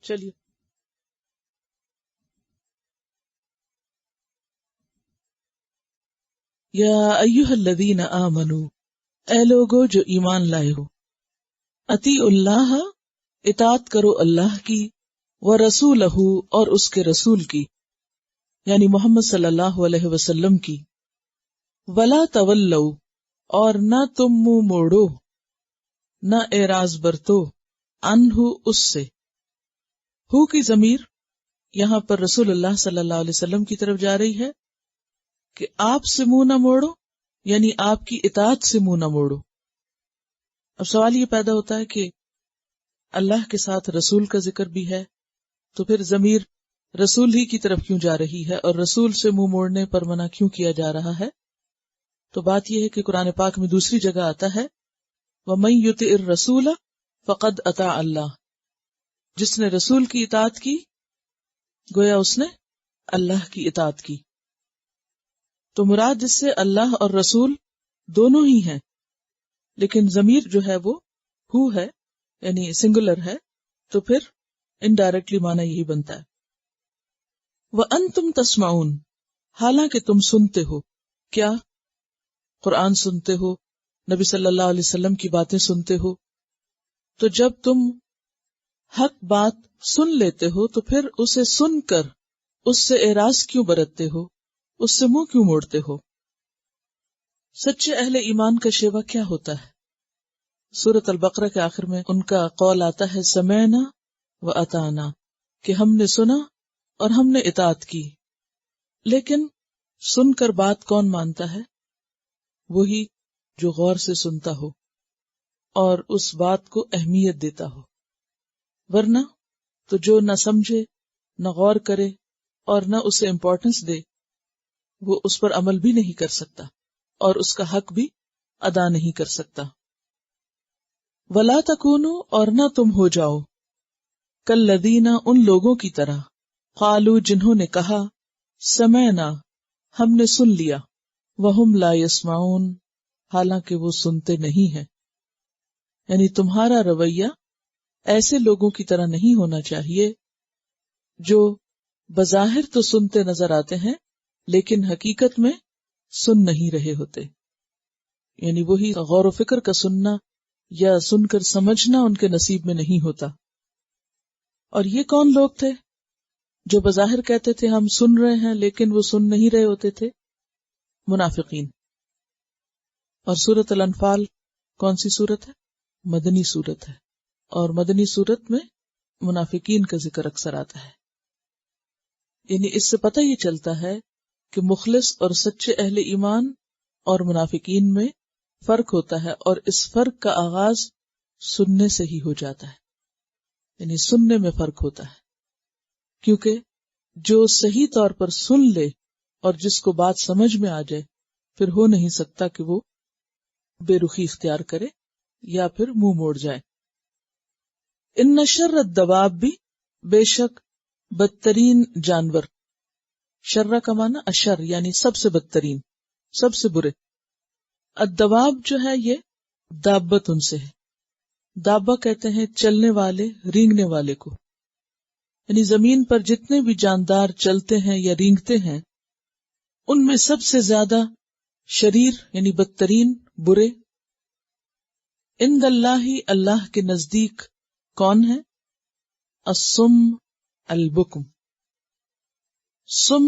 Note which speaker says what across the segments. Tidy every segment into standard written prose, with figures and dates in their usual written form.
Speaker 1: چلیے. یا ایھا الذین آمنوا، اے لوگو جو ایمان لائے ہو، اطیعوا اللہ، اطاعت کرو اللہ کی، ورسولہ، اور اس کے رسول کی، یعنی محمد صلی اللہ علیہ وسلم کی، ولا تولوا، اور نہ تم منہ موڑو، نہ اعراض برتو، عنہ، اس سے. ہو کی ضمیر یہاں پر رسول اللہ صلی اللہ علیہ وسلم کی طرف جا رہی ہے کہ آپ سے منہ نہ موڑو، یعنی آپ کی اطاعت سے منہ نہ موڑو. اب سوال یہ پیدا ہوتا ہے کہ اللہ کے ساتھ رسول کا ذکر بھی ہے، تو پھر ضمیر رسول ہی کی طرف کیوں جا رہی ہے اور رسول سے منہ موڑنے پر منع کیوں کیا جا رہا ہے؟ تو بات یہ ہے کہ قرآن پاک میں دوسری جگہ آتا ہے وَمَن يُطِعِ الرَّسُولَ فَقَدْ أَطَاعَ اللَّهَ، جس نے رسول کی اطاعت کی گویا اس نے اللہ کی اطاعت کی. تو مراد اس سے اللہ اور رسول دونوں ہی ہیں، لیکن ضمیر جو ہے وہ ہو ہے، یعنی سنگولر ہے، تو پھر انڈائریکٹلی معنی یہی بنتا ہے. وَأَنْتُمْ تَسْمَعُونَ، حالانکہ تم سنتے ہو. کیا؟ قرآن سنتے ہو، نبی صلی اللہ علیہ وسلم کی باتیں سنتے ہو. تو جب تم حق بات سن لیتے ہو تو پھر اسے سن کر اس سے اعراض کیوں برتتے ہو، اس سے منہ کیوں موڑتے ہو؟ سچے اہل ایمان کا شیوا کیا ہوتا ہے؟ سورۃ البقرہ کے آخر میں ان کا قول آتا ہے سمعنا و اطعنا، کہ ہم نے سنا اور ہم نے اطاعت کی. لیکن سن کر بات کون مانتا ہے؟ وہی جو غور سے سنتا ہو اور اس بات کو اہمیت دیتا ہو. ورنہ تو جو نہ سمجھے، نہ غور کرے اور نہ اسے امپورٹنس دے، وہ اس پر عمل بھی نہیں کر سکتا اور اس کا حق بھی ادا نہیں کر سکتا. وَلَا تَكُونُوا، اور نہ تم ہو جاؤ، كَالَّذِينَ، ان لوگوں کی طرح، قالوا، جنہوں نے کہا، سمعنا، ہم نے سن لیا، وَهُمْ لَا يَسْمَعُونَ، حالانکہ وہ سنتے نہیں ہیں. یعنی تمہارا رویہ ایسے لوگوں کی طرح نہیں ہونا چاہیے جو بظاہر تو سنتے نظر آتے ہیں لیکن حقیقت میں سن نہیں رہے ہوتے. یعنی وہی غور و فکر کا سننا یا سن کر سمجھنا ان کے نصیب میں نہیں ہوتا. اور یہ کون لوگ تھے جو بظاہر کہتے تھے ہم سن رہے ہیں لیکن وہ سن نہیں رہے ہوتے تھے؟ منافقین. اور سورۃ الانفال کون سی سورت ہے؟ مدنی سورت ہے، اور مدنی سورت میں منافقین کا ذکر اکثر آتا ہے. یعنی اس سے پتہ یہ چلتا ہے کہ مخلص اور سچے اہل ایمان اور منافقین میں فرق ہوتا ہے، اور اس فرق کا آغاز سننے سے ہی ہو جاتا ہے. یعنی سننے میں فرق ہوتا ہے، کیونکہ جو صحیح طور پر سن لے اور جس کو بات سمجھ میں آ جائے، پھر ہو نہیں سکتا کہ وہ بے رخی اختیار کرے یا پھر منہ موڑ جائے. ان شر الدواب بھی، بے شک بدترین جانور، شر کا معنی اشر، یعنی سب سے بدترین، سب سے برے. الدواب جو ہے یہ دابت ان سے ہے. دابہ کہتے ہیں چلنے والے، رینگنے والے کو. یعنی زمین پر جتنے بھی جاندار چلتے ہیں یا رینگتے ہیں ان میں سب سے زیادہ شریر یعنی بدترین، برے. عند اللہ، اللہ کے نزدیک کون ہے؟ الصم البکم. سم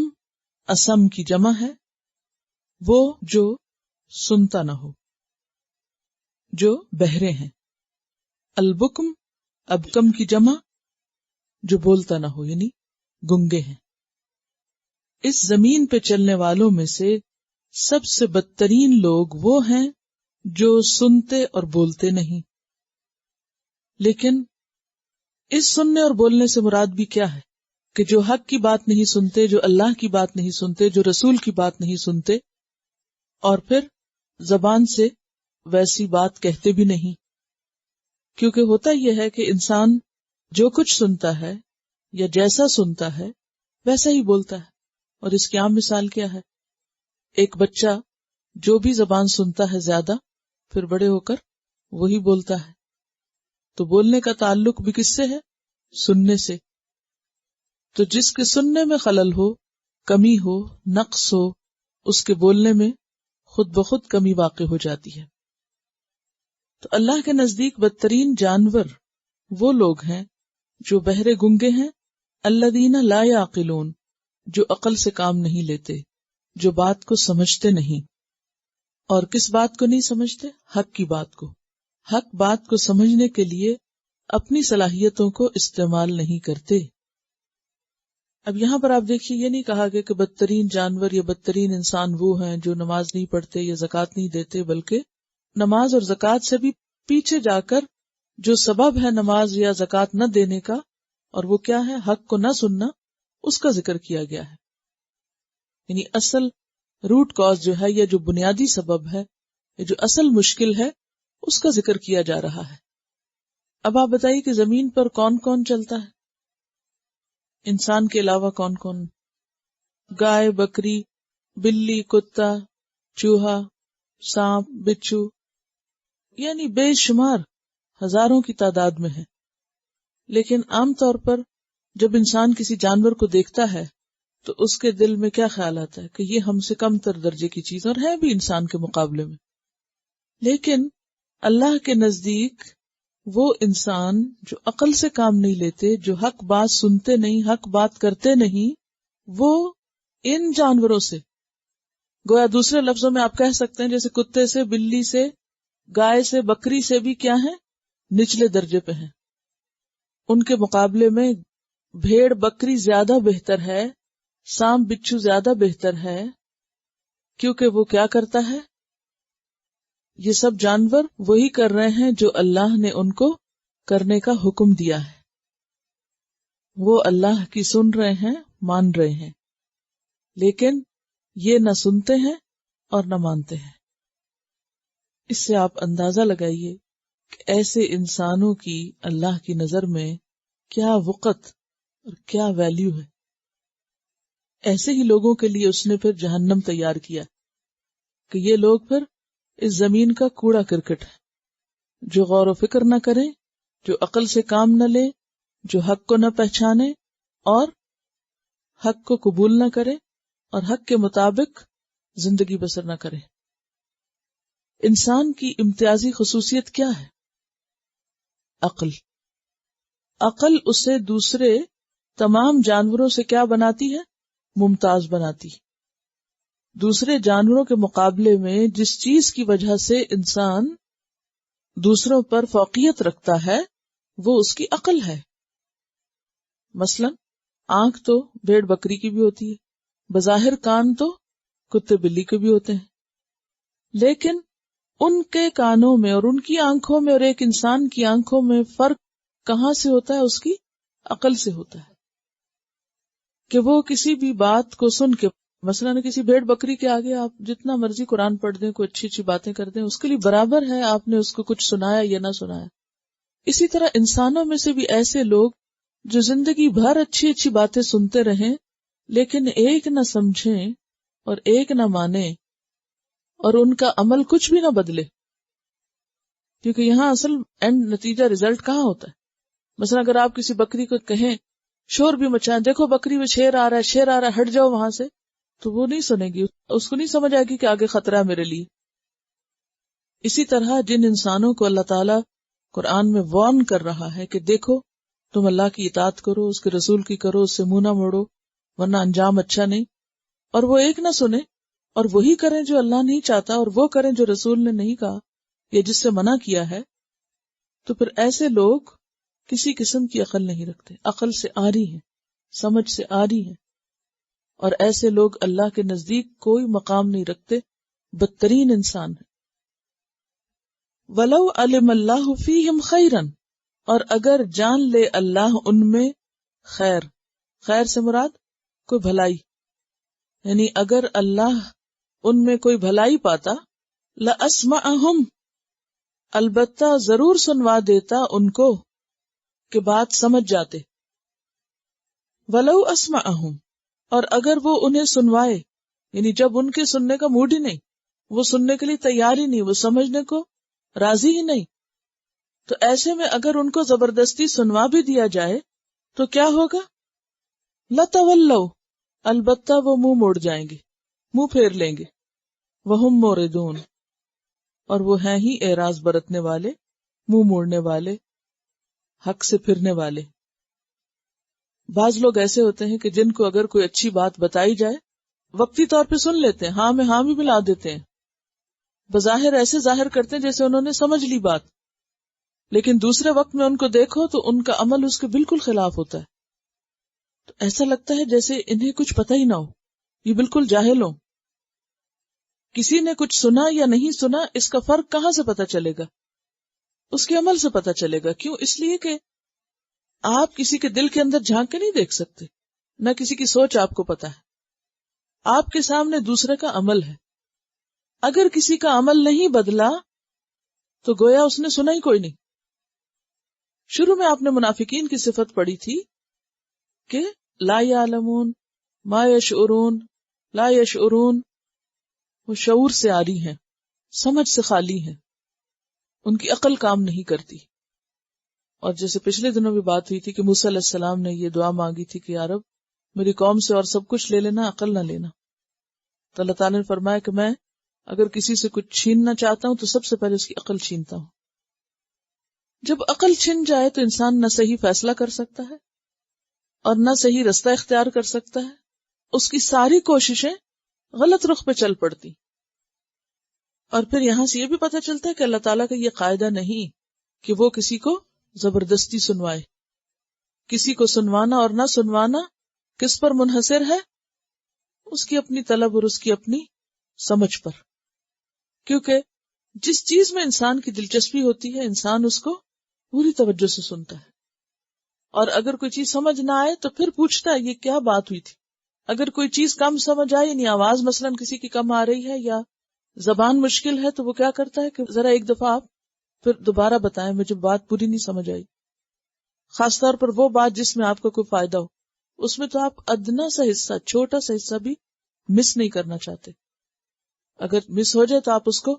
Speaker 1: اسم کی جمع ہے، وہ جو سنتا نہ ہو، جو بہرے ہیں. البکم ابکم کی جمع، جو بولتا نہ ہو یعنی گنگے ہیں. اس زمین پہ چلنے والوں میں سے سب سے بدترین لوگ وہ ہیں جو سنتے اور بولتے نہیں. لیکن اس سننے اور بولنے سے مراد بھی کیا ہے کہ جو حق کی بات نہیں سنتے، جو اللہ کی بات نہیں سنتے، جو رسول کی بات نہیں سنتے، اور پھر زبان سے ویسی بات کہتے بھی نہیں. کیونکہ ہوتا یہ ہے کہ انسان جو کچھ سنتا ہے یا جیسا سنتا ہے ویسا ہی بولتا ہے. اور اس کی عام مثال کیا ہے؟ ایک بچہ جو بھی زبان سنتا ہے زیادہ، پھر بڑے ہو کر وہی بولتا ہے. تو بولنے کا تعلق بھی کس سے ہے؟ سننے سے. تو جس کے سننے میں خلل ہو، کمی ہو، نقص ہو، اس کے بولنے میں خود بخود کمی واقع ہو جاتی ہے. تو اللہ کے نزدیک بدترین جانور وہ لوگ ہیں جو بہرے گنگے ہیں، الذین لا یعقلون، جو عقل سے کام نہیں لیتے، جو بات کو سمجھتے نہیں. اور کس بات کو نہیں سمجھتے؟ حق کی بات کو. حق بات کو سمجھنے کے لیے اپنی صلاحیتوں کو استعمال نہیں کرتے. اب یہاں پر آپ دیکھیے، یہ نہیں کہا گیا کہ بدترین جانور یا بدترین انسان وہ ہیں جو نماز نہیں پڑھتے یا زکوٰۃ نہیں دیتے، بلکہ نماز اور زکوٰۃ سے بھی پیچھے جا کر جو سبب ہے نماز یا زکوٰۃ نہ دینے کا، اور وہ کیا ہے؟ حق کو نہ سننا، اس کا ذکر کیا گیا ہے. یعنی اصل روٹ کاز جو ہے، یا جو بنیادی سبب ہے، یا جو اصل مشکل ہے، اس کا ذکر کیا جا رہا ہے. اب آپ بتائیے کہ زمین پر کون کون چلتا ہے؟ انسان کے علاوہ کون کون؟ گائے، بکری، بلی، کتا، چوہا، سانپ، بچھو، یعنی بے شمار ہزاروں کی تعداد میں ہے. لیکن عام طور پر جب انسان کسی جانور کو دیکھتا ہے تو اس کے دل میں کیا خیال آتا ہے کہ یہ ہم سے کم تر درجے کی چیز، اور ہے بھی انسان کے مقابلے میں. لیکن اللہ کے نزدیک وہ انسان جو عقل سے کام نہیں لیتے، جو حق بات سنتے نہیں، حق بات کرتے نہیں، وہ ان جانوروں سے، گویا دوسرے لفظوں میں آپ کہہ سکتے ہیں جیسے کتے سے، بلی سے، گائے سے، بکری سے بھی کیا ہیں؟ نچلے درجے پہ ہیں. ان کے مقابلے میں بھیڑ بکری زیادہ بہتر ہے، سانپ بچھو زیادہ بہتر ہے، کیونکہ وہ کیا کرتا ہے؟ یہ سب جانور وہی کر رہے ہیں جو اللہ نے ان کو کرنے کا حکم دیا ہے. وہ اللہ کی سن رہے ہیں، مان رہے ہیں، لیکن یہ نہ سنتے ہیں اور نہ مانتے ہیں. اس سے آپ اندازہ لگائیے کہ ایسے انسانوں کی اللہ کی نظر میں کیا وقت اور کیا ویلیو ہے. ایسے ہی لوگوں کے لیے اس نے پھر جہنم تیار کیا کہ یہ لوگ پھر اس زمین کا کوڑا کرکٹ ہے، جو غور و فکر نہ کریں، جو عقل سے کام نہ لیں، جو حق کو نہ پہچانے اور حق کو قبول نہ کرے اور حق کے مطابق زندگی بسر نہ کرے. انسان کی امتیازی خصوصیت کیا ہے؟ عقل. عقل اسے دوسرے تمام جانوروں سے کیا بناتی ہے؟ ممتاز بناتی. دوسرے جانوروں کے مقابلے میں جس چیز کی وجہ سے انسان دوسروں پر فوقیت رکھتا ہے وہ اس کی عقل ہے. مثلا آنکھ تو بھیڑ بکری کی بھی ہوتی ہے، بظاہر کان تو کتے بلی کے بھی ہوتے ہیں، لیکن ان کے کانوں میں اور ان کی آنکھوں میں اور ایک انسان کی آنکھوں میں فرق کہاں سے ہوتا ہے؟ اس کی عقل سے ہوتا ہے. کہ وہ کسی بھی بات کو سن کے، مثلا کسی بھیڑ بکری کے آگے آپ جتنا مرضی قرآن پڑھ دیں، کوئی اچھی اچھی باتیں کر دیں، اس کے لیے برابر ہے آپ نے اس کو کچھ سنایا یا نہ سنایا. اسی طرح انسانوں میں سے بھی ایسے لوگ جو زندگی بھر اچھی اچھی باتیں سنتے رہیں لیکن ایک نہ سمجھیں اور ایک نہ مانیں اور ان کا عمل کچھ بھی نہ بدلے. کیونکہ یہاں اصل اینڈ نتیجہ رزلٹ کہاں ہوتا ہے؟ مثلا اگر آپ کسی بکری کو کہیں، شور بھی مچائیں، دیکھو بکری میں شیر آ رہا ہے، شیر آ رہا ہے، ہٹ جاؤ وہاں سے، تو وہ نہیں سنے گی، اس کو نہیں سمجھ آئے گی کہ آگے خطرہ ہے میرے لیے. اسی طرح جن انسانوں کو اللہ تعالیٰ قرآن میں وارن کر رہا ہے کہ دیکھو تم اللہ کی اطاعت کرو، اس کے رسول کی کرو، اس سے منہ نہ موڑو ورنہ انجام اچھا نہیں، اور وہ ایک نہ سنے اور وہی کریں جو اللہ نہیں چاہتا اور وہ کریں جو رسول نے نہیں کہا یا جس سے منع کیا ہے، تو پھر ایسے لوگ کسی قسم کی عقل نہیں رکھتے، عقل سے آری ہیں، سمجھ سے آری ہیں، اور ایسے لوگ اللہ کے نزدیک کوئی مقام نہیں رکھتے، بدترین انسان ہیں. وَلَوْ عَلِمَ اللَّهُ فِيهِمْ خَيْرًا، اور اگر جان لے اللہ ان میں خیر، خیر سے مراد کوئی بھلائی، یعنی اگر اللہ ان میں کوئی بھلائی پاتا، لَأَسْمَعَهُمْ، البتہ ضرور سنوا دیتا ان کو کہ بات سمجھ جاتے. وَلَوْ أَسْمَعَهُمْ، اور اگر وہ انہیں سنوائے، یعنی جب ان کے سننے کا موڈ ہی نہیں، وہ سننے کے لیے تیار ہی نہیں، وہ سمجھنے کو راضی ہی نہیں، تو ایسے میں اگر ان کو زبردستی سنوا بھی دیا جائے تو کیا ہوگا؟ لَتَوَلَّوْا، البتہ وہ منہ موڑ جائیں گے، منہ پھیر لیں گے، وَهُمْ مُعْرِضُونَ، اور وہ ہیں ہی اعراض برتنے والے، منہ موڑنے والے، حق سے پھرنے والے۔ بعض لوگ ایسے ہوتے ہیں کہ جن کو اگر کوئی اچھی بات بتائی جائے وقتی طور پہ سن لیتے ہیں، ہاں میں ہاں بھی ملا دیتے ہیں، بظاہر ایسے ظاہر کرتے ہیں جیسے انہوں نے سمجھ لی بات، لیکن دوسرے وقت میں ان کو دیکھو تو ان کا عمل اس کے بالکل خلاف ہوتا ہے، تو ایسا لگتا ہے جیسے انہیں کچھ پتہ ہی نہ ہو، یہ بالکل جاہل ہوں۔ کسی نے کچھ سنا یا نہیں سنا اس کا فرق کہاں سے پتہ چلے گا؟ اس کے عمل سے پتہ چلے گا۔ کیوں؟ اس لیے کہ آپ کسی کے دل کے اندر جھانک کے نہیں دیکھ سکتے، نہ کسی کی سوچ آپ کو پتہ ہے، آپ کے سامنے دوسرے کا عمل ہے۔ اگر کسی کا عمل نہیں بدلا تو گویا اس نے سنا ہی کوئی نہیں۔ شروع میں آپ نے منافقین کی صفت پڑھی تھی کہ لا یعلمون ما یشعرون، لا یشعرون، وہ شعور سے عاری ہیں، سمجھ سے خالی ہیں، ان کی عقل کام نہیں کرتی۔ اور جیسے پچھلے دنوں بھی بات ہوئی تھی کہ موسیٰ علیہ السلام نے یہ دعا مانگی تھی کہ یا رب میری قوم سے اور سب کچھ لے لینا، عقل نہ لینا۔ تو اللہ تعالیٰ نے فرمایا کہ میں اگر کسی سے کچھ چھیننا چاہتا ہوں تو سب سے پہلے اس کی عقل چھینتا ہوں۔ جب عقل چھن جائے تو انسان نہ صحیح فیصلہ کر سکتا ہے اور نہ صحیح رستہ اختیار کر سکتا ہے، اس کی ساری کوششیں غلط رخ پہ چل پڑتی۔ اور پھر یہاں سے یہ بھی پتہ چلتا ہے کہ اللہ تعالیٰ کا یہ قاعدہ نہیں کہ وہ کسی کو زبردستی سنوائے۔ کسی کو سنوانا اور نہ سنوانا کس پر منحصر ہے؟ اس کی اپنی طلب اور اس کی اپنی سمجھ پر۔ کیونکہ جس چیز میں انسان کی دلچسپی ہوتی ہے انسان اس کو پوری توجہ سے سنتا ہے، اور اگر کوئی چیز سمجھ نہ آئے تو پھر پوچھتا ہے یہ کیا بات ہوئی تھی۔ اگر کوئی چیز کم سمجھ آئے، یعنی آواز مثلاً کسی کی کم آ رہی ہے یا زبان مشکل ہے، تو وہ کیا کرتا ہے کہ ذرا ایک دفعہ آپ پھر دوبارہ بتائیں، مجھے بات پوری نہیں سمجھ آئی۔ خاص طور پر وہ بات جس میں آپ کو کوئی فائدہ ہو، اس میں تو آپ ادنا سا حصہ، چھوٹا سا حصہ بھی مس نہیں کرنا چاہتے۔ اگر مس ہو جائے تو آپ اس کو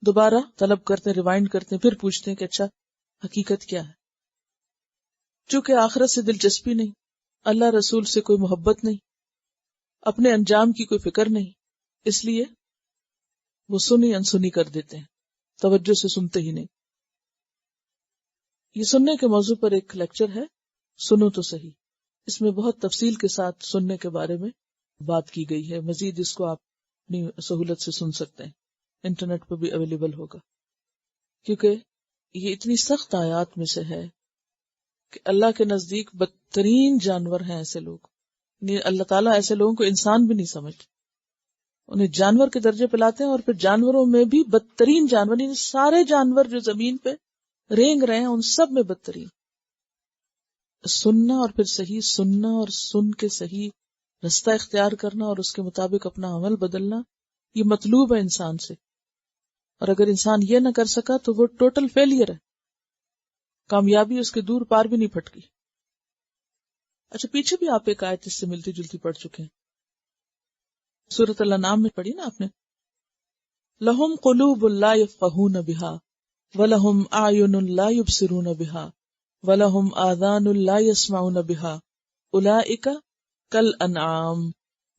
Speaker 1: دوبارہ طلب کرتے ہیں، ریوائنڈ کرتے ہیں، پھر پوچھتے ہیں کہ اچھا حقیقت کیا ہے۔ چونکہ آخرت سے دلچسپی نہیں، اللہ رسول سے کوئی محبت نہیں، اپنے انجام کی کوئی فکر نہیں، اس لیے وہ سنی انسنی کر دیتے ہیں، توجہ سے سنتے ہی نہیں۔ یہ سننے کے موضوع پر ایک لیکچر ہے، سنو تو صحیح، اس میں بہت تفصیل کے ساتھ سننے کے بارے میں بات کی گئی ہے۔ مزید اس کو آپ اپنی سہولت سے سن سکتے ہیں، انٹرنیٹ پر بھی اویلیبل ہوگا، کیونکہ یہ اتنی سخت آیات میں سے ہے کہ اللہ کے نزدیک بدترین جانور ہیں ایسے لوگ۔ یعنی اللہ تعالیٰ ایسے لوگوں کو انسان بھی نہیں سمجھتے، انہیں جانور کے درجے پہ لاتے ہیں، اور پھر جانوروں میں بھی بدترین جانور، یعنی سارے جانور جو زمین پہ رینگ رہے ہیں ان سب میں بدترین۔ سننا اور پھر صحیح سننا اور سن کے صحیح رستہ اختیار کرنا اور اس کے مطابق اپنا عمل بدلنا، یہ مطلوب ہے انسان سے، اور اگر انسان یہ نہ کر سکا تو وہ ٹوٹل فیلئر ہے، کامیابی اس کے دور پار بھی نہیں پھٹکی۔ اچھا، پیچھے بھی آپ ایک آیت اس سے ملتی جلتی پڑھ چکے ہیں، سورۃ الانعام میں پڑھی نا آپ نے، لَهُمْ قُلُوبٌ لَا يَفْقَهُونَ بِهَا وَلَهُمْ أَعْيُنٌ لَا يُبْصِرُونَ بِهَا وَلَهُمْ آذَانٌ لَا يَسْمَعُونَ بِهَا أُولَئِكَ كَالْأَنْعَامِ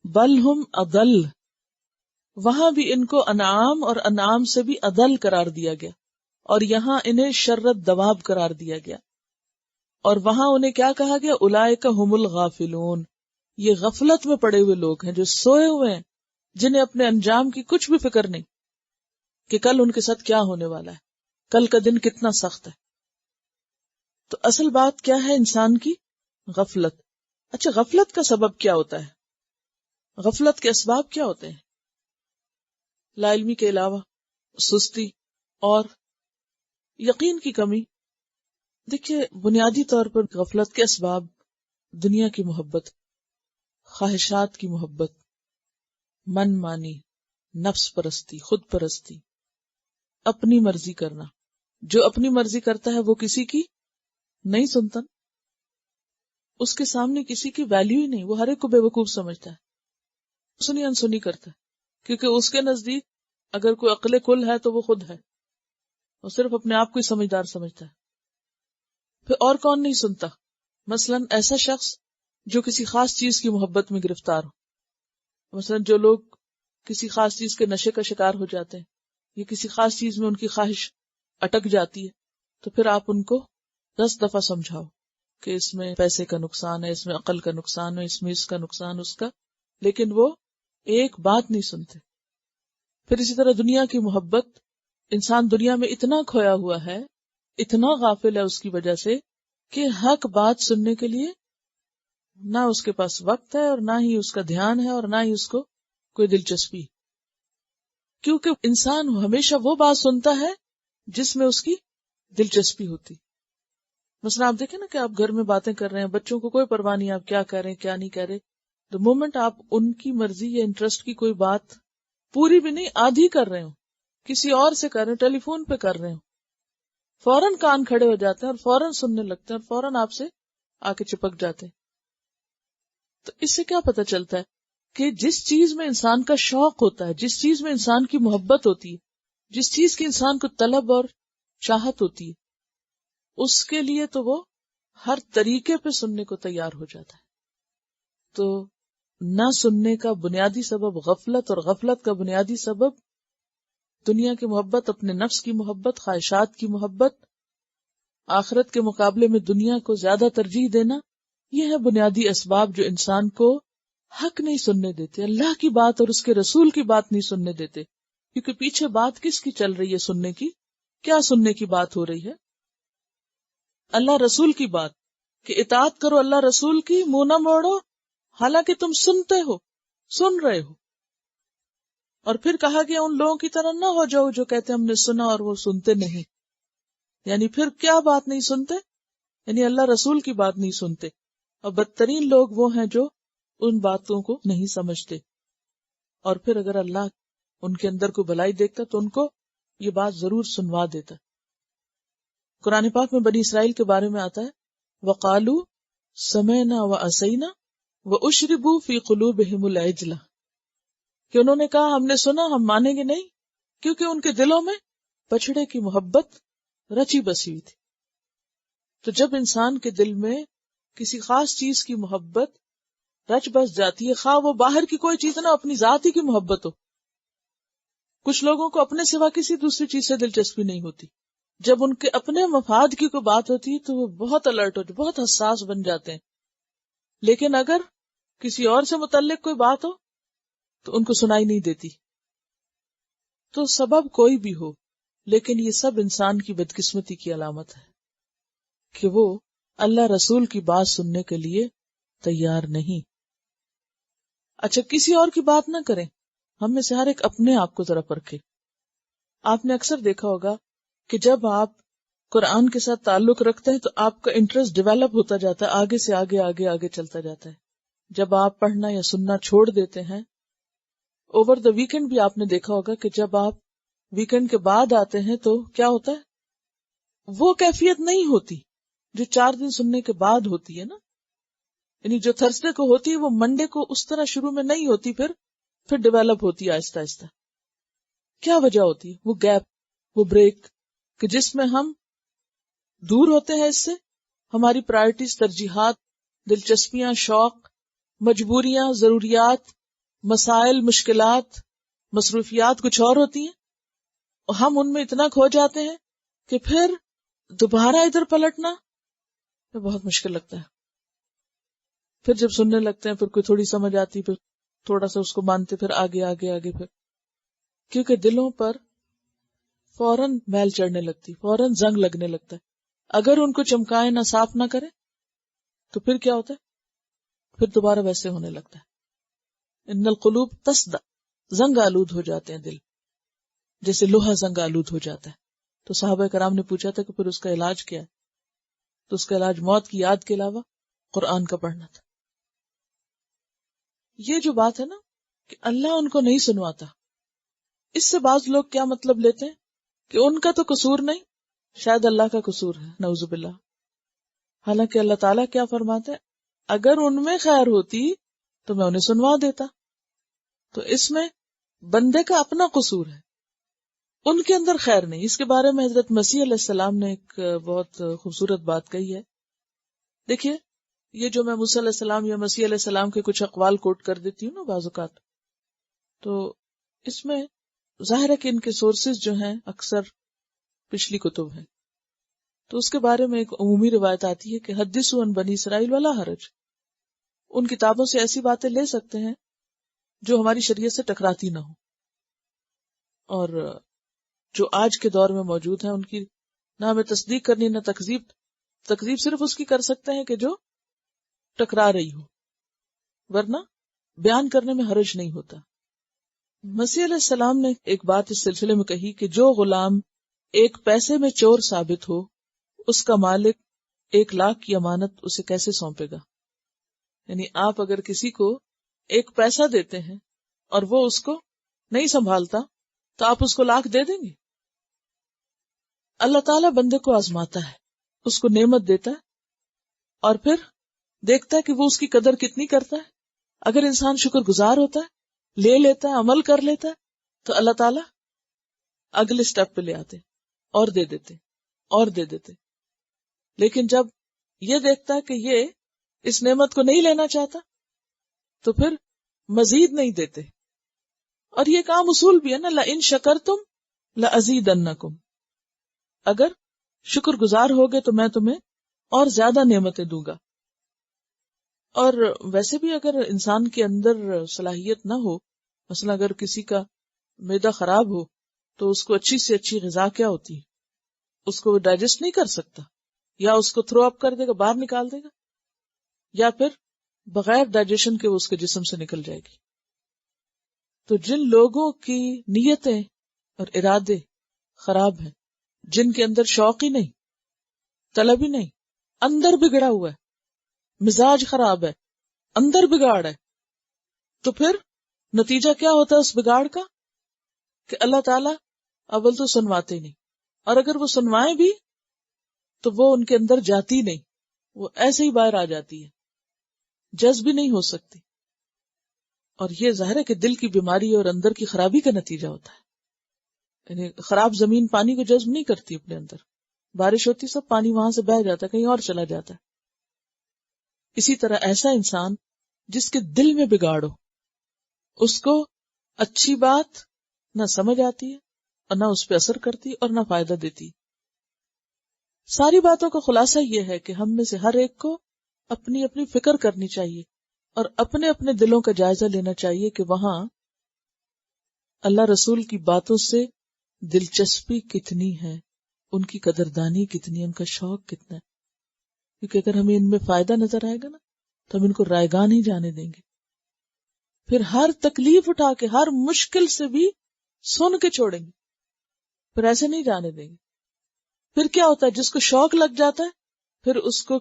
Speaker 1: بَلْ هُمْ أَضَلُّ۔ وہاں بھی ان کو انعام اور انعام سے بھی اضل قرار دیا گیا، اور یہاں انہیں شرت دواب قرار دیا گیا، اور وہاں انہیں کیا کہا گیا؟ اولئک هم الغافلون، یہ غفلت میں پڑے ہوئے لوگ ہیں جو سوئے ہوئے ہیں، جنہیں اپنے انجام کی کچھ بھی فکر نہیں کہ کل ان کے ساتھ کیا ہونے والا ہے، کل کا دن کتنا سخت ہے۔ تو اصل بات کیا ہے انسان کی؟ غفلت۔ اچھا، غفلت کا سبب کیا ہوتا ہے؟ غفلت کے اسباب کیا ہوتے ہیں؟ لا علمی کے علاوہ سستی اور یقین کی کمی۔ دیکھیے، بنیادی طور پر غفلت کے اسباب دنیا کی محبت، خواہشات کی محبت، من مانی، نفس پرستی، خود پرستی، اپنی مرضی کرنا۔ جو اپنی مرضی کرتا ہے وہ کسی کی نہیں سنتا، اس کے سامنے کسی کی ویلیو ہی نہیں، وہ ہر ایک کو بے وقوف سمجھتا ہے، سنی انسنی کرتا ہے، کیونکہ اس کے نزدیک اگر کوئی عقل کل ہے تو وہ خود ہے، وہ صرف اپنے آپ کو ہی سمجھدار سمجھتا ہے۔ پھر اور کون نہیں سنتا؟ مثلاً ایسا شخص جو کسی خاص چیز کی محبت میں گرفتار ہو، مثلاً جو لوگ کسی خاص چیز کے نشے کا شکار ہو جاتے ہیں یا کسی خاص چیز میں ان کی خواہش اٹک جاتی ہے، تو پھر آپ ان کو 10 دفعہ سمجھاؤ کہ اس میں پیسے کا نقصان ہے، اس میں عقل کا نقصان ہے، اس میں اس کا نقصان، اس کا، لیکن وہ ایک بات نہیں سنتے۔ پھر اسی طرح دنیا کی محبت، انسان دنیا میں اتنا کھویا ہوا ہے، اتنا غافل ہے اس کی وجہ سے کہ حق بات سننے کے لیے نہ اس کے پاس وقت ہے اور نہ ہی اس کا دھیان ہے اور نہ ہی اس کو کوئی دلچسپی، کیونکہ انسان ہمیشہ وہ بات سنتا ہے جس میں اس کی دلچسپی ہوتی۔ مثلا آپ دیکھیں نا کہ آپ گھر میں باتیں کر رہے ہیں، بچوں کو کوئی پرواہ نہیں آپ کیا کہہ رہے ہیں کیا نہیں کہہ رہے، the مومنٹ آپ ان کی مرضی یا انٹرسٹ کی کوئی بات پوری بھی نہیں آدھی کر رہے ہو، کسی اور سے کر رہے ہو، ٹیلی فون پہ کر رہے ہو، فوراً کان کھڑے ہو جاتے ہیں اور فوراً سننے لگتے ہیں اور فوراً آپ سے آ کے چپک جاتے ہیں۔ تو اس سے کیا پتہ چلتا ہے کہ جس چیز میں انسان کا شوق ہوتا ہے، جس چیز میں انسان کی محبت ہوتی ہے، جس چیز کی انسان کو طلب اور چاہت ہوتی ہے، اس کے لیے تو وہ ہر طریقے پہ سننے کو تیار ہو جاتا ہے۔ تو نہ سننے کا بنیادی سبب غفلت، اور غفلت کا بنیادی سبب دنیا کی محبت، اپنے نفس کی محبت، خواہشات کی محبت، آخرت کے مقابلے میں دنیا کو زیادہ ترجیح دینا، یہ ہے بنیادی اسباب جو انسان کو حق نہیں سننے دیتے، اللہ کی بات اور اس کے رسول کی بات نہیں سننے دیتے۔ کیونکہ پیچھے بات کس کی چل رہی ہے سننے کی؟ کیا سننے کی بات ہو رہی ہے؟ اللہ رسول کی بات، کہ اطاعت کرو اللہ رسول کی، منہ نہ موڑو، حالانکہ تم سنتے ہو، سن رہے ہو۔ اور پھر کہا گیا ان لوگوں کی طرح نہ ہو جاؤ جو کہتے ہیں ہم نے سنا اور وہ سنتے نہیں۔ یعنی پھر کیا بات نہیں سنتے؟ یعنی اللہ رسول کی بات نہیں سنتے۔ اور بدترین لوگ وہ ہیں جو ان باتوں کو نہیں سمجھتے، اور پھر اگر اللہ ان کے اندر کوئی بھلائی دیکھتا تو ان کو یہ بات ضرور سنوا دیتا۔ قرآن پاک میں بنی اسرائیل کے بارے میں آتا ہے وَقَالُوا سَمِعْنَا وَعَصَيْنَا وَأُشْرِبُوا فِي قُلُوبِهِمُ الْعِجْلَ، کہ انہوں نے کہا ہم نے سنا ہم مانیں گے نہیں، کیونکہ ان کے دلوں میں بچڑے کی محبت رچی بسی ہوئی تھی۔ تو جب انسان کے دل میں کسی خاص چیز کی محبت رچ بس جاتی ہے، خواہ وہ باہر کی کوئی چیز نہ، اپنی ذات ہی کی محبت ہو۔ کچھ لوگوں کو اپنے سوا کسی دوسری چیز سے دلچسپی نہیں ہوتی، جب ان کے اپنے مفاد کی کوئی بات ہوتی ہے تو وہ بہت الرٹ ہوتے، بہت حساس بن جاتے ہیں، لیکن اگر کسی اور سے متعلق کوئی بات ہو تو ان کو سنائی نہیں دیتی۔ تو سبب کوئی بھی ہو، لیکن یہ سب انسان کی بدقسمتی کی علامت ہے کہ وہ اللہ رسول کی بات سننے کے لیے تیار نہیں۔ اچھا، کسی اور کی بات نہ کریں، ہم میں سے ہر ایک اپنے آپ کو ذرا پرکھے۔ آپ نے اکثر دیکھا ہوگا کہ جب آپ قرآن کے ساتھ تعلق رکھتے ہیں تو آپ کا انٹرسٹ ڈیولپ ہوتا جاتا ہے، آگے سے آگے آگے آگے چلتا جاتا ہے۔ جب آپ پڑھنا یا سننا چھوڑ دیتے ہیں، اوور دا ویکنڈ بھی آپ نے دیکھا ہوگا کہ جب آپ ویکنڈ کے بعد آتے ہیں تو کیا ہوتا ہے، وہ کیفیت نہیں ہوتی جو 4 دن سننے کے بعد ہوتی ہے نا۔ یعنی جو تھرسڈے کو ہوتی ہے وہ منڈے کو اس طرح شروع میں نہیں ہوتی، پھر ڈیولپ ہوتی ہے آہستہ آہستہ۔ کیا وجہ ہوتی ہے؟ وہ گیپ، وہ بریک، کہ جس میں ہم دور ہوتے ہیں اس سے، ہماری پرائرٹیز، ترجیحات، دلچسپیاں، شوق، مجبوریاں، ضروریات، مسائل، مشکلات، مصروفیات کچھ اور ہوتی ہیں، اور ہم ان میں اتنا کھو جاتے ہیں کہ پھر دوبارہ ادھر پلٹنا بہت مشکل لگتا ہے۔ پھر جب سننے لگتے ہیں، پھر کوئی تھوڑی سمجھ آتی، پھر تھوڑا سا اس کو مانتے، پھر آگے آگے آگے، پھر کیونکہ دلوں پر فوراً میل چڑھنے لگتی، فوراً زنگ لگنے لگتا ہے۔ اگر ان کو چمکائے نہ، صاف نہ کرے تو پھر کیا ہوتا ہے، پھر دوبارہ ویسے ہونے لگتا ہے۔ ان القلوب تصدع، زنگ آلود ہو جاتے ہیں دل، جیسے لوہا زنگ آلود ہو جاتا ہے۔ تو صحابہ کرام نے پوچھا تھا کہ پھر اس کا علاج کیا ہے؟ تو اس کا علاج موت کی یاد کے علاوہ قرآن کا پڑھنا تھا۔ یہ جو بات ہے نا کہ اللہ ان کو نہیں سنواتا، اس سے بعض لوگ کیا مطلب لیتے ہیں کہ ان کا تو قصور نہیں، شاید اللہ کا قصور ہے، نعوذ باللہ۔ حالانکہ اللہ تعالیٰ کیا فرماتے ہیں، اگر ان میں خیر ہوتی تو میں انہیں سنوا دیتا۔ تو اس میں بندے کا اپنا قصور ہے، ان کے اندر خیر نہیں۔ اس کے بارے میں حضرت مسیح علیہ السلام نے ایک بہت خوبصورت بات کہی ہے۔ دیکھیے، یہ جو میں موسیٰ علیہ السلام یا مسیح علیہ السلام کے کچھ اقوال کوٹ کر دیتی ہوں نا بعض اوقات، تو اس میں ظاہر ہے کہ ان کے سورسز جو ہیں اکثر پچھلی کتب ہیں. تو اس کے بارے میں ایک عمومی روایت آتی ہے کہ حدثوا عن بنی اسرائیل ولا حرج، ان کتابوں سے ایسی باتیں لے سکتے ہیں جو ہماری شریعت سے ٹکراتی نہ ہو، اور جو آج کے دور میں موجود ہیں ان کی نہ ہمیں تصدیق کرنی نہ تکذیب صرف اس کی کر سکتے ہیں کہ جو ٹکرا رہی ہو، ورنہ بیان کرنے میں حرج نہیں ہوتا. مسیح علیہ السلام نے ایک بات اس سلسلے میں کہی کہ جو غلام ایک پیسے میں چور ثابت ہو، اس کا مالک 1,00,000 کی امانت اسے کیسے سونپے گا؟ یعنی آپ اگر کسی کو ایک پیسہ دیتے ہیں اور وہ اس کو نہیں سنبھالتا تو آپ اس کو 1,00,000 دے دیں گے؟ اللہ تعالیٰ بندے کو آزماتا ہے، اس کو نعمت دیتا ہے اور پھر دیکھتا ہے کہ وہ اس کی قدر کتنی کرتا ہے. اگر انسان شکر گزار ہوتا ہے، لے لیتا ہے، عمل کر لیتا ہے، تو اللہ تعالیٰ اگلے سٹیپ پہ لے آتے اور دے دیتے اور دے دیتے. لیکن جب یہ دیکھتا ہے کہ یہ اس نعمت کو نہیں لینا چاہتا تو پھر مزید نہیں دیتے. اور یہ کام اصول بھی ہے نا، لَإِن شَكَرْتُمْ لَأَزِيدَنَّكُمْ، اگر شکر گزار ہوگے تو میں تمہیں اور زیادہ نعمتیں دوں گا. اور ویسے بھی اگر انسان کے اندر صلاحیت نہ ہو، مثلا اگر کسی کا معدہ خراب ہو تو اس کو اچھی سے اچھی غذا کیا ہوتی ہے، اس کو وہ ڈائجسٹ نہیں کر سکتا، یا اس کو تھرو اپ کر دے گا، باہر نکال دے گا، یا پھر بغیر ڈائجیشن کے وہ اس کے جسم سے نکل جائے گی. تو جن لوگوں کی نیتیں اور ارادے خراب ہیں، جن کے اندر شوق ہی نہیں، طلب ہی نہیں، اندر بگڑا ہوا ہے، مزاج خراب ہے، اندر بگاڑ ہے، تو پھر نتیجہ کیا ہوتا ہے اس بگاڑ کا؟ کہ اللہ تعالیٰ اول تو سنواتے نہیں، اور اگر وہ سنوائیں بھی تو وہ ان کے اندر جاتی نہیں، وہ ایسے ہی باہر آ جاتی ہے، جذب بھی نہیں ہو سکتی. اور یہ ظاہر ہے کہ دل کی بیماری اور اندر کی خرابی کا نتیجہ ہوتا ہے. یعنی خراب زمین پانی کو جذب نہیں کرتی اپنے اندر، بارش ہوتی سب پانی وہاں سے بہہ جاتا ہے، کہیں اور چلا جاتا ہے. اسی طرح ایسا انسان جس کے دل میں بگاڑ ہو، اس کو اچھی بات نہ سمجھ آتی ہے اور نہ اس پہ اثر کرتی اور نہ فائدہ دیتی. ساری باتوں کا خلاصہ یہ ہے کہ ہم میں سے ہر ایک کو اپنی اپنی فکر کرنی چاہیے اور اپنے اپنے دلوں کا جائزہ لینا چاہیے کہ وہاں اللہ رسول کی باتوں سے دلچسپی کتنی ہے، ان کی قدردانی کتنی ہے، ان کا شوق کتنا ہے. کیونکہ اگر ہمیں ان میں فائدہ نظر آئے گا نا تو ہم ان کو رائیگاں نہیں جانے دیں گے. پھر ہر تکلیف اٹھا کے، ہر مشکل سے بھی سن کے چھوڑیں گے، پھر ایسے نہیں جانے دیں گے. پھر کیا ہوتا ہے، جس کو شوق لگ جاتا ہے پھر اس کو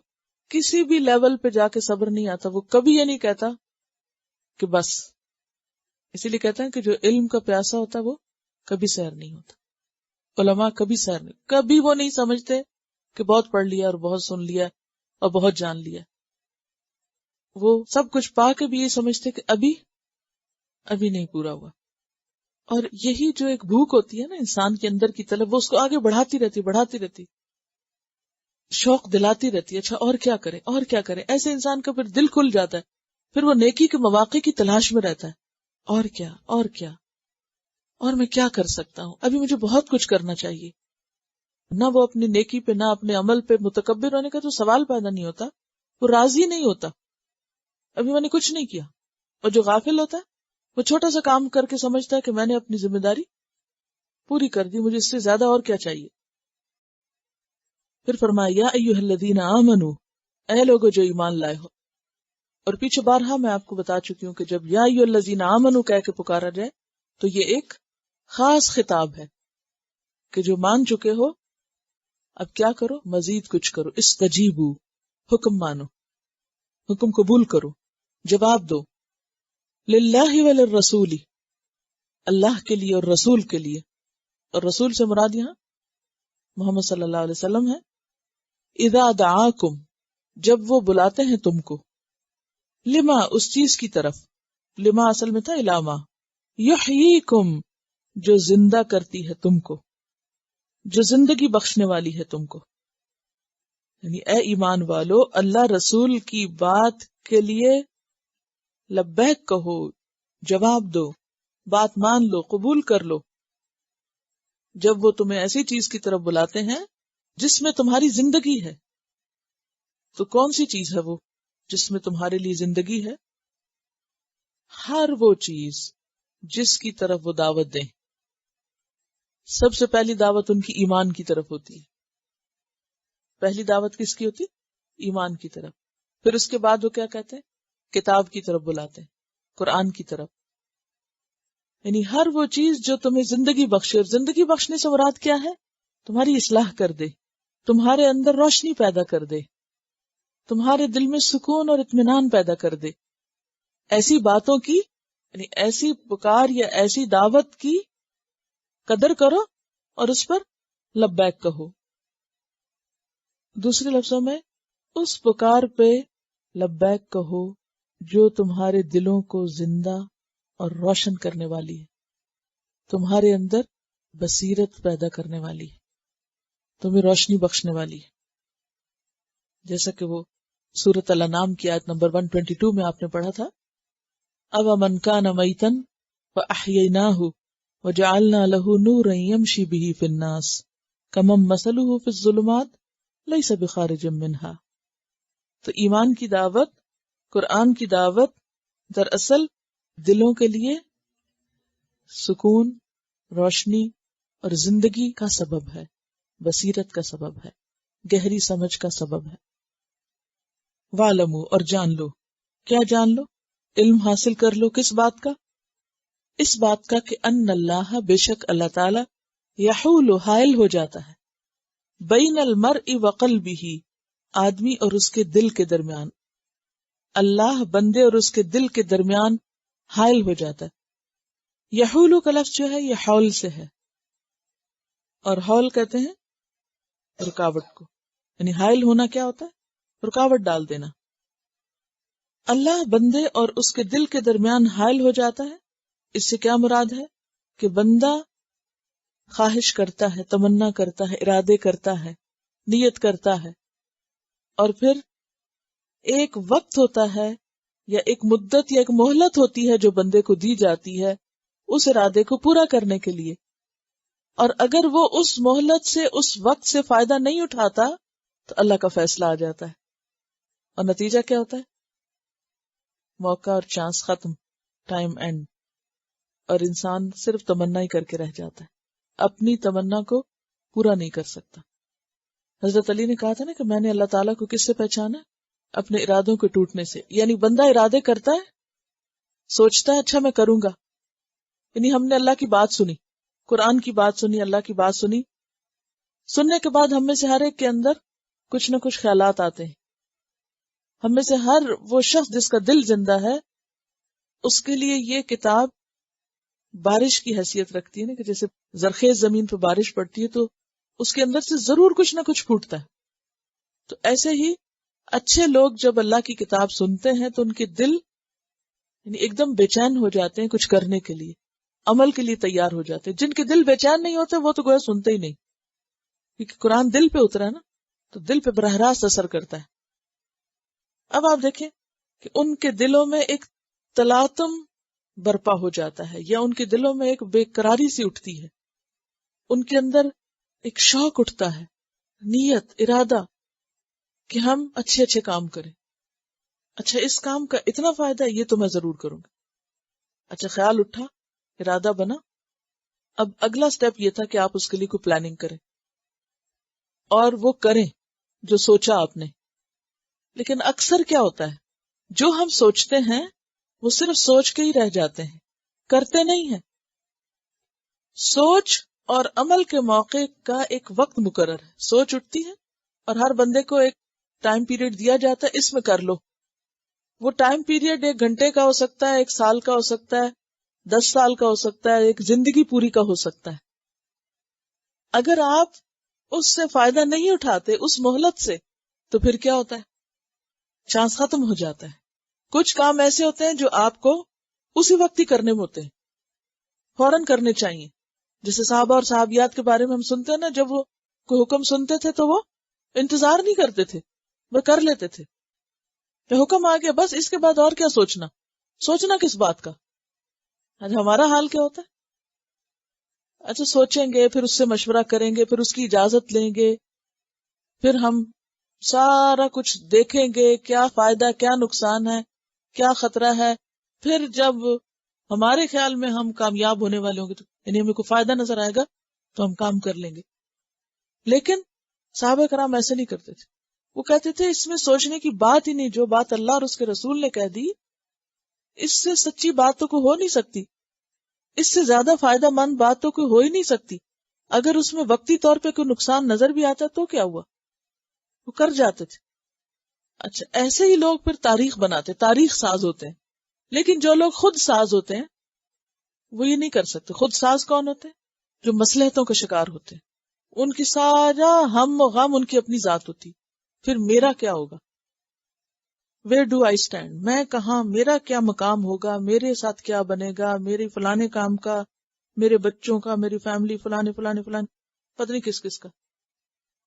Speaker 1: کسی بھی لیول پہ جا کے صبر نہیں آتا. وہ کبھی یہ نہیں کہتا کہ بس. اسی لیے کہتے ہیں کہ جو علم کا پیاسا ہوتا ہے وہ کبھی سیر نہیں ہوتا. علماء کبھی سیر نہیں، کبھی وہ نہیں سمجھتے کہ بہت پڑھ لیا اور بہت سن لیا اور بہت جان لیا. وہ سب کچھ پا کے بھی یہ سمجھتے کہ ابھی نہیں پورا ہوا. اور یہی جو ایک بھوک ہوتی ہے نا انسان کے اندر کی طلب، وہ اس کو آگے بڑھاتی رہتی، شوق دلاتی رہتی ہے. اچھا اور کیا کرے اور کیا کرے. ایسے انسان کا پھر دل کھل جاتا ہے، پھر وہ نیکی کے مواقع کی تلاش میں رہتا ہے. اور کیا اور کیا، اور میں کیا کر سکتا ہوں، ابھی مجھے بہت کچھ کرنا چاہیے. نہ وہ اپنی نیکی پہ نہ اپنے عمل پہ متکبر ہونے کا تو سوال پیدا نہیں ہوتا، وہ راضی نہیں ہوتا ابھی میں نے کچھ نہیں کیا. اور جو غافل ہوتا ہے وہ چھوٹا سا کام کر کے سمجھتا ہے کہ میں نے اپنی ذمہ داری پوری کر دی، مجھے اس سے زیادہ اور کیا چاہیے. پھر فرمایا یا ایھا الذین آمنو، اے لوگو جو ایمان لائے ہو. اور پیچھے بارہا میں آپ کو بتا چکی ہوں کہ جب یا ایھا الذین آمنو کہہ کے پکارا جائے تو یہ ایک خاص خطاب ہے کہ جو مان چکے ہو اب کیا کرو، مزید کچھ کرو. استجیبو، حکم مانو، حکم قبول کرو، جواب دو. للہ وللرسول، اللہ کے لیے اور رسول کے لیے. اور رسول سے مراد یہاں محمد صلی اللہ علیہ وسلم ہے. اذا دعاکم، جب وہ بلاتے ہیں تم کو، لما، اس چیز کی طرف، لما اصل میں تھا علامہ، یحییکم، جو زندہ کرتی ہے تم کو، جو زندگی بخشنے والی ہے تم کو. یعنی اے ایمان والو اللہ رسول کی بات کے لیے لبیک کہو، جواب دو، بات مان لو، قبول کر لو جب وہ تمہیں ایسی چیز کی طرف بلاتے ہیں جس میں تمہاری زندگی ہے۔ تو کون سی چیز ہے وہ جس میں تمہارے لیے زندگی ہے؟ ہر وہ چیز جس کی طرف وہ دعوت دیں۔ سب سے پہلی دعوت ان کی ایمان کی طرف ہوتی ہے۔ پہلی دعوت کس کی ہوتی؟ ایمان کی طرف۔ پھر اس کے بعد وہ کیا کہتے ہیں؟ کتاب کی طرف بلاتے ہیں، قرآن کی طرف۔ یعنی ہر وہ چیز جو تمہیں زندگی بخشے، اور زندگی بخشنے سے مراد کیا ہے؟ تمہاری اصلاح کر دے، تمہارے اندر روشنی پیدا کر دے، تمہارے دل میں سکون اور اطمینان پیدا کر دے۔ ایسی باتوں کی، یعنی ایسی پکار یا ایسی دعوت کی قدر کرو اور اس پر لبیک کہو۔ دوسرے لفظوں میں اس پکار پہ لبیک کہو جو تمہارے دلوں کو زندہ اور روشن کرنے والی ہے، تمہارے اندر بصیرت پیدا کرنے والی ہے، تمہیں روشنی بخشنے والی ہے۔ جیسا کہ وہ سورۃ الانعام کی آیت نمبر 122 میں آپ نے پڑھا تھا، أَوَمَنْ كَانَ مَيْتًا فَأَحْيَيْنَاهُ وَجَعَلْنَا لَهُ نُورًا يَمْشِي بِهِ فِي النَّاسِ كَمَنْ مَثَلُهُ فِي الظُّلُمَاتِ لَيْسَ بِخَارِجٍ مِنْهَا۔ تو ایمان کی دعوت، قرآن کی دعوت دراصل دلوں کے لیے سکون، روشنی اور زندگی کا سبب ہے، بصیرت کا سبب ہے، گہری سمجھ کا سبب ہے۔ وَاعْلَمُوا، اور جان لو۔ کیا جان لو؟ علم حاصل کر لو۔ کس بات کا؟ اس بات کا کہ ان اللہ، بے شک اللہ تعالی، یحول، حائل ہو جاتا ہے، بین المرء وقلبہ، آدمی اور اس کے دل کے درمیان۔ اللہ بندے اور اس کے دل کے درمیان حائل ہو جاتا ہے۔ یحول کا لفظ جو ہے یہ حول سے ہے، اور حول کہتے ہیں رکاوٹ کو، یعنی حائل ہونا کیا ہوتا ہے؟ رکاوٹ ڈال دینا۔ اللہ بندے اور اس کے دل کے درمیان حائل ہو جاتا ہے۔ اس سے کیا مراد ہے؟ کہ بندہ خواہش کرتا ہے، تمنا کرتا ہے، ارادے کرتا ہے، نیت کرتا ہے، اور پھر ایک وقت ہوتا ہے یا ایک مدت یا ایک مہلت ہوتی ہے جو بندے کو دی جاتی ہے اس ارادے کو پورا کرنے کے لیے، اور اگر وہ اس مہلت سے، اس وقت سے فائدہ نہیں اٹھاتا تو اللہ کا فیصلہ آ جاتا ہے، اور نتیجہ کیا ہوتا ہے؟ موقع اور چانس ختم، ٹائم اینڈ، اور انسان صرف تمنا ہی کر کے رہ جاتا ہے، اپنی تمنا کو پورا نہیں کر سکتا۔ حضرت علی نے کہا تھا نا کہ میں نے اللہ تعالیٰ کو کس سے پہچانا؟ اپنے ارادوں کے ٹوٹنے سے۔ یعنی بندہ ارادے کرتا ہے، سوچتا ہے اچھا میں کروں گا، یعنی ہم نے اللہ کی بات سنی، قرآن کی بات سنی، اللہ کی بات سنی، سننے کے بعد ہم میں سے ہر ایک کے اندر کچھ نہ کچھ خیالات آتے ہیں۔ ہم میں سے ہر وہ شخص جس کا دل زندہ ہے اس کے لیے یہ کتاب بارش کی حیثیت رکھتی ہے نا، کہ جیسے زرخیز زمین پہ بارش پڑتی ہے تو اس کے اندر سے ضرور کچھ نہ کچھ پھوٹتا ہے۔ تو ایسے ہی اچھے لوگ جب اللہ کی کتاب سنتے ہیں تو ان کے دل یعنی ایک دم بے چین ہو جاتے ہیں کچھ کرنے کے لیے، عمل کے لیے تیار ہو جاتے ہیں۔ جن کے دل بے چین نہیں ہوتے وہ تو گویا سنتے ہی نہیں، کیونکہ قرآن دل پہ اترا ہے نا، تو دل پہ براہ راست اثر کرتا ہے۔ اب آپ دیکھیں کہ ان کے دلوں میں ایک تلاطم برپا ہو جاتا ہے، یا ان کے دلوں میں ایک بے قراری سی اٹھتی ہے، ان کے اندر ایک شوق اٹھتا ہے، نیت، ارادہ کہ ہم اچھے اچھے کام کریں۔ اچھا اس کام کا اتنا فائدہ ہے، یہ تو میں ضرور کروں گا۔ اچھا خیال اٹھا، ارادہ بنا، اب اگلا سٹیپ یہ تھا کہ آپ اس کے لیے کوئی پلاننگ کریں اور وہ کریں جو سوچا آپ نے۔ لیکن اکثر کیا ہوتا ہے، جو ہم سوچتے ہیں وہ صرف سوچ کے ہی رہ جاتے ہیں، کرتے نہیں ہیں۔ سوچ اور عمل کے موقع کا ایک وقت مقرر ہے، سوچ اٹھتی ہے اور ہر بندے کو ایک ٹائم پیریڈ دیا جاتا ہے، اس میں کر لو۔ وہ ٹائم پیریڈ 1 گھنٹے کا ہو سکتا ہے، 1 سال کا ہو سکتا ہے، 10 سال کا ہو سکتا ہے، ایک زندگی پوری کا ہو سکتا ہے۔ اگر آپ اس سے فائدہ نہیں اٹھاتے اس مہلت سے تو پھر کیا ہوتا ہے؟ چانس ختم ہو جاتا ہے۔ کچھ کام ایسے ہوتے ہیں جو آپ کو اسی وقت ہی کرنے میں ہوتے ہیں، فوراً کرنے چاہیے۔ جیسے صحابہ اور صحابیات کے بارے میں ہم سنتے ہیں نا، جب وہ کوئی حکم سنتے تھے تو وہ انتظار نہیں کرتے تھے، وہ کر لیتے تھے کہ حکم آ گیا بس، اس کے بعد اور کیا سوچنا، سوچنا کس بات کا. آج ہمارا حال کیا ہوتا ہے؟ اچھا سوچیں گے، پھر اس سے مشورہ کریں گے، پھر اس کی اجازت لیں گے، پھر ہم سارا کچھ دیکھیں گے، کیا فائدہ کیا نقصان ہے، کیا خطرہ ہے. پھر جب ہمارے خیال میں ہم کامیاب ہونے والے ہوں گے، تو یعنی ہمیں کوئی فائدہ نظر آئے گا تو ہم کام کر لیں گے. لیکن صحابہ کرام ایسے نہیں کرتے تھے. وہ کہتے تھے اس میں سوچنے کی بات ہی نہیں، جو بات اللہ اور اس کے رسول نے کہہ دی، اس سے سچی بات تو کوئی ہو نہیں سکتی، اس سے زیادہ فائدہ مند بات تو کوئی ہو ہی نہیں سکتی. اگر اس میں وقتی طور پہ کوئی نقصان نظر بھی آتا تو کیا ہوا، وہ کر جاتے تھے. اچھا ایسے ہی لوگ پھر تاریخ بناتے، تاریخ ساز ہوتے ہیں. لیکن جو لوگ خود ساز ہوتے ہیں وہ یہ نہیں کر سکتے. خود ساز کون ہوتے ہیں؟ جو مصلحتوں کا شکار ہوتے ہیں. ان کی سارا ہم و غم ان کی اپنی ذات ہوتی. پھر میرا کیا ہوگا، ویئر ڈو آئی اسٹینڈ، میں کہاں، میرا کیا مقام ہوگا، میرے ساتھ کیا بنے گا، میری فلانے کام کا، میرے بچوں کا، میری فیملی، فلانے فلانے فلانے، پتہ نہیں کس کس کا،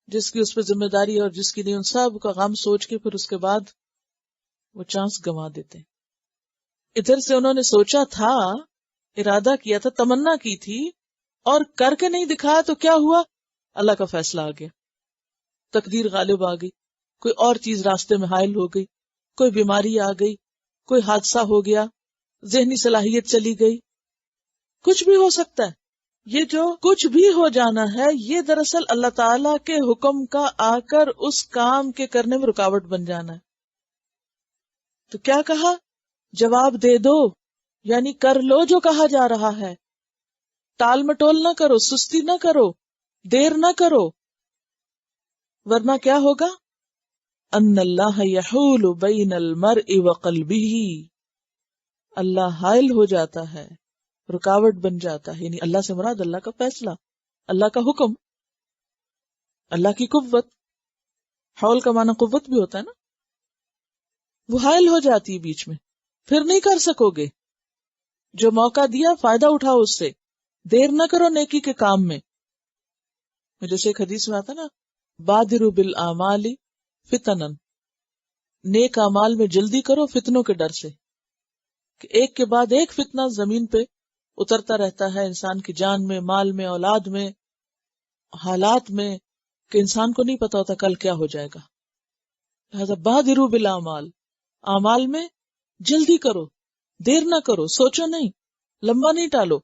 Speaker 1: جس کی اس پہ ذمہ داری اور جس کی نہیں، ان سب کا غم سوچ کے پھر اس کے بعد وہ چانس گنوا دیتے ہیں. ادھر سے انہوں نے سوچا تھا، ارادہ کیا تھا، تمنا کی تھی، اور کر کے نہیں دکھایا تو کیا ہوا، اللہ کا فیصلہ آ گیا، تقدیر غالب آ گئی، کوئی اور چیز راستے میں حائل ہو گئی، کوئی بیماری آ گئی، کوئی حادثہ ہو گیا، ذہنی صلاحیت چلی گئی، کچھ بھی ہو سکتا ہے. یہ جو کچھ بھی ہو جانا ہے یہ دراصل اللہ تعالی کے حکم کا آ کر اس کام کے کرنے میں رکاوٹ بن جانا ہے. تو کیا کہا، جواب دے دو، یعنی کر لو جو کہا جا رہا ہے، ٹال مٹول نہ کرو، سستی نہ کرو، دیر نہ کرو، ورنہ کیا ہوگا، ان اللہ یحول بین المرء وقلبہ، اللہ حائل ہو جاتا ہے، رکاوٹ بن جاتا ہے. یعنی اللہ سے مراد اللہ کا فیصلہ، اللہ کا حکم، اللہ کی قوت. حول کا معنی قوت بھی ہوتا ہے نا. وہ حائل ہو جاتی ہے بیچ میں، پھر نہیں کر سکو گے. جو موقع دیا فائدہ اٹھاؤ اس سے، دیر نہ کرو نیکی کے کام میں. جیسے ایک حدیث میں آتا نا، بادروا بالاعمال فتنا، نیک اعمال میں جلدی کرو فتنوں کے ڈر سے، کہ ایک کے بعد ایک فتنہ زمین پہ اترتا رہتا ہے، انسان کی جان میں، مال میں، اولاد میں، حالات میں، کہ انسان کو نہیں پتا ہوتا کل کیا ہو جائے گا. لہذا بادروا بالاعمال، اعمال میں جلدی کرو، دیر نہ کرو، سوچو نہیں، لمبا نہیں ٹالو.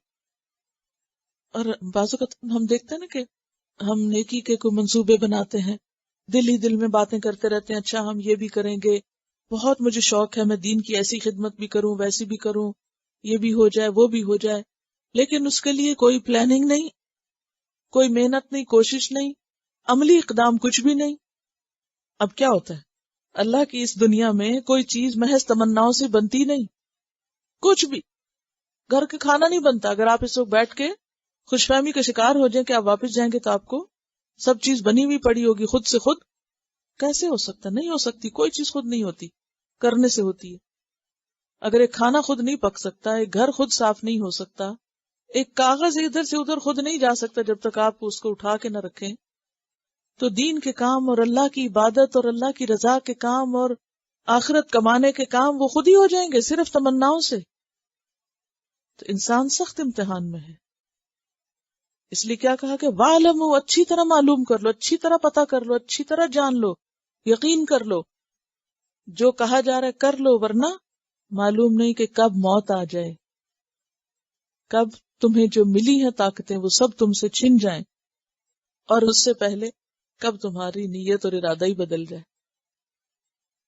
Speaker 1: اور بعض اوقات ہم دیکھتے ہیں نا کہ ہم نیکی کے کوئی منصوبے بناتے ہیں، دل ہی دل میں باتیں کرتے رہتے ہیں، اچھا ہم یہ بھی کریں گے، بہت مجھے شوق ہے میں دین کی ایسی خدمت بھی کروں، ویسی بھی کروں، یہ بھی ہو جائے وہ بھی ہو جائے، لیکن اس کے لیے کوئی پلاننگ نہیں، کوئی محنت نہیں، کوشش نہیں، عملی اقدام کچھ بھی نہیں. اب کیا ہوتا ہے، اللہ کی اس دنیا میں کوئی چیز محض تمناؤں سے بنتی نہیں. کچھ بھی گھر کا کھانا نہیں بنتا اگر آپ اس وقت بیٹھ کے خوش فہمی کا شکار ہو جائیں کہ آپ واپس جائیں گے تو آپ کو سب چیز بنی ہوئی پڑی ہوگی خود سے خود. کیسے ہو سکتا؟ نہیں ہو سکتی. کوئی چیز خود نہیں ہوتی، کرنے سے ہوتی ہے. اگر ایک کھانا خود نہیں پک سکتا، ایک گھر خود صاف نہیں ہو سکتا، ایک کاغذ ادھر سے ادھر خود نہیں جا سکتا جب تک آپ اس کو اٹھا کے نہ رکھیں، تو دین کے کام اور اللہ کی عبادت اور اللہ کی رضا کے کام اور آخرت کمانے کے کام وہ خود ہی ہو جائیں گے صرف تمناؤں سے. تو انسان سخت امتحان میں ہے. اس لیے کیا کہا کہ وَاعْلَمُوا، اچھی طرح معلوم کر لو، اچھی طرح پتا کر لو، اچھی طرح جان لو، یقین کر لو، جو کہا جا رہا ہے کر لو، ورنہ معلوم نہیں کہ کب موت آ جائے، کب تمہیں جو ملی ہیں طاقتیں وہ سب تم سے چھن جائیں، اور اس سے پہلے کب تمہاری نیت اور ارادہ ہی بدل جائے.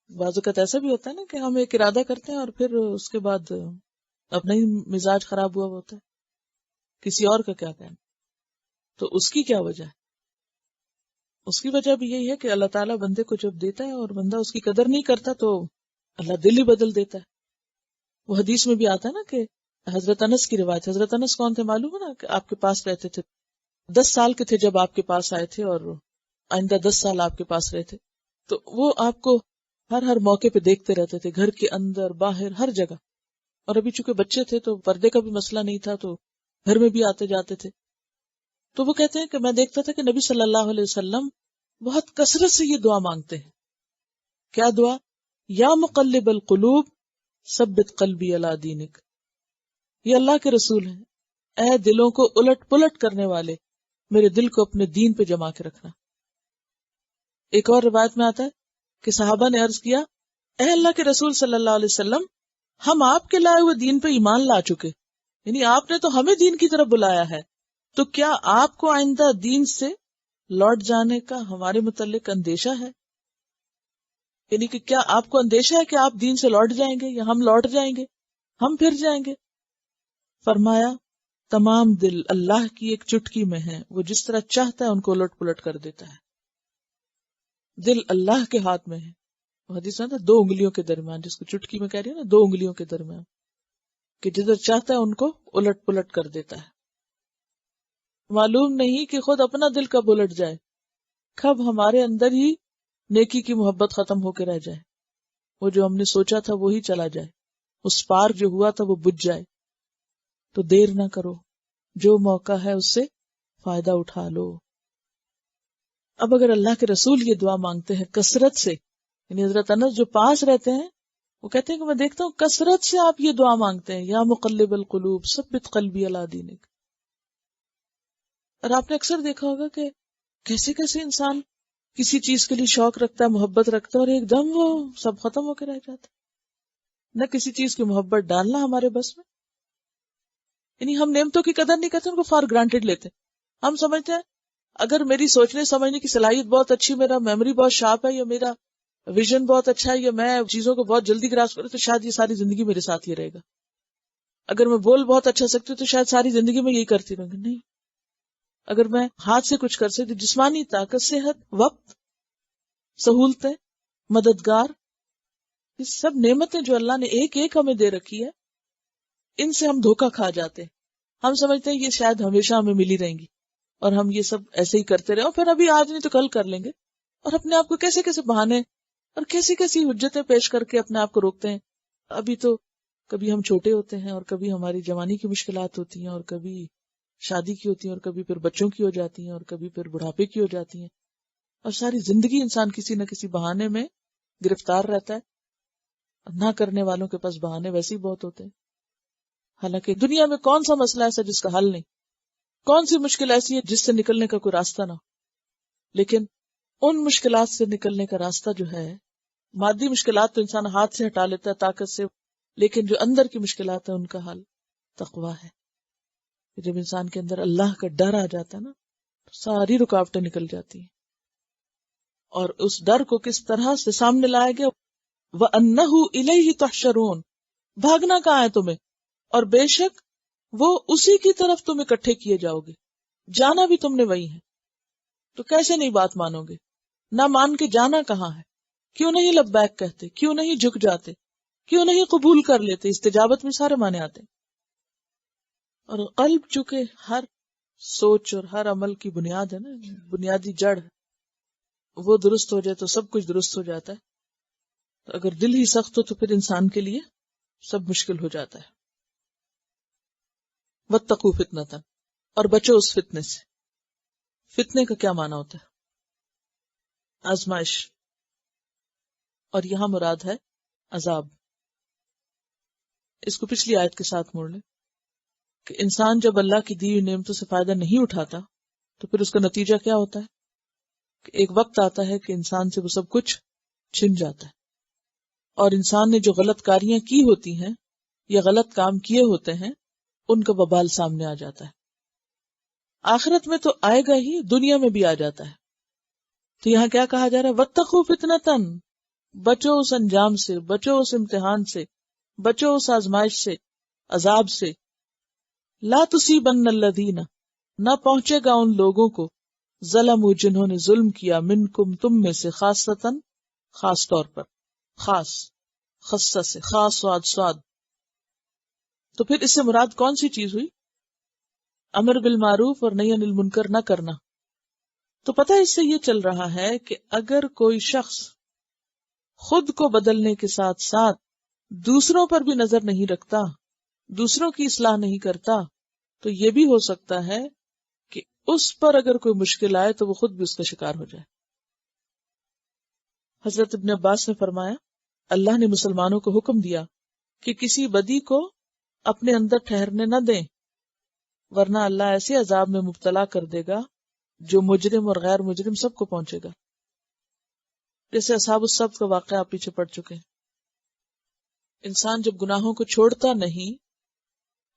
Speaker 1: بعض اوقات ایسا بھی ہوتا ہے نا کہ ہم ایک ارادہ کرتے ہیں اور پھر اس کے بعد اپنا ہی مزاج خراب ہوا ہوتا ہے، کسی اور کا کیا کہنا. تو اس کی کیا وجہ ہے؟ اس کی وجہ بھی یہی ہے کہ اللہ تعالیٰ بندے کو جب دیتا ہے اور بندہ اس کی قدر نہیں کرتا تو اللہ دل ہی بدل دیتا ہے. وہ حدیث میں بھی آتا ہے نا کہ حضرت انس کی روایت. حضرت انس کون تھے معلوم ہے نا؟ کہ آپ کے پاس رہتے تھے، 10 سال کے تھے جب آپ کے پاس آئے تھے اور آئندہ 10 سال آپ کے پاس رہے تھے. تو وہ آپ کو ہر موقع پہ دیکھتے رہتے تھے، گھر کے اندر باہر ہر جگہ. اور ابھی چونکہ بچے تھے تو پردے کا بھی مسئلہ نہیں تھا تو گھر میں بھی آتے جاتے تھے. تو وہ کہتے ہیں کہ میں دیکھتا تھا کہ نبی صلی اللہ علیہ وسلم بہت کثرت سے یہ دعا مانگتے ہیں. کیا دعا؟ یا مقلب القلوب ثبت قلبی علی دینک. یہ اللہ کے رسول ہیں، اے دلوں کو الٹ پلٹ کرنے والے، میرے دل کو اپنے دین پہ جما کے رکھنا. ایک اور روایت میں آتا ہے کہ صحابہ نے عرض کیا، اے اللہ کے رسول صلی اللہ علیہ وسلم، ہم آپ کے لائے ہوئے دین پہ ایمان لا چکے، یعنی آپ نے تو ہمیں دین کی طرف بلایا ہے، تو کیا آپ کو آئندہ دین سے لوٹ جانے کا ہمارے متعلق اندیشہ ہے؟ یعنی کہ کیا آپ کو اندیشہ ہے کہ آپ دین سے لوٹ جائیں گے، یا ہم لوٹ جائیں گے، ہم پھر جائیں گے؟ فرمایا، تمام دل اللہ کی ایک چٹکی میں ہیں، وہ جس طرح چاہتا ہے ان کو الٹ پلٹ کر دیتا ہے. دل اللہ کے ہاتھ میں ہے. حدیث میں دو انگلیوں کے درمیان، جس کو چٹکی میں کہہ رہی ہے نا، دو انگلیوں کے درمیان، کہ جدھر چاہتا ہے ان کو الٹ پلٹ کر دیتا ہے. معلوم نہیں کہ خود اپنا دل کب الٹ جائے، کب ہمارے اندر ہی نیکی کی محبت ختم ہو کے رہ جائے، وہ جو ہم نے سوچا تھا وہی چلا جائے، اس سپارک جو ہوا تھا وہ بجھ جائے. تو دیر نہ کرو، جو موقع ہے اس سے فائدہ اٹھا لو. اب اگر اللہ کے رسول یہ دعا مانگتے ہیں کثرت سے، یعنی حضرت انس جو پاس رہتے ہیں وہ کہتے ہیں کہ میں دیکھتا ہوں کثرت سے آپ یہ دعا مانگتے ہیں، یا مقلب القلوب ثبت قلبی علی دینک. اور آپ نے اکثر دیکھا ہوگا کہ کیسے کیسے انسان کسی چیز کے لیے شوق رکھتا ہے، محبت رکھتا ہے، اور ایک دم وہ سب ختم ہو کے رہ جاتا ہے. نہ کسی چیز کی محبت ڈالنا ہمارے بس میں، یعنی ہم نعمتوں کی قدر نہیں کرتے، ان کو فار گرانٹیڈ لیتے. ہم سمجھتے ہیں اگر میری سوچنے سمجھنے کی صلاحیت بہت اچھی، میرا میموری بہت شارپ ہے، یا میرا ویژن بہت اچھا ہے، یا میں چیزوں کو بہت جلدی گراسپ کروں، تو شاید یہ ساری زندگی میرے ساتھ ہی رہے گا. اگر میں بول بہت اچھا سکتی ہوں تو شاید ساری زندگی میں یہی کرتی رہوں گی. نہیں، اگر میں ہاتھ سے کچھ کر سکتی، جسمانی طاقت، صحت، وقت، سہولتیں، مددگار، یہ سب نعمتیں جو اللہ نے ایک ایک ہمیں دے رکھی ہے، ان سے ہم دھوکہ کھا جاتے ہیں. ہم سمجھتے ہیں یہ شاید ہمیشہ ہمیں ملی رہیں گی، اور ہم یہ سب ایسے ہی کرتے رہے، اور پھر ابھی آج نہیں تو کل کر لیں گے، اور اپنے آپ کو کیسے کیسے بہانے اور کیسی کیسی حجتیں پیش کر کے اپنے آپ کو روکتے ہیں. ابھی تو کبھی ہم چھوٹے ہوتے ہیں، اور کبھی ہماری جوانی کی مشکلات ہوتی ہیں، اور کبھی شادی کی ہوتی ہیں، اور کبھی پھر بچوں کی ہو جاتی ہیں، اور کبھی پھر بڑھاپے کی ہو جاتی ہیں، اور ساری زندگی انسان کسی نہ کسی بہانے میں گرفتار رہتا ہے. نہ کرنے والوں کے پاس بہانے ویسے ہی بہت ہوتے ہیں. حالانکہ دنیا میں کون سا مسئلہ ایسا جس کا حل نہیں، کون سی مشکل ایسی ہے جس سے نکلنے کا کوئی راستہ نہ ہو. لیکن ان مشکلات سے نکلنے کا راستہ جو ہے، مادی مشکلات تو انسان ہاتھ سے ہٹا لیتا ہے طاقت سے، لیکن جو اندر کی مشکلات ہیں ان کا حل تقویٰ ہے. جب انسان کے اندر اللہ کا ڈر آ جاتا ہے نا، تو ساری رکاوٹیں نکل جاتی ہیں. اور اس ڈر کو کس طرح سے سامنے لایا گیا، وَأَنَّهُ إِلَيْهِ تُحْشَرُونَ، بھاگنا کہاں ہے تمہیں، اور بے شک وہ اسی کی طرف تم اکٹھے کیے جاؤ گے، جانا بھی تم نے وہی ہے. تو کیسے نہیں بات مانو گے؟ نہ مان کے جانا کہاں ہے؟ کیوں نہیں لبیک کہتے؟ کیوں نہیں جھک جاتے؟ کیوں نہیں قبول کر لیتے؟ استجابت میں سارے معنی آتے ہیں. اور قلب چونکہ ہر سوچ اور ہر عمل کی بنیاد ہے نا، بنیادی جڑ ہے، وہ درست ہو جائے تو سب کچھ درست ہو جاتا ہے. تو اگر دل ہی سخت ہو تو پھر انسان کے لیے سب مشکل ہو جاتا ہے. واتقوا فتنة، اور بچو اس فتنے سے. فتنے کا کیا معنی ہوتا ہے؟ آزمائش، اور یہاں مراد ہے عذاب. اس کو پچھلی آیت کے ساتھ موڑ لیں کہ انسان جب اللہ کی دی ہوئی نعمتوں سے فائدہ نہیں اٹھاتا تو پھر اس کا نتیجہ کیا ہوتا ہے کہ ایک وقت آتا ہے کہ انسان سے وہ سب کچھ چھن جاتا ہے، اور انسان نے جو غلط کاریاں کی ہوتی ہیں یا غلط کام کیے ہوتے ہیں ان کا وبال سامنے آ جاتا ہے. آخرت میں تو آئے گا ہی، دنیا میں بھی آ جاتا ہے. تو یہاں کیا کہا جا رہا ہے؟ واتقوا فتنة، بچو اس انجام سے، بچو اس امتحان سے، بچو اس آزمائش سے، عذاب سے. لا تصیبن الذین، نہ پہنچے گا ان لوگوں کو، ظلموا، جنہوں نے ظلم کیا، منکم، تم میں سے، خاصتاً، خاص طور پر، خاص، خصہ سے، خاص سواد. تو پھر اس سے مراد کون سی چیز ہوئی؟ امر بالمعروف اور نہی عن المنکر نہ کرنا. تو پتہ اس سے یہ چل رہا ہے کہ اگر کوئی شخص خود کو بدلنے کے ساتھ ساتھ دوسروں پر بھی نظر نہیں رکھتا، دوسروں کی اصلاح نہیں کرتا، تو یہ بھی ہو سکتا ہے کہ اس پر اگر کوئی مشکل آئے تو وہ خود بھی اس کا شکار ہو جائے. حضرت ابن عباس نے فرمایا اللہ نے مسلمانوں کو حکم دیا کہ کسی بدی کو اپنے اندر ٹھہرنے نہ دیں، ورنہ اللہ ایسے عذاب میں مبتلا کر دے گا جو مجرم اور غیر مجرم سب کو پہنچے گا. جیسے اصحاب السبت کا واقعہ آپ پیچھے پڑ چکے ہیں. انسان جب گناہوں کو چھوڑتا نہیں،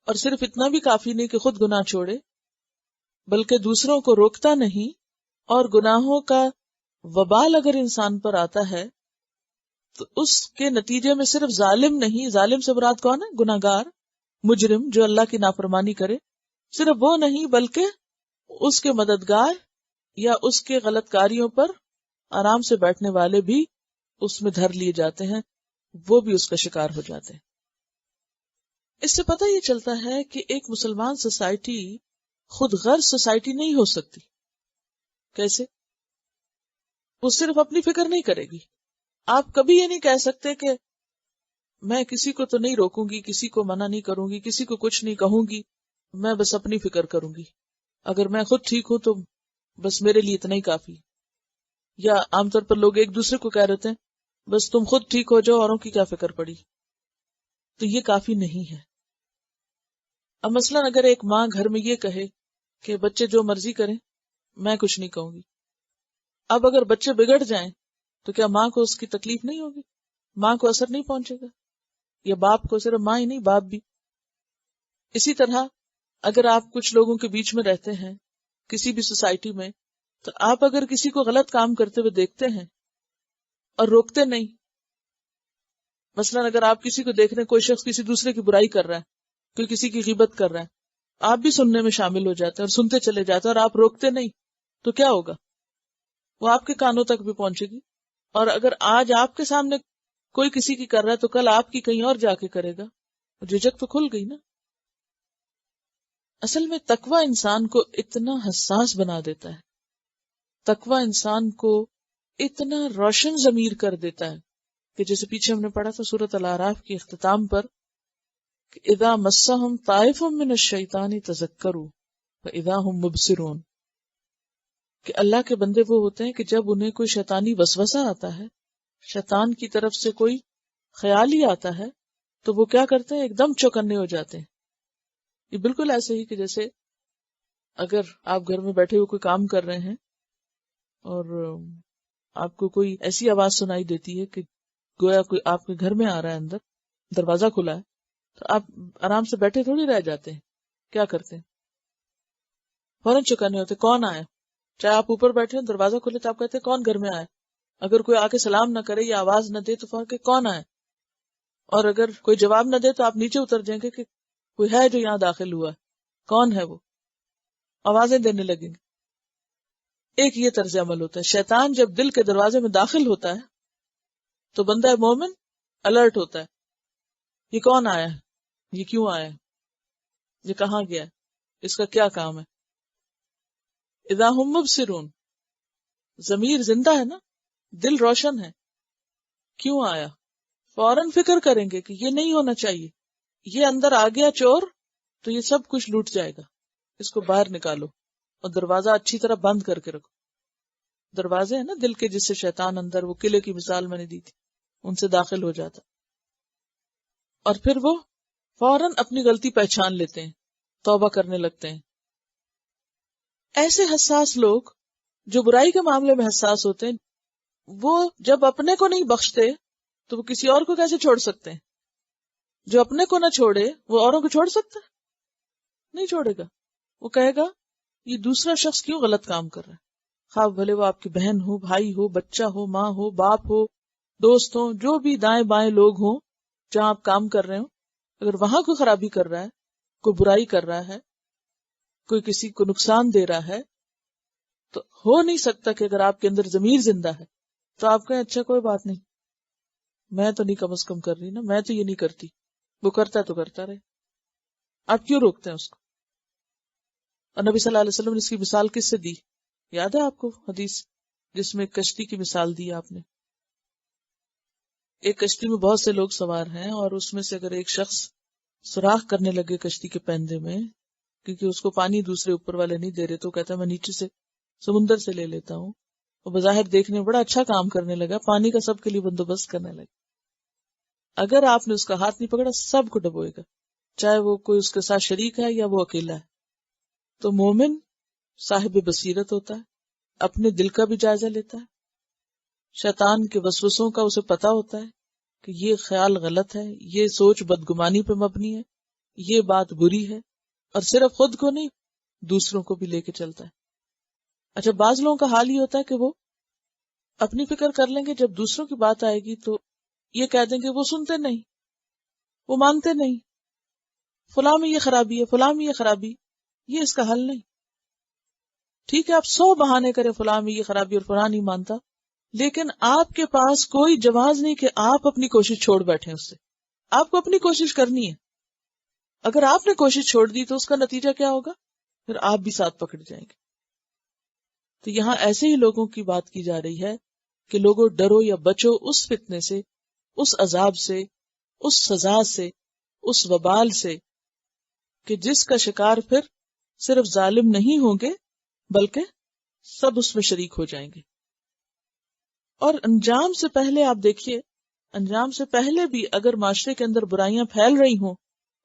Speaker 1: اور صرف اتنا بھی کافی نہیں کہ خود گناہ چھوڑے، بلکہ دوسروں کو روکتا نہیں، اور گناہوں کا وبال اگر انسان پر آتا ہے تو اس کے نتیجے میں صرف ظالم نہیں، ظالم سے مراد کون ہے؟ گناہگار، مجرم جو اللہ کی نافرمانی کرے، صرف وہ نہیں بلکہ اس کے مددگار یا اس کے غلط کاریوں پر آرام سے بیٹھنے والے بھی اس میں دھر لیے جاتے ہیں، وہ بھی اس کا شکار ہو جاتے ہیں. اس سے پتہ یہ چلتا ہے کہ ایک مسلمان سوسائٹی خود غرض سوسائٹی نہیں ہو سکتی. کیسے؟ وہ صرف اپنی فکر نہیں کرے گی. آپ کبھی یہ نہیں کہہ سکتے کہ میں کسی کو تو نہیں روکوں گی، کسی کو منع نہیں کروں گی، کسی کو کچھ نہیں کہوں گی، میں بس اپنی فکر کروں گی. اگر میں خود ٹھیک ہوں تو بس میرے لیے اتنا ہی کافی. یا عام طور پر لوگ ایک دوسرے کو کہہ رہتے ہیں بس تم خود ٹھیک ہو جاؤ، اوروں کی کیا فکر پڑی. تو یہ کافی نہیں ہے. اب مثلا اگر ایک ماں گھر میں یہ کہے کہ بچے جو مرضی کریں، میں کچھ نہیں کہوں گی. اب اگر بچے بگڑ جائیں تو کیا ماں کو اس کی تکلیف نہیں ہوگی؟ ماں کو اثر نہیں پہنچے گا؟ یا باپ کو؟ صرف ماں ہی نہیں، باپ بھی. اسی طرح اگر آپ کچھ لوگوں کے بیچ میں رہتے ہیں کسی بھی سوسائٹی میں، تو آپ اگر کسی کو غلط کام کرتے ہوئے دیکھتے ہیں اور روکتے نہیں، مثلا اگر آپ کسی کو دیکھ رہے ہیں کوئی شخص کسی دوسرے کی برائی کر رہا ہے، کوئی کسی کی غیبت کر رہا ہے، آپ بھی سننے میں شامل ہو جاتے ہیں اور سنتے چلے جاتے ہیں اور آپ روکتے نہیں، تو کیا ہوگا؟ وہ آپ کے کانوں تک بھی پہنچے گی. اور اگر آج آپ کے سامنے کوئی کسی کی کر رہا ہے تو کل آپ کی کہیں اور جا کے کرے گا. جھجک تو کھل گئی نا. اصل میں تقوی انسان کو اتنا حساس بنا دیتا ہے، تقوی انسان کو اتنا روشن ضمیر کر دیتا ہے کہ جیسے پیچھے ہم نے پڑھا تھا سورۃ الاعراف کے اختتام پر کہ اذا مسهم طائف من الشیطان تذکروا فاذا هم مبصرون، کہ اللہ کے بندے وہ ہوتے ہیں کہ جب انہیں کوئی شیطانی وسوسہ آتا ہے، شیطان کی طرف سے کوئی خیال ہی آتا ہے، تو وہ کیا کرتے ہیں؟ ایک دم چوکنے ہو جاتے ہیں. یہ بالکل ایسے ہی کہ جیسے اگر آپ گھر میں بیٹھے ہوئے کوئی کام کر رہے ہیں اور آپ کو کوئی ایسی آواز سنائی دیتی ہے کہ گویا کوئی آپ کے گھر میں آ رہا ہے، اندر دروازہ کھلا ہے، تو آپ آرام سے بیٹھے تھوڑی رہ جاتے ہیں. کیا کرتے ہیں؟ فوراً چوکنے ہوتے. کون آیا؟ چاہے آپ اوپر بیٹھے ہیں دروازہ کھلے تو آپ کہتے ہیں کون گھر میں آیا. اگر کوئی آ کے سلام نہ کرے یا آواز نہ دے تو فوراً کہ کون آیا. اور اگر کوئی جواب نہ دے تو آپ نیچے اتر جائیں گے کہ کوئی ہے جو یہاں داخل ہوا ہے، کون ہے وہ؟ آوازیں دینے لگیں گے. ایک یہ طرز عمل ہوتا ہے. شیطان جب دل کے دروازے میں داخل ہوتا ہے تو بندہ مومن الرٹ ہوتا ہے. یہ کون آیا ہے؟ یہ کیوں آیا ہے؟ یہ کہاں گیا ہے؟ اس کا کیا کام ہے؟ اذا ہم مبصرون، ضمیر زندہ ہے نا، دل روشن ہے. کیوں آیا؟ فوراً فکر کریں گے کہ یہ نہیں ہونا چاہیے، یہ اندر آ گیا چور تو یہ سب کچھ لوٹ جائے گا، اس کو باہر نکالو اور دروازہ اچھی طرح بند کر کے رکھو. دروازے ہیں نا دل کے، جس سے شیطان اندر، وہ قلعے کی مثال میں نے دی تھی، ان سے داخل ہو جاتا اور پھر وہ فوراً اپنی غلطی پہچان لیتے ہیں، توبہ کرنے لگتے ہیں. ایسے حساس لوگ جو برائی کے معاملے میں حساس ہوتے ہیں، وہ جب اپنے کو نہیں بخشتے تو وہ کسی اور کو کیسے چھوڑ سکتے ہیں؟ جو اپنے کو نہ چھوڑے وہ اوروں کو چھوڑ سکتا ہے؟ نہیں چھوڑے گا. وہ کہے گا یہ دوسرا شخص کیوں غلط کام کر رہا ہے، خواہ بھلے وہ آپ کی بہن ہو، بھائی ہو، بچہ ہو، ماں ہو، باپ ہو، دوست ہو، جو بھی دائیں بائیں لوگ ہوں جہاں آپ کام کر رہے ہو، اگر وہاں کوئی خرابی کر رہا ہے، کوئی برائی کر رہا ہے، کوئی کسی کو نقصان دے رہا ہے، تو ہو نہیں سکتا کہ اگر آپ کے اندر ضمیر زندہ ہے تو آپ کہیں اچھا کوئی بات نہیں، میں تو نہیں کم از کم کر رہی نا، میں تو یہ نہیں کرتی، وہ کرتا ہے تو کرتا رہے. آپ کیوں روکتے ہیں اس کو؟ اور نبی صلی اللہ علیہ وسلم نے اس کی مثال کس سے دی؟ یاد ہے آپ کو حدیث جس میں ایک کشتی کی مثال دی آپ نے؟ ایک کشتی میں بہت سے لوگ سوار ہیں اور اس میں سے اگر ایک شخص سوراخ کرنے لگے کشتی کے پیندے میں، کیونکہ اس کو پانی دوسرے اوپر والے نہیں دے رہے، تو کہتا ہے میں نیچے سے سمندر سے لے لیتا ہوں. وہ بظاہر دیکھنے میں بڑا اچھا کام کرنے لگا، پانی کا سب کے لیے بندوبست کرنے لگا، اگر آپ نے اس کا ہاتھ نہیں پکڑا سب کو ڈبوئے گا، چاہے وہ کوئی اس کے ساتھ شریک ہے یا وہ اکیلا ہے۔ تو مومن صاحب بصیرت ہوتا ہے، اپنے دل کا بھی جائزہ لیتا ہے، شیطان کے وسوسوں کا اسے پتا ہوتا ہے کہ یہ خیال غلط ہے، یہ سوچ بدگمانی پہ مبنی ہے، یہ بات بری ہے، اور صرف خود کو نہیں دوسروں کو بھی لے کے چلتا ہے۔ اچھا، بعض لوگوں کا حال یہ ہوتا ہے کہ وہ اپنی فکر کر لیں گے، جب دوسروں کی بات آئے گی تو یہ کہہ دیں گے وہ سنتے نہیں، وہ مانتے نہیں، فلاں میں یہ خرابی ہے، فلاں میں یہ خرابی، یہ اس کا حل نہیں۔ ٹھیک ہے آپ 100 بہانے کریں فلاں میں یہ خرابی اور فلاں نہیں مانتا، لیکن آپ کے پاس کوئی جواز نہیں کہ آپ اپنی کوشش چھوڑ بیٹھیں اس سے، آپ کو اپنی کوشش کرنی ہے۔ اگر آپ نے کوشش چھوڑ دی تو اس کا نتیجہ کیا ہوگا؟ پھر آپ بھی ساتھ پکڑ جائیں گے۔ تو یہاں ایسے ہی لوگوں کی بات کی جا رہی ہے کہ لوگوں ڈرو یا بچو اس فتنے سے، اس عذاب سے، اس سزا سے، اس وبال سے کہ جس کا شکار پھر صرف ظالم نہیں ہوں گے بلکہ سب اس میں شریک ہو جائیں گے۔ اور انجام سے پہلے آپ دیکھیے، انجام سے پہلے بھی اگر معاشرے کے اندر برائیاں پھیل رہی ہوں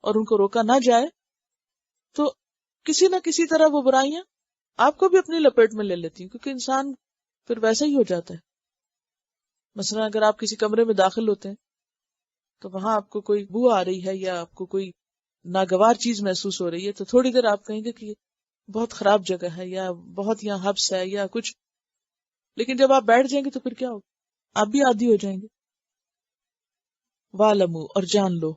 Speaker 1: اور ان کو روکا نہ جائے تو کسی نہ کسی طرح وہ برائیاں آپ کو بھی اپنی لپیٹ میں لے لیتی ہیں، کیونکہ انسان پھر ویسا ہی ہو جاتا ہے۔ مثلا اگر آپ کسی کمرے میں داخل ہوتے ہیں تو وہاں آپ کو کوئی بو آ رہی ہے یا آپ کو کوئی ناگوار چیز محسوس ہو رہی ہے تو تھوڑی دیر آپ کہیں گے کہ یہ بہت خراب جگہ ہے یا بہت یہاں حبس ہے یا کچھ، لیکن جب آپ بیٹھ جائیں گے تو پھر کیا ہوگا؟ آپ بھی عادی ہو جائیں گے۔ وَاعْلَمُوا، اور جان لو،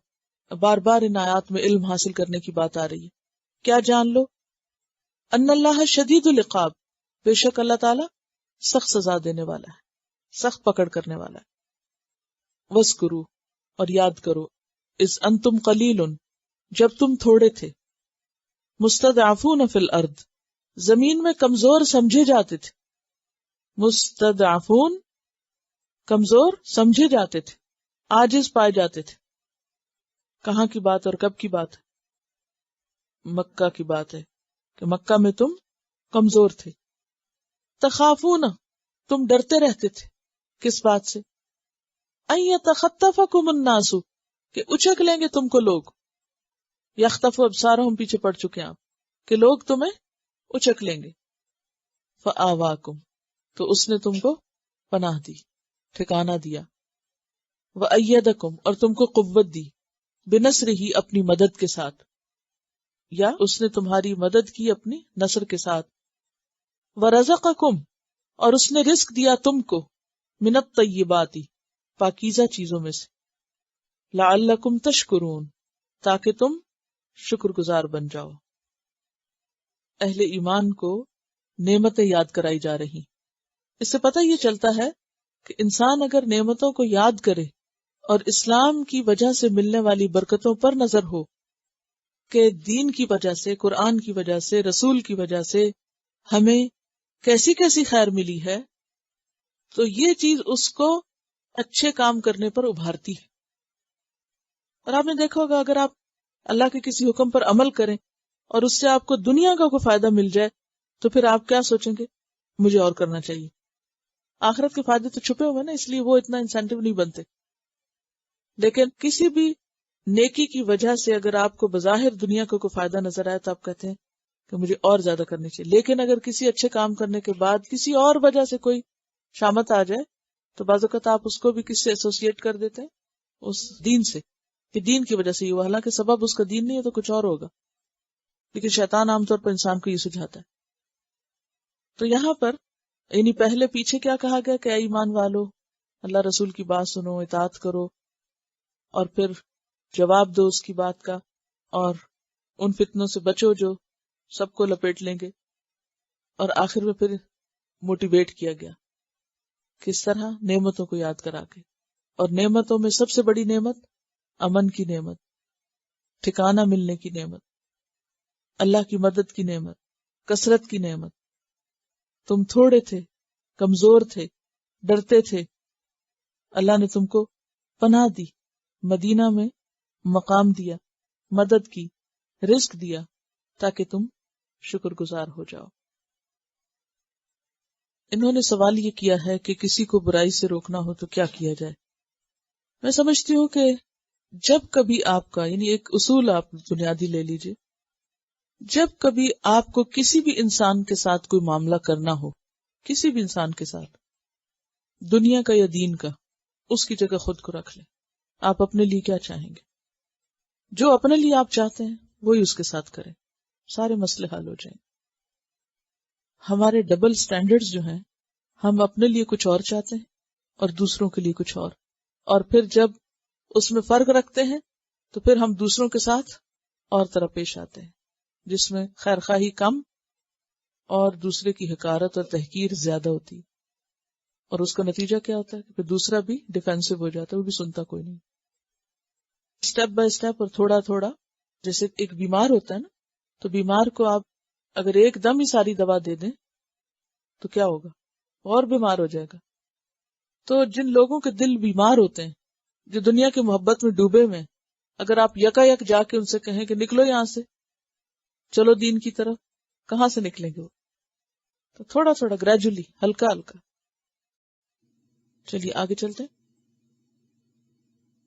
Speaker 1: بار بار ان آیات میں علم حاصل کرنے کی بات آ رہی ہے۔ کیا جان لو؟ ان اللہ شدید العقاب، بے شک اللہ تعالیٰ سخت سزا دینے والا ہے، سخت پکڑ کرنے والا ہے۔ وَاذْكُرُوا، اور یاد کرو، اذ انتم قلیل، جب تم تھوڑے تھے، مستضعفون فی الارض، زمین میں کمزور سمجھے جاتے تھے، مستضعفون کمزور سمجھے جاتے تھے، عاجز پائے جاتے تھے۔ کہاں کی بات اور کب کی بات ہے؟ مکہ کی بات ہے کہ مکہ میں تم کمزور تھے۔ تخافون، تم ڈرتے رہتے تھے، کس بات سے؟ ان یتخطفکم الناس، کہ اچک لیں گے تم کو لوگ۔ یخطف ابصارہم، پیچھے پڑ چکے ہیں آپ کہ لوگ تمہیں اچک لیں گے۔ فآواکم، تو اس نے تم کو پناہ دی، ٹھکانہ دیا۔ وأیدکم، اور تم کو قوت دی، بنصرہ، اپنی مدد کے ساتھ، یا اس نے تمہاری مدد کی اپنی نصر کے ساتھ۔ ورزقکم، اور اس نے رزق دیا تم کو، من الطیبات، پاکیزہ چیزوں میں سے، لعلکم تشکرون، تاکہ تم شکر گزار بن جاؤ۔ اہل ایمان کو نعمتیں یاد کرائی جا رہی، اس سے پتہ یہ چلتا ہے کہ انسان اگر نعمتوں کو یاد کرے اور اسلام کی وجہ سے ملنے والی برکتوں پر نظر ہو کہ دین کی وجہ سے، قرآن کی وجہ سے، رسول کی وجہ سے ہمیں کیسی کیسی خیر ملی ہے، تو یہ چیز اس کو اچھے کام کرنے پر ابھارتی ہے۔ اور آپ نے دیکھا ہوگا اگر آپ اللہ کے کسی حکم پر عمل کریں اور اس سے آپ کو دنیا کا کوئی فائدہ مل جائے تو پھر آپ کیا سوچیں گے؟ مجھے اور کرنا چاہیے۔ آخرت کے فائدے تو چھپے ہوئے نا، اس لیے وہ اتنا انسینٹیو نہیں بنتے۔ لیکن کسی بھی نیکی کی وجہ سے اگر آپ کو بظاہر دنیا کو کوئی فائدہ نظر آئے تو آپ کہتے ہیں کہ مجھے اور زیادہ کرنی چاہیے، لیکن اگر کسی اچھے کام کرنے کے بعد کسی اور وجہ سے کوئی شامت آ جائے تو بعض اوقات آپ اس کو بھی کس سے ایسوسیٹ کر دیتے ہیں؟ اس دین سے، کہ دین کی وجہ سے یہ ہوا، حالانکہ سبب اس کا دین نہیں ہے تو کچھ اور ہوگا، لیکن شیطان عام طور پر انسان کو یہ سجھاتا ہے۔ تو یہاں پر یعنی پہلے پیچھے کیا کہا گیا کہ اے ایمان والو، اللہ رسول کی بات سنو، اطاعت کرو، اور پھر جواب دو اس کی بات کا، اور ان فتنوں سے بچو جو سب کو لپیٹ لیں گے، اور آخر میں پھر موٹیویٹ کیا گیا کس طرح؟ نعمتوں کو یاد کرا کے، اور نعمتوں میں سب سے بڑی نعمت امن کی نعمت، ٹھکانہ ملنے کی نعمت، اللہ کی مدد کی نعمت، کثرت کی نعمت۔ تم تھوڑے تھے، کمزور تھے، ڈرتے تھے، اللہ نے تم کو پناہ دی، مدینہ میں مقام دیا، مدد کی، رزق دیا، تاکہ تم شکر گزار ہو جاؤ۔ انہوں نے سوال یہ کیا ہے کہ کسی کو برائی سے روکنا ہو تو کیا کیا جائے. میں سمجھتی ہوں کہ جب کبھی آپ کا یعنی ایک اصول آپ بنیادی لے لیجئے، جب کبھی آپ کو کسی بھی انسان کے ساتھ کوئی معاملہ کرنا ہو، کسی بھی انسان کے ساتھ، دنیا کا یا دین کا، اس کی جگہ خود کو رکھ لیں. آپ اپنے لیے کیا چاہیں گے؟ جو اپنے لیے آپ چاہتے ہیں وہی اس کے ساتھ کریں، سارے مسئلے حل ہو جائیں. ہمارے ڈبل سٹینڈرڈز جو ہیں، ہم اپنے لیے کچھ اور چاہتے ہیں اور دوسروں کے لیے کچھ اور پھر جب اس میں فرق رکھتے ہیں تو پھر ہم دوسروں کے ساتھ اور طرح پیش آتے ہیں، جس میں خیر خواہی کم اور دوسرے کی حقارت اور تحقیر زیادہ ہوتی ہے. اور اس کا نتیجہ کیا ہوتا ہے کہ دوسرا بھی ڈیفینسو ہو جاتا ہے، وہ بھی سنتا کوئی نہیں. اسٹیپ بائی اسٹیپ اور تھوڑا تھوڑا، جیسے ایک بیمار ہوتا ہے نا، تو بیمار کو آپ اگر ایک دم ہی ساری دوا دے دیں تو کیا ہوگا؟ اور بیمار ہو جائے گا. تو جن لوگوں کے دل بیمار ہوتے ہیں، جو دنیا کی محبت میں ڈوبے ہوئے، اگر آپ یکا یک جا کے ان سے کہیں کہ نکلو یہاں سے، چلو دین کی طرف، کہاں سے نکلیں گے وہ؟ تو تھوڑا تھوڑا گریجولی، ہلکا ہلکا. چلیے آگے چلتے ہیں.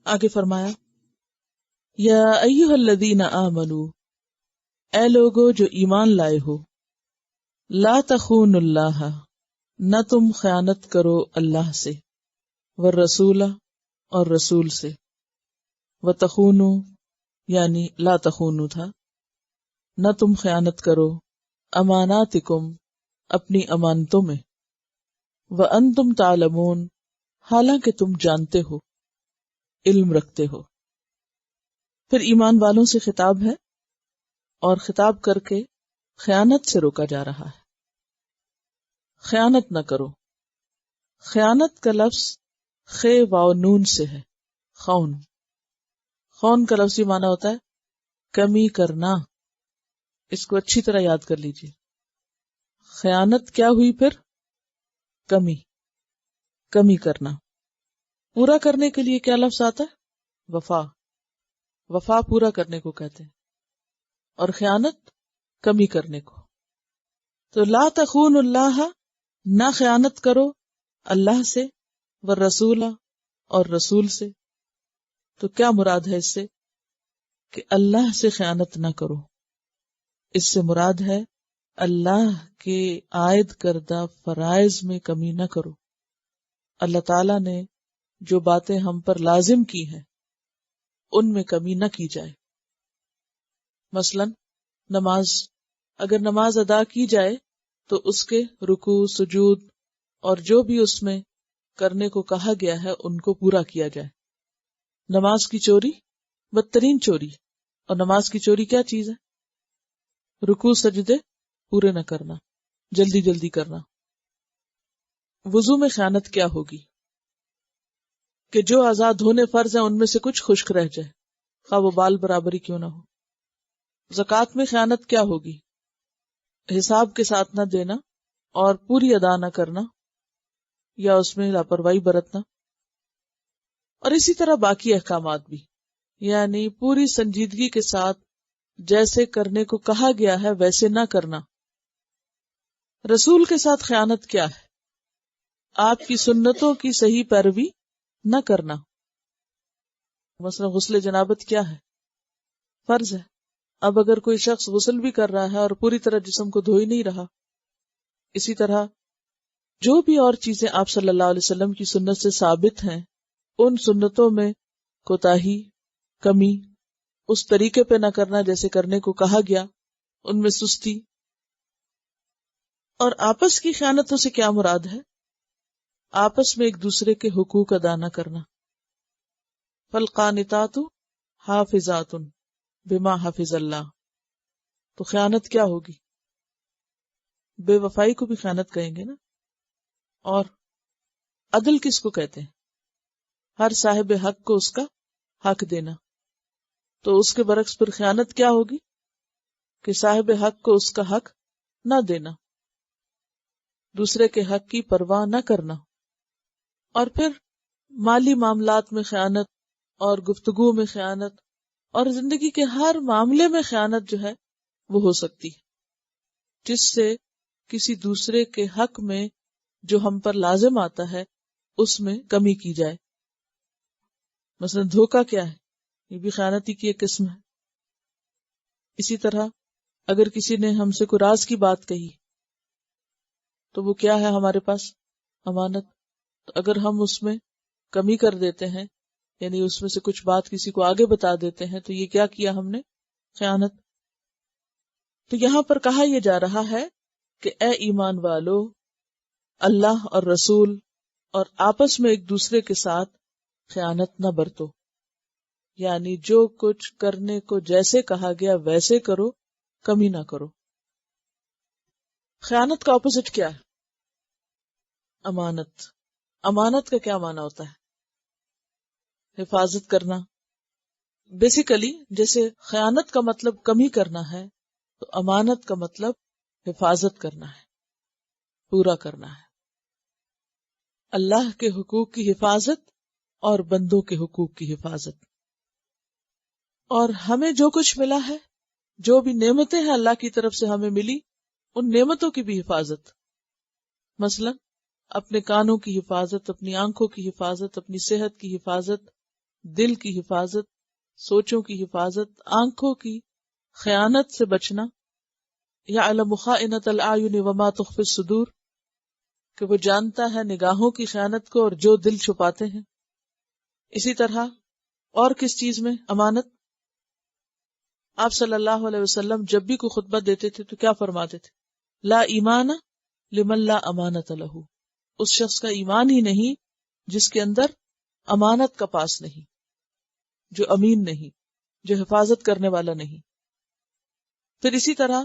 Speaker 1: آگے فرمایا، یا ایھا الذین آمنو، اے لوگو جو ایمان لائے ہو، لا تخونوا اللہ، نہ تم خیانت کرو اللہ سے، والرسول، اور رسول سے، وتخونوا یعنی لا تخونوا تھا، نہ تم خیانت کرو، اماناتکم اپنی امانتوں میں، وانتم تعلمون حالانکہ تم جانتے ہو، علم رکھتے ہو. پھر ایمان والوں سے خطاب ہے اور خطاب کر کے خیانت سے روکا جا رہا ہے. خیانت نہ کرو. خیانت کا لفظ خے واو نون سے ہے، خون. خون کا لفظی معنی ہوتا ہے کمی کرنا. اس کو اچھی طرح یاد کر لیجیے. خیانت کیا ہوئی پھر؟ کمی کرنا. پورا کرنے کے لیے کیا لفظ آتا ہے؟ وفا. وفا پورا کرنے کو کہتے ہیں، اور خیانت کمی کرنے کو. تو لا تخون اللہ، نہ خیانت کرو اللہ سے، والرسول، اور رسول سے. تو کیا مراد ہے اس سے؟ کہ اللہ سے خیانت نہ کرو. اس سے مراد ہے اللہ کے عائد کردہ فرائض میں کمی نہ کرو. اللہ تعالیٰ نے جو باتیں ہم پر لازم کی ہیں ان میں کمی نہ کی جائے. مثلا نماز، اگر نماز ادا کی جائے تو اس کے رکوع، سجود اور جو بھی اس میں کرنے کو کہا گیا ہے ان کو پورا کیا جائے. نماز کی چوری بدترین چوری، اور نماز کی چوری کیا چیز ہے؟ رکوع سجدے پورے نہ کرنا، جلدی جلدی کرنا. وضو میں خیانت کیا ہوگی؟ کہ جو اعضاء دھونے فرض ہیں ان میں سے کچھ خشک رہ جائے، خواہ وہ بال برابری کیوں نہ ہو. زکوٰۃ میں خیانت کیا ہوگی؟ حساب کے ساتھ نہ دینا اور پوری ادا نہ کرنا یا اس میں لاپرواہی برتنا. اور اسی طرح باقی احکامات بھی، یعنی پوری سنجیدگی کے ساتھ جیسے کرنے کو کہا گیا ہے ویسے نہ کرنا. رسول کے ساتھ خیانت کیا ہے؟ آپ کی سنتوں کی صحیح پیروی نہ کرنا. مثلا غسل جنابت کیا ہے؟ فرض ہے. اب اگر کوئی شخص غسل بھی کر رہا ہے اور پوری طرح جسم کو دھو ہی نہیں رہا. اسی طرح جو بھی اور چیزیں آپ صلی اللہ علیہ وسلم کی سنت سے ثابت ہیں، ان سنتوں میں کوتاہی، کمی، اس طریقے پہ نہ کرنا جیسے کرنے کو کہا گیا، ان میں سستی. اور آپس کی خیانتوں سے کیا مراد ہے؟ آپس میں ایک دوسرے کے حقوق ادا نہ کرنا. فالقانتات حافظات بما حفظ اللہ. تو خیانت کیا ہوگی؟ بے وفائی کو بھی خیانت کہیں گے نا. اور عدل کس کو کہتے ہیں؟ ہر صاحب حق کو اس کا حق دینا. تو اس کے برعکس پھر خیانت کیا ہوگی؟ کہ صاحب حق کو اس کا حق نہ دینا، دوسرے کے حق کی پرواہ نہ کرنا. اور پھر مالی معاملات میں خیانت، اور گفتگو میں خیانت، اور زندگی کے ہر معاملے میں خیانت جو ہے وہ ہو سکتی ہے، جس سے کسی دوسرے کے حق میں جو ہم پر لازم آتا ہے اس میں کمی کی جائے. مثلا دھوکہ کیا ہے؟ یہ بھی خیانتی کی ایک قسم ہے. اسی طرح اگر کسی نے ہم سے کوئی راز کی بات کہی تو وہ کیا ہے ہمارے پاس؟ امانت. تو اگر ہم اس میں کمی کر دیتے ہیں، یعنی اس میں سے کچھ بات کسی کو آگے بتا دیتے ہیں، تو یہ کیا کیا ہم نے؟ خیانت. تو یہاں پر کہا یہ جا رہا ہے کہ اے ایمان والو، اللہ اور رسول اور آپس میں ایک دوسرے کے ساتھ خیانت نہ برتو، یعنی جو کچھ کرنے کو جیسے کہا گیا ویسے کرو، کمی نہ کرو. خیانت کا اپوزٹ کیا ہے؟ امانت. امانت کا کیا معنی ہوتا ہے؟ حفاظت کرنا. بیسیکلی جیسے خیانت کا مطلب کمی کرنا ہے، تو امانت کا مطلب حفاظت کرنا ہے، پورا کرنا ہے. اللہ کے حقوق کی حفاظت اور بندوں کے حقوق کی حفاظت. اور ہمیں جو کچھ ملا ہے، جو بھی نعمتیں ہیں اللہ کی طرف سے ہمیں ملی، ان نعمتوں کی بھی حفاظت. مثلا اپنے کانوں کی حفاظت، اپنی آنکھوں کی حفاظت، اپنی صحت کی حفاظت، دل کی حفاظت، سوچوں کی حفاظت، آنکھوں کی خیانت سے بچنا. یعلم خائنۃ الاعین وما تخفی الصدور، کہ وہ جانتا ہے نگاہوں کی خیانت کو اور جو دل چھپاتے ہیں. اسی طرح اور کس چیز میں امانت؟ آپ صلی اللہ علیہ وسلم جب بھی کوئی خطبہ دیتے تھے تو کیا فرماتے تھے؟ لا ایمان لمن لا امانت لہ، اس شخص کا ایمان ہی نہیں جس کے اندر امانت کا پاس نہیں، جو امین نہیں، جو حفاظت کرنے والا نہیں. پھر اسی طرح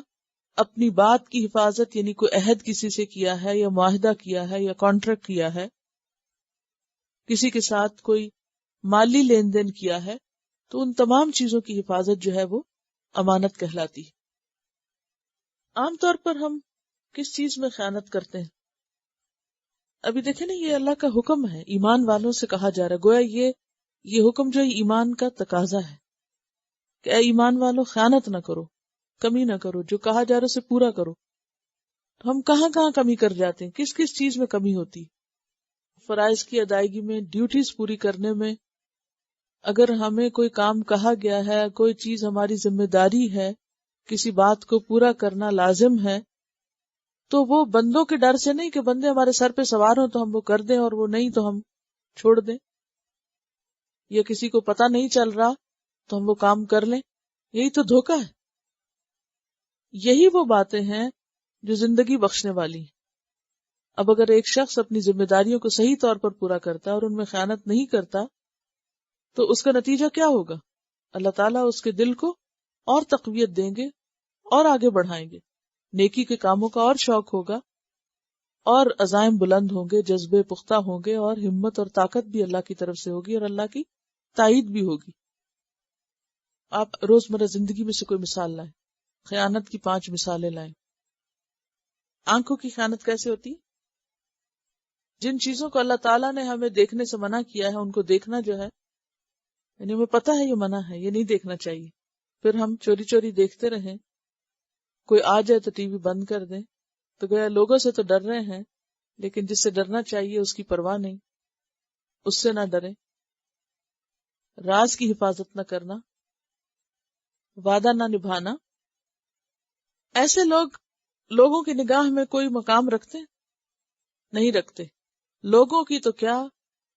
Speaker 1: اپنی بات کی حفاظت، یعنی کوئی عہد کسی سے کیا ہے یا معاہدہ کیا ہے یا کانٹریکٹ کیا ہے، کسی کے ساتھ کوئی مالی لین دین کیا ہے، تو ان تمام چیزوں کی حفاظت جو ہے وہ امانت کہلاتی ہے. عام طور پر ہم کس چیز میں خیانت کرتے ہیں؟ ابھی دیکھیں نا، یہ اللہ کا حکم ہے، ایمان والوں سے کہا جا رہا ہے، گویا یہ حکم جو ہے ایمان کا تقاضا ہے کہ اے ایمان والوں خیانت نہ کرو، کمی نہ کرو، جو کہا جا رہا ہے اسے پورا کرو. تو ہم کہاں کہاں کمی کر جاتے ہیں؟ کس کس چیز میں کمی ہوتی؟ فرائض کی ادائیگی میں، ڈیوٹیز پوری کرنے میں. اگر ہمیں کوئی کام کہا گیا ہے، کوئی چیز ہماری ذمہ داری ہے، کسی بات کو پورا کرنا لازم ہے، تو وہ بندوں کے ڈر سے نہیں کہ بندے ہمارے سر پہ سوار ہوں تو ہم وہ کر دیں اور وہ نہیں تو ہم چھوڑ دیں، یا کسی کو پتہ نہیں چل رہا تو ہم وہ کام کر لیں. یہی تو دھوکہ ہے. یہی وہ باتیں ہیں جو زندگی بخشنے والی ہیں. اب اگر ایک شخص اپنی ذمہ داریوں کو صحیح طور پر پورا کرتا ہے اور ان میں خیانت نہیں کرتا، تو اس کا نتیجہ کیا ہوگا؟ اللہ تعالیٰ اس کے دل کو اور تقویت دیں گے اور آگے بڑھائیں گے، نیکی کے کاموں کا اور شوق ہوگا، اور عزائم بلند ہوں گے، جذبے پختہ ہوں گے، اور ہمت اور طاقت بھی اللہ کی طرف سے ہوگی اور اللہ کی تائید بھی ہوگی. آپ روزمرہ زندگی میں سے کوئی مثال لائیں، خیانت کی 5 مثالیں لائیں. آنکھوں کی خیانت کیسے ہوتی؟ جن چیزوں کو اللہ تعالیٰ نے ہمیں دیکھنے سے منع کیا ہے ان کو دیکھنا جو ہے، یعنی ہمیں پتہ ہے یہ منع ہے، یہ نہیں دیکھنا چاہیے، پھر ہم چوری چوری دیکھتے رہیں. کوئی آ جائے تو ٹی وی بند کر دیں. تو گویا لوگوں سے تو ڈر رہے ہیں، لیکن جس سے ڈرنا چاہیے اس کی پرواہ نہیں، اس سے نہ ڈریں. راز کی حفاظت نہ کرنا، وعدہ نہ نبھانا. ایسے لوگ لوگوں کی نگاہ میں کوئی مقام رکھتے نہیں رکھتے. لوگوں کی تو کیا،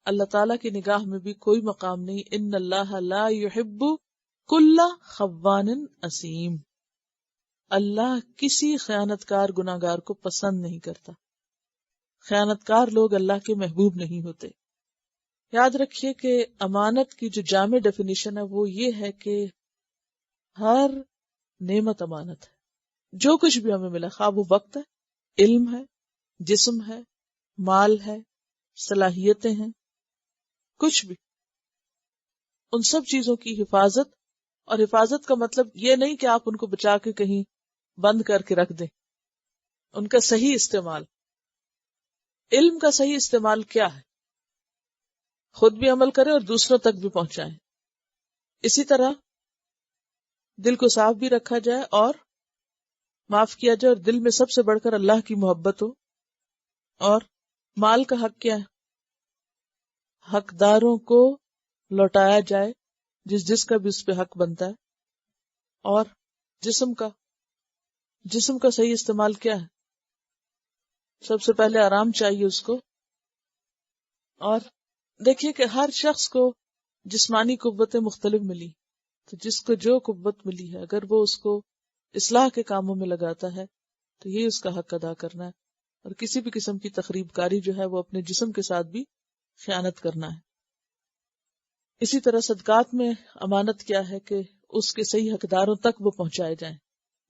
Speaker 1: اللہ تعالیٰ کی نگاہ میں بھی کوئی مقام نہیں. ان اللہ لا يحب کل خوان اسیم، اللہ کسی خیانت کار گناہ گار کو پسند نہیں کرتا. خیانت کار لوگ اللہ کے محبوب نہیں ہوتے. یاد رکھیے کہ امانت کی جو جامع ڈیفینیشن ہے وہ یہ ہے کہ ہر نعمت امانت ہے. جو کچھ بھی ہمیں ملا، خواہ وہ وقت ہے، علم ہے، جسم ہے، مال ہے، صلاحیتیں ہیں، کچھ بھی، ان سب چیزوں کی حفاظت. اور حفاظت کا مطلب یہ نہیں کہ آپ ان کو بچا کے کہیں بند کر کے رکھ دیں. ان کا صحیح استعمال. علم کا صحیح استعمال کیا ہے؟ خود بھی عمل کریں اور دوسروں تک بھی پہنچائیں. اسی طرح دل کو صاف بھی رکھا جائے اور معاف کیا جائے، اور دل میں سب سے بڑھ کر اللہ کی محبت ہو، اور مال کا حق کیا ہے؟ حقداروں کو لوٹایا جائے جس کا بھی اس پہ حق بنتا ہے. اور جسم کا صحیح استعمال کیا ہے؟ سب سے پہلے آرام چاہیے اس کو. اور دیکھیے کہ ہر شخص کو جسمانی قوتیں مختلف ملی، تو جس کو جو قوت ملی ہے اگر وہ اس کو اصلاح کے کاموں میں لگاتا ہے تو یہ اس کا حق ادا کرنا ہے. اور کسی بھی قسم کی تخریب کاری جو ہے وہ اپنے جسم کے ساتھ بھی خیانت کرنا ہے. اسی طرح صدقات میں امانت کیا ہے کہ اس کے صحیح حقداروں تک وہ پہنچائے جائیں.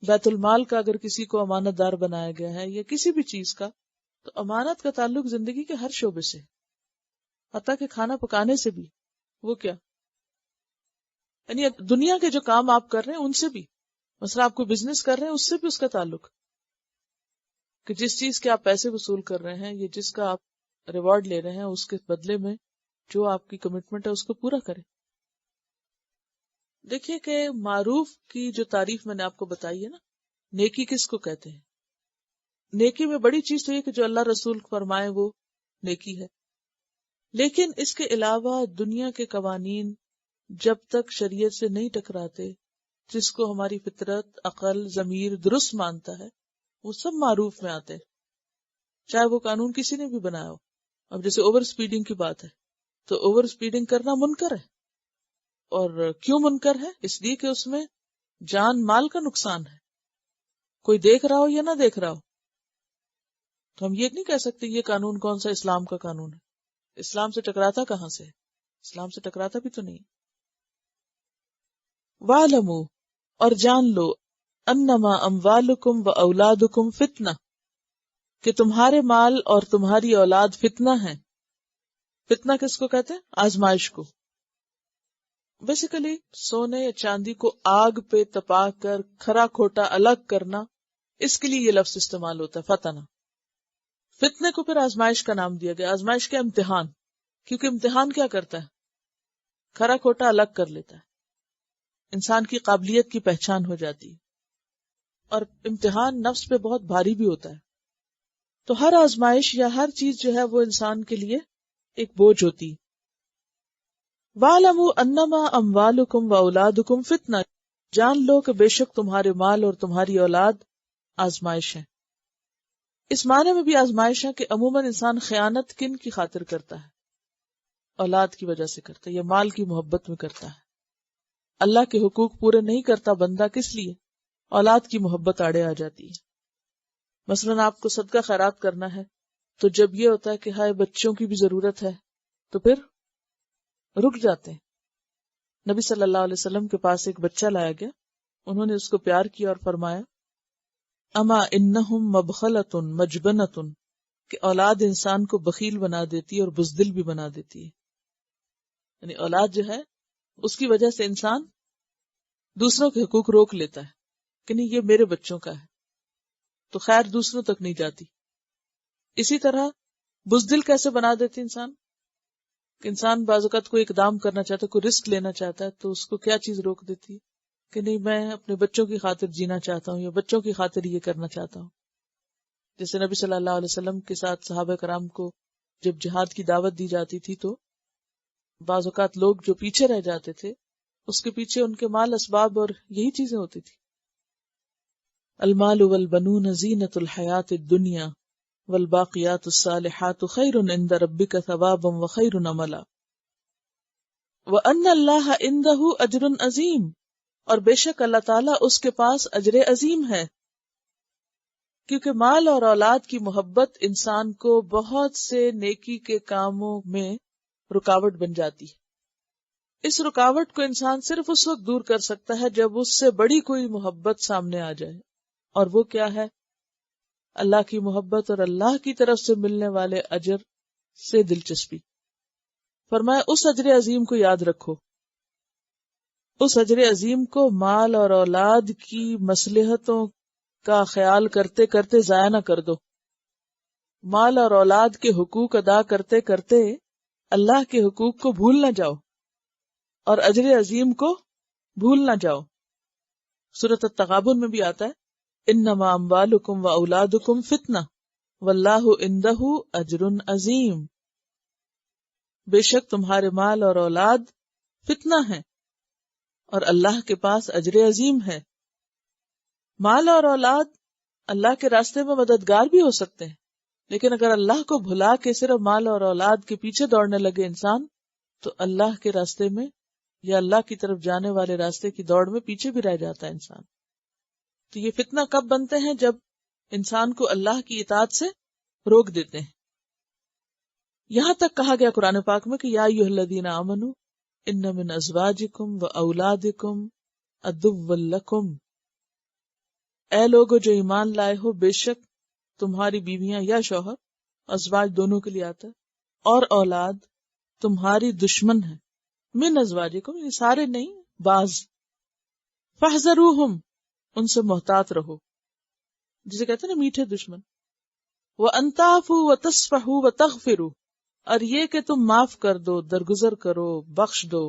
Speaker 1: بیت المال کا اگر کسی کو امانت دار بنایا گیا ہے یا کسی بھی چیز کا، تو امانت کا تعلق زندگی کے ہر شعبے سے، حتیٰ کہ کھانا پکانے سے بھی. وہ کیا یعنی دنیا کے جو کام آپ کر رہے ہیں ان سے بھی، مثلا آپ کو بزنس کر رہے ہیں اس سے بھی اس کا تعلق، کہ جس چیز کے آپ پیسے وصول کر رہے ہیں یا جس کا آپ ریوارڈ لے رہے ہیں اس کے بدلے میں جو آپ کی کمٹمنٹ ہے اس کو پورا کریں. دیکھیے کہ معروف کی جو تعریف میں نے آپ کو بتائی ہے نا، نیکی کس کو کہتے ہیں؟ نیکی میں بڑی چیز تو یہ کہ جو اللہ رسول فرمائے وہ نیکی ہے. لیکن اس کے علاوہ دنیا کے قوانین جب تک شریعت سے نہیں ٹکراتے، جس کو ہماری فطرت، عقل، ضمیر درست مانتا ہے، وہ سب معروف میں آتے ہیں، چاہے وہ قانون کسی نے بھی بنایا ہو. اب جیسے اوور سپیڈنگ کی بات ہے تو اوور سپیڈنگ کرنا منکر ہے. اور کیوں منکر ہے؟ اس لیے کہ اس میں جان مال کا نقصان ہے، کوئی دیکھ رہا ہو یا نہ دیکھ رہا ہو. تو ہم یہ نہیں کہہ سکتے یہ قانون کون سا اسلام کا قانون ہے. اسلام سے ٹکراتا کہاں سے؟ اسلام سے ٹکراتا بھی تو نہیں. وَاعْلَمُوا، اور جان لو، انما اموالکم و اولادکم فتنہ، کہ تمہارے مال اور تمہاری اولاد فتنہ ہیں. فتنہ کس کو کہتے ہیں؟ آزمائش کو. بیسیکلی سونے یا چاندی کو آگ پہ تپا کر کھرا کھوٹا الگ کرنا، اس کے لیے یہ لفظ استعمال ہوتا ہے فتنہ. فتنے کو پھر آزمائش کا نام دیا گیا. آزمائش کا امتحان، کیونکہ امتحان کیا کرتا ہے؟ کھرا کھوٹا الگ کر لیتا ہے، انسان کی قابلیت کی پہچان ہو جاتی ہے. اور امتحان نفس پہ بہت بھاری بھی ہوتا ہے. تو ہر آزمائش یا ہر چیز جو ہے وہ انسان کے لیے ایک بوجھ ہوتی. وَاعْلَمُوا أَنَّمَا أَمْوَالُكُمْ وَأَوْلَادُكُمْ فِتْنَةٌ، جان لو کہ بے شک تمہارے مال اور تمہاری اولاد آزمائش ہے. اس معنی میں بھی آزمائش ہے کہ عموماً انسان خیانت کن کی خاطر کرتا ہے؟ اولاد کی وجہ سے کرتا ہے یا مال کی محبت میں کرتا ہے. اللہ کے حقوق پورے نہیں کرتا بندہ، کس لیے؟ اولاد کی محبت آڑے آ جاتی ہے. مثلاً آپ کو صدقہ خیرات کرنا ہے تو جب یہ ہوتا ہے کہ ہائے بچوں کی بھی ضرورت ہے تو پھر رک جاتے ہیں. نبی صلی اللہ علیہ وسلم کے پاس ایک بچہ لایا گیا، انہوں نے اس کو پیار کیا اور فرمایا اما انہم مبخلۃ مجبنۃ، کہ اولاد انسان کو بخیل بنا دیتی ہے اور بزدل بھی بنا دیتی ہے. یعنی اولاد جو ہے اس کی وجہ سے انسان دوسروں کے حقوق روک لیتا ہے کہ نہیں یہ میرے بچوں کا ہے، تو خیر دوسروں تک نہیں جاتی. اسی طرح بزدل کیسے بنا دیتی انسان؟ کہ انسان بعض اوقات کوئی اقدام کرنا چاہتا ہے، کوئی رسک لینا چاہتا ہے، تو اس کو کیا چیز روک دیتی ہے کہ نہیں میں اپنے بچوں کی خاطر جینا چاہتا ہوں یا بچوں کی خاطر یہ کرنا چاہتا ہوں. جیسے نبی صلی اللہ علیہ وسلم کے ساتھ صحابہ کرام کو جب جہاد کی دعوت دی جاتی تھی تو بعض اوقات لوگ جو پیچھے رہ جاتے تھے اس کے پیچھے ان کے مال اسباب اور یہی چیزیں ہوتی تھی. المال والبنون زینۃ الحیات الدنیا والباقیات الصالحات خیر عند ربک ثوابا وخیر عملا وان اللہ عندہ اجر عظیم، اور بے شک اللہ تعالیٰ اس کے پاس اجر عظیم ہے. کیونکہ مال اور اولاد کی محبت انسان کو بہت سے نیکی کے کاموں میں رکاوٹ بن جاتی ہے. اس رکاوٹ کو انسان صرف اس وقت دور کر سکتا ہے جب اس سے بڑی کوئی محبت سامنے آ جائے، اور وہ کیا ہے؟ اللہ کی محبت اور اللہ کی طرف سے ملنے والے اجر سے دلچسپی. فرمایا اس اجر عظیم کو یاد رکھو، اس اجر عظیم کو مال اور اولاد کی مصلحتوں کا خیال کرتے کرتے ضائع نہ کر دو. مال اور اولاد کے حقوق ادا کرتے کرتے اللہ کے حقوق کو بھول نہ جاؤ اور اجر عظیم کو بھول نہ جاؤ. سورۃ التغابن میں بھی آتا ہے انما اموالکم و اولادکم فتنہ، واللہ عندہ اجر عظیم، بے شک تمہارے مال اور اولاد فتنہ ہے اور اللہ کے پاس اجر عظیم ہے۔ مال اور اولاد اللہ کے راستے میں مددگار بھی ہو سکتے ہیں، لیکن اگر اللہ کو بھلا کے صرف مال اور اولاد کے پیچھے دوڑنے لگے انسان، تو اللہ کے راستے میں یا اللہ کی طرف جانے والے راستے کی دوڑ میں پیچھے بھی رہ جاتا ہے انسان۔ تو یہ فتنہ کب بنتے ہیں؟ جب انسان کو اللہ کی اطاعت سے روک دیتے ہیں۔ یہاں تک کہا گیا قرآن پاک میں کہ یا ایھا الذین آمنوا ان من ازواجکم و اولادکم عدوا لکم، اے لوگو جو ایمان لائے ہو، بے شک تمہاری بیویاں یا شوہر، ازواج دونوں کے لیے آتا ہے، اور اولاد تمہاری دشمن ہے۔ من ازواجکم، یہ سارے نہیں، بعض۔ فاحذروہم، ان سے محتاط رہو، جسے کہتے ہیں نا میٹھے دشمن۔ وَأَن تَعْفُوا وَتَصْفَحُوا وَتَغْفِرُوا، اور یہ کہ تم معاف کر دو، درگزر کرو، بخش دو۔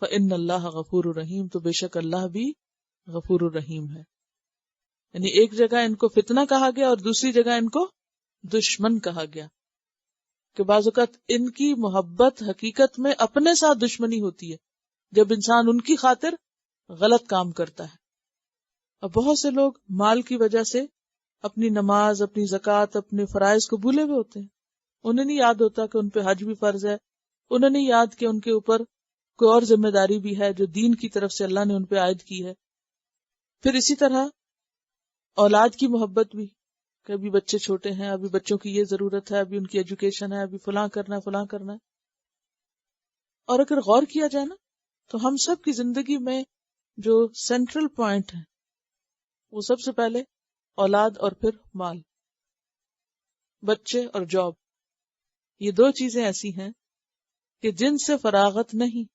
Speaker 1: فَإِنَّ اللَّهَ غَفُورٌ رَحِيمٌ، تو بے شک اللہ بھی غفور الرحیم ہے۔ یعنی ایک جگہ ان کو فتنہ کہا گیا اور دوسری جگہ ان کو دشمن کہا گیا، کہ بعض اوقات ان کی محبت حقیقت میں اپنے ساتھ دشمنی ہوتی ہے جب انسان ان کی خاطر غلط کام کرتا ہے۔ اور بہت سے لوگ مال کی وجہ سے اپنی نماز، اپنی زکوٰۃ، اپنے فرائض کو بھولے ہوئے ہوتے ہیں۔ انہیں نہیں یاد ہوتا کہ ان پہ حج بھی فرض ہے، انہیں نہیں یاد کہ ان کے اوپر کوئی اور ذمہ داری بھی ہے جو دین کی طرف سے اللہ نے ان پہ عائد کی ہے۔ پھر اسی طرح اولاد کی محبت بھی، کہ ابھی بچے چھوٹے ہیں، ابھی بچوں کی یہ ضرورت ہے، ابھی ان کی ایجوکیشن ہے، ابھی فلاں کرنا ہے، فلاں کرنا ہے۔ اور اگر غور کیا جائے نا تو ہم سب کی زندگی میں جو سینٹرل پوائنٹ ہے وہ سب سے پہلے اولاد اور پھر مال، بچے اور جاب۔ یہ دو چیزیں ایسی ہیں کہ جن سے فراغت نہیں،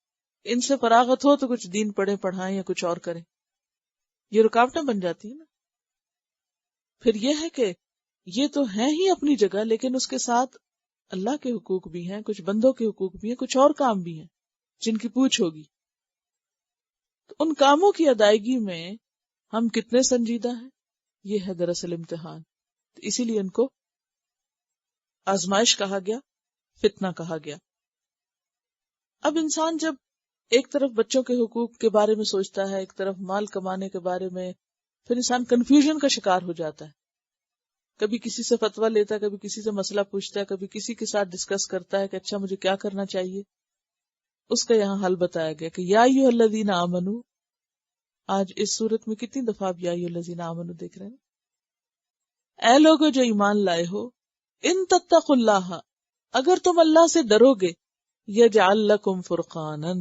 Speaker 1: ان سے فراغت ہو تو کچھ دین پڑھیں، پڑھائیں یا کچھ اور کریں، یہ رکاوٹیں بن جاتی ہیں نا۔ پھر یہ ہے کہ یہ تو ہیں ہی اپنی جگہ، لیکن اس کے ساتھ اللہ کے حقوق بھی ہیں، کچھ بندوں کے حقوق بھی ہیں، کچھ اور کام بھی ہیں جن کی پوچھ ہوگی۔ تو ان کاموں کی ادائیگی میں ہم کتنے سنجیدہ ہیں، یہ ہے دراصل امتحان۔ تو اسی لیے ان کو آزمائش کہا گیا، فتنہ کہا گیا۔ اب انسان جب ایک طرف بچوں کے حقوق کے بارے میں سوچتا ہے، ایک طرف مال کمانے کے بارے میں، پھر انسان کنفیوژن کا شکار ہو جاتا ہے۔ کبھی کسی سے فتویٰ لیتا ہے، کبھی کسی سے مسئلہ پوچھتا ہے، کبھی کسی کے ساتھ ڈسکس کرتا ہے کہ اچھا مجھے کیا کرنا چاہیے۔ اس کا یہاں حل بتایا گیا کہ یا ایھا الذین آمنوا۔ آج اس صورت میں کتنی دفعہ آپ یا ایھا الذین آمنوا دیکھ رہے ہیں؟ اے لوگو جو ایمان لائے ہو، ان تتقوا اللہ، اگر تم اللہ سے ڈرو گے، یجعل لکم فرقانا،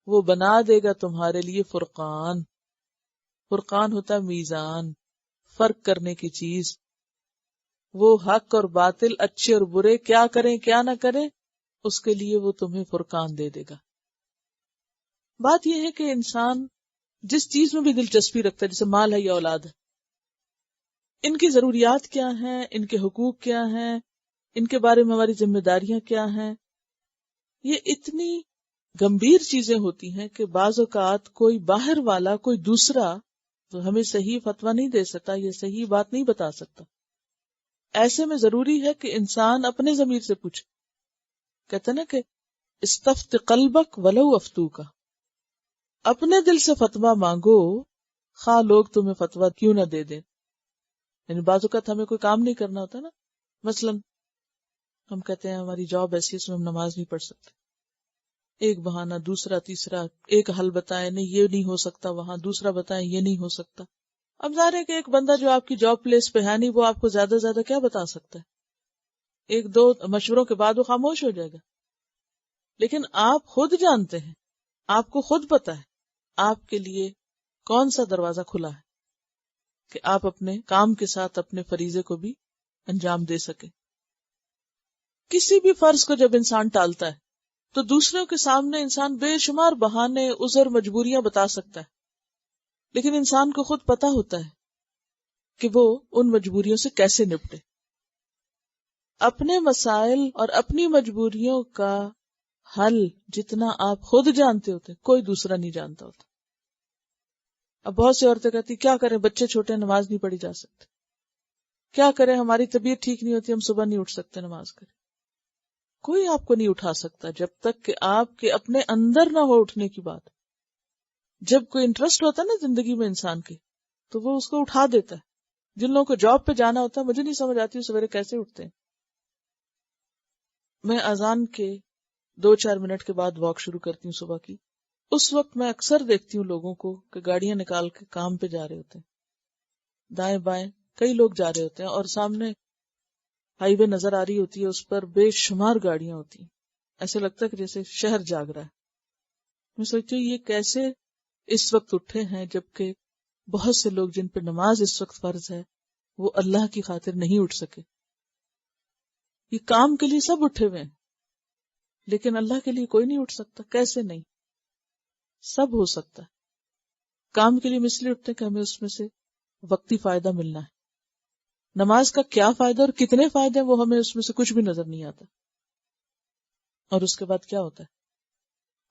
Speaker 1: وہ بنا دے گا تمہارے لیے فرقان۔ فرقان ہوتا ہے میزان، فرق کرنے کی چیز، وہ حق اور باطل، اچھے اور برے، کیا کریں کیا نہ کریں، اس کے لیے وہ تمہیں فرقان دے دے گا۔ بات یہ ہے کہ انسان جس چیز میں بھی دلچسپی رکھتا ہے، جیسے مال ہے یا اولاد ہے، ان کی ضروریات کیا ہیں، ان کے حقوق کیا ہیں، ان کے بارے میں ہماری ذمہ داریاں کیا ہیں، یہ اتنی گمبھیر چیزیں ہوتی ہیں کہ بعض اوقات کوئی باہر والا، کوئی دوسرا تو ہمیں صحیح فتویٰ نہیں دے سکتا، یہ صحیح بات نہیں بتا سکتا۔ ایسے میں ضروری ہے کہ انسان اپنے ضمیر سے پوچھے۔ کہتے ہیں نا کہ استفت قلبک ولو افتوکا، اپنے دل سے فتویٰ مانگو، خواہ لوگ تمہیں فتویٰ کیوں نہ دے دیں۔ یعنی بعض اوقات ہمیں کوئی کام نہیں کرنا ہوتا نا، مثلا ہم کہتے ہیں ہماری جاب ایسی ہے، اس میں ہم نماز نہیں پڑھ سکتے، ایک بہانہ، دوسرا، تیسرا، ایک حل بتائیں، نہیں یہ نہیں ہو سکتا، وہاں دوسرا بتائیں یہ نہیں ہو سکتا۔ اب ظاہر ہے کہ ایک بندہ جو آپ کی جاب پلیس پہ ہے نہیں، وہ آپ کو زیادہ سے زیادہ کیا بتا سکتا ہے؟ ایک دو مشوروں کے بعد وہ خاموش ہو جائے گا۔ لیکن آپ خود جانتے ہیں، آپ کو خود پتا ہے آپ کے لیے کون سا دروازہ کھلا ہے کہ آپ اپنے کام کے ساتھ اپنے فریضے کو بھی انجام دے سکیں۔ کسی بھی فرض کو جب انسان ٹالتا ہے تو دوسروں کے سامنے انسان بے شمار بہانے، عذر، مجبوریاں بتا سکتا ہے، لیکن انسان کو خود پتا ہوتا ہے کہ وہ ان مجبوریوں سے کیسے نپٹے۔ اپنے مسائل اور اپنی مجبوریوں کا حل جتنا آپ خود جانتے ہوتے، کوئی دوسرا نہیں جانتا ہوتا۔ اب بہت سی عورتیں کہتی کیا کریں، بچے چھوٹے، نماز نہیں پڑھی جا سکتی، کیا کریں، ہماری طبیعت ٹھیک نہیں ہوتی، ہم صبح نہیں اٹھ سکتے نماز کریں. کوئی آپ کو نہیں اٹھا سکتا جب تک کہ آپ کے اپنے اندر نہ ہو اٹھنے کی بات. جب کوئی انٹرسٹ ہوتا ہے نا زندگی میں انسان کے، تو وہ اس کو اٹھا دیتا ہے. جن لوگوں کو جاب پہ جانا ہوتا ہے، مجھے نہیں سمجھ آتی سویرے کیسے اٹھتے ہیں. میں اذان کے 2-4 منٹ کے بعد واک شروع کرتی ہوں صبح کی. اس وقت میں اکثر دیکھتی ہوں لوگوں کو کہ گاڑیاں نکال کے کام پہ جا رہے ہوتے ہیں، دائیں بائیں کئی لوگ جا رہے ہوتے ہیں، اور سامنے ہائی وے نظر آ رہی ہوتی ہے، اس پر بے شمار گاڑیاں ہوتی ہیں. ایسے لگتا ہے کہ جیسے شہر جاگ رہا ہے. میں سوچتی ہوں یہ کیسے اس وقت اٹھے ہیں، جبکہ بہت سے لوگ جن پہ نماز اس وقت فرض ہے وہ اللہ کی خاطر نہیں اٹھ سکے. یہ کام کے لیے سب اٹھے ہوئے ہیں، لیکن اللہ کے لیے کوئی نہیں اٹھ سکتا. کیسے نہیں؟ سب ہو سکتا ہے. کام کے لیے ہم اس لیے اٹھتے ہیں کہ ہمیں اس میں سے وقتی فائدہ ملنا ہے. نماز کا کیا فائدہ اور کتنے فائدے ہیں وہ ہمیں اس میں سے کچھ بھی نظر نہیں آتا. اور اس کے بعد کیا ہوتا ہے؟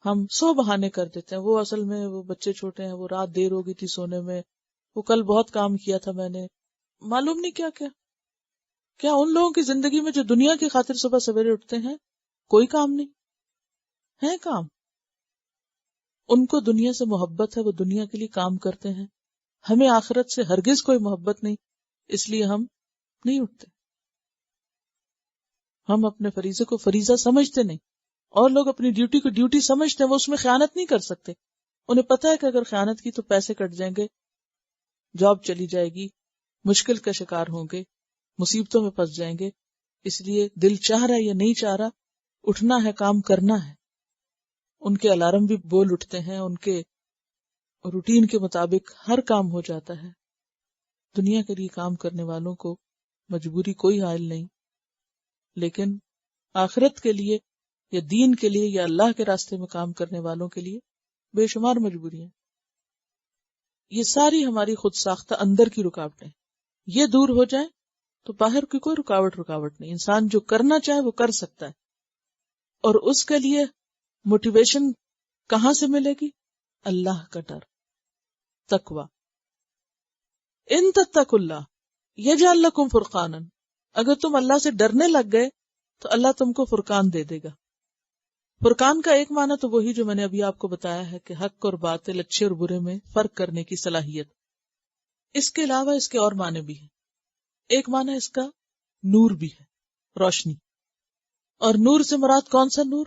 Speaker 1: ہم 100 بہانے کر دیتے ہیں. وہ اصل میں وہ بچے چھوٹے ہیں، وہ رات دیر ہو گئی تھی سونے میں، وہ کل بہت کام کیا تھا میں نے، معلوم نہیں کیا کیا. کیا ان لوگوں کی زندگی میں جو دنیا کی خاطر صبح سویرے اٹھتے ہیں کوئی کام نہیں ہے؟ کام. ان کو دنیا سے محبت ہے، وہ دنیا کے لیے کام کرتے ہیں. ہمیں آخرت سے ہرگز کوئی محبت نہیں، اس لیے ہم نہیں اٹھتے. ہم اپنے فریضے کو فریضہ سمجھتے نہیں، اور لوگ اپنی ڈیوٹی کو ڈیوٹی سمجھتے ہیں. وہ اس میں خیانت نہیں کر سکتے. انہیں پتا ہے کہ اگر خیانت کی تو پیسے کٹ جائیں گے، جاب چلی جائے گی، مشکل کا شکار ہوں گے، مصیبتوں میں پھنس جائیں گے. اس لیے دل چاہ رہا ہے یا نہیں چاہ رہا، اٹھنا ہے، کام کرنا ہے. ان کے الارم بھی بول اٹھتے ہیں، ان کے روٹین کے مطابق ہر کام ہو جاتا ہے. دنیا کے لیے کام کرنے والوں کو مجبوری کوئی حائل نہیں، لیکن آخرت کے لیے یا دین کے لیے یا اللہ کے راستے میں کام کرنے والوں کے لیے بے شمار مجبوری ہیں. یہ ساری ہماری خود ساختہ اندر کی رکاوٹیں. یہ دور ہو جائیں تو باہر کی کوئی رکاوٹ نہیں. انسان جو کرنا چاہے وہ کر سکتا ہے. اور اس کے لیے موٹیویشن کہاں سے ملے گی؟ اللہ کا ڈر، تقوی. ان تتقوا اللہ یجعل لکم فرقانا. اگر تم اللہ سے ڈرنے لگ گئے تو اللہ تم کو فرقان دے دے گا. فرقان کا ایک معنی تو وہی جو میں نے ابھی آپ کو بتایا ہے کہ حق اور باطل، اچھے اور برے میں فرق کرنے کی صلاحیت. اس کے علاوہ اس کے اور معنی بھی ہیں. ایک معنی اس کا نور بھی ہے، روشنی. اور نور سے مراد کون سا نور؟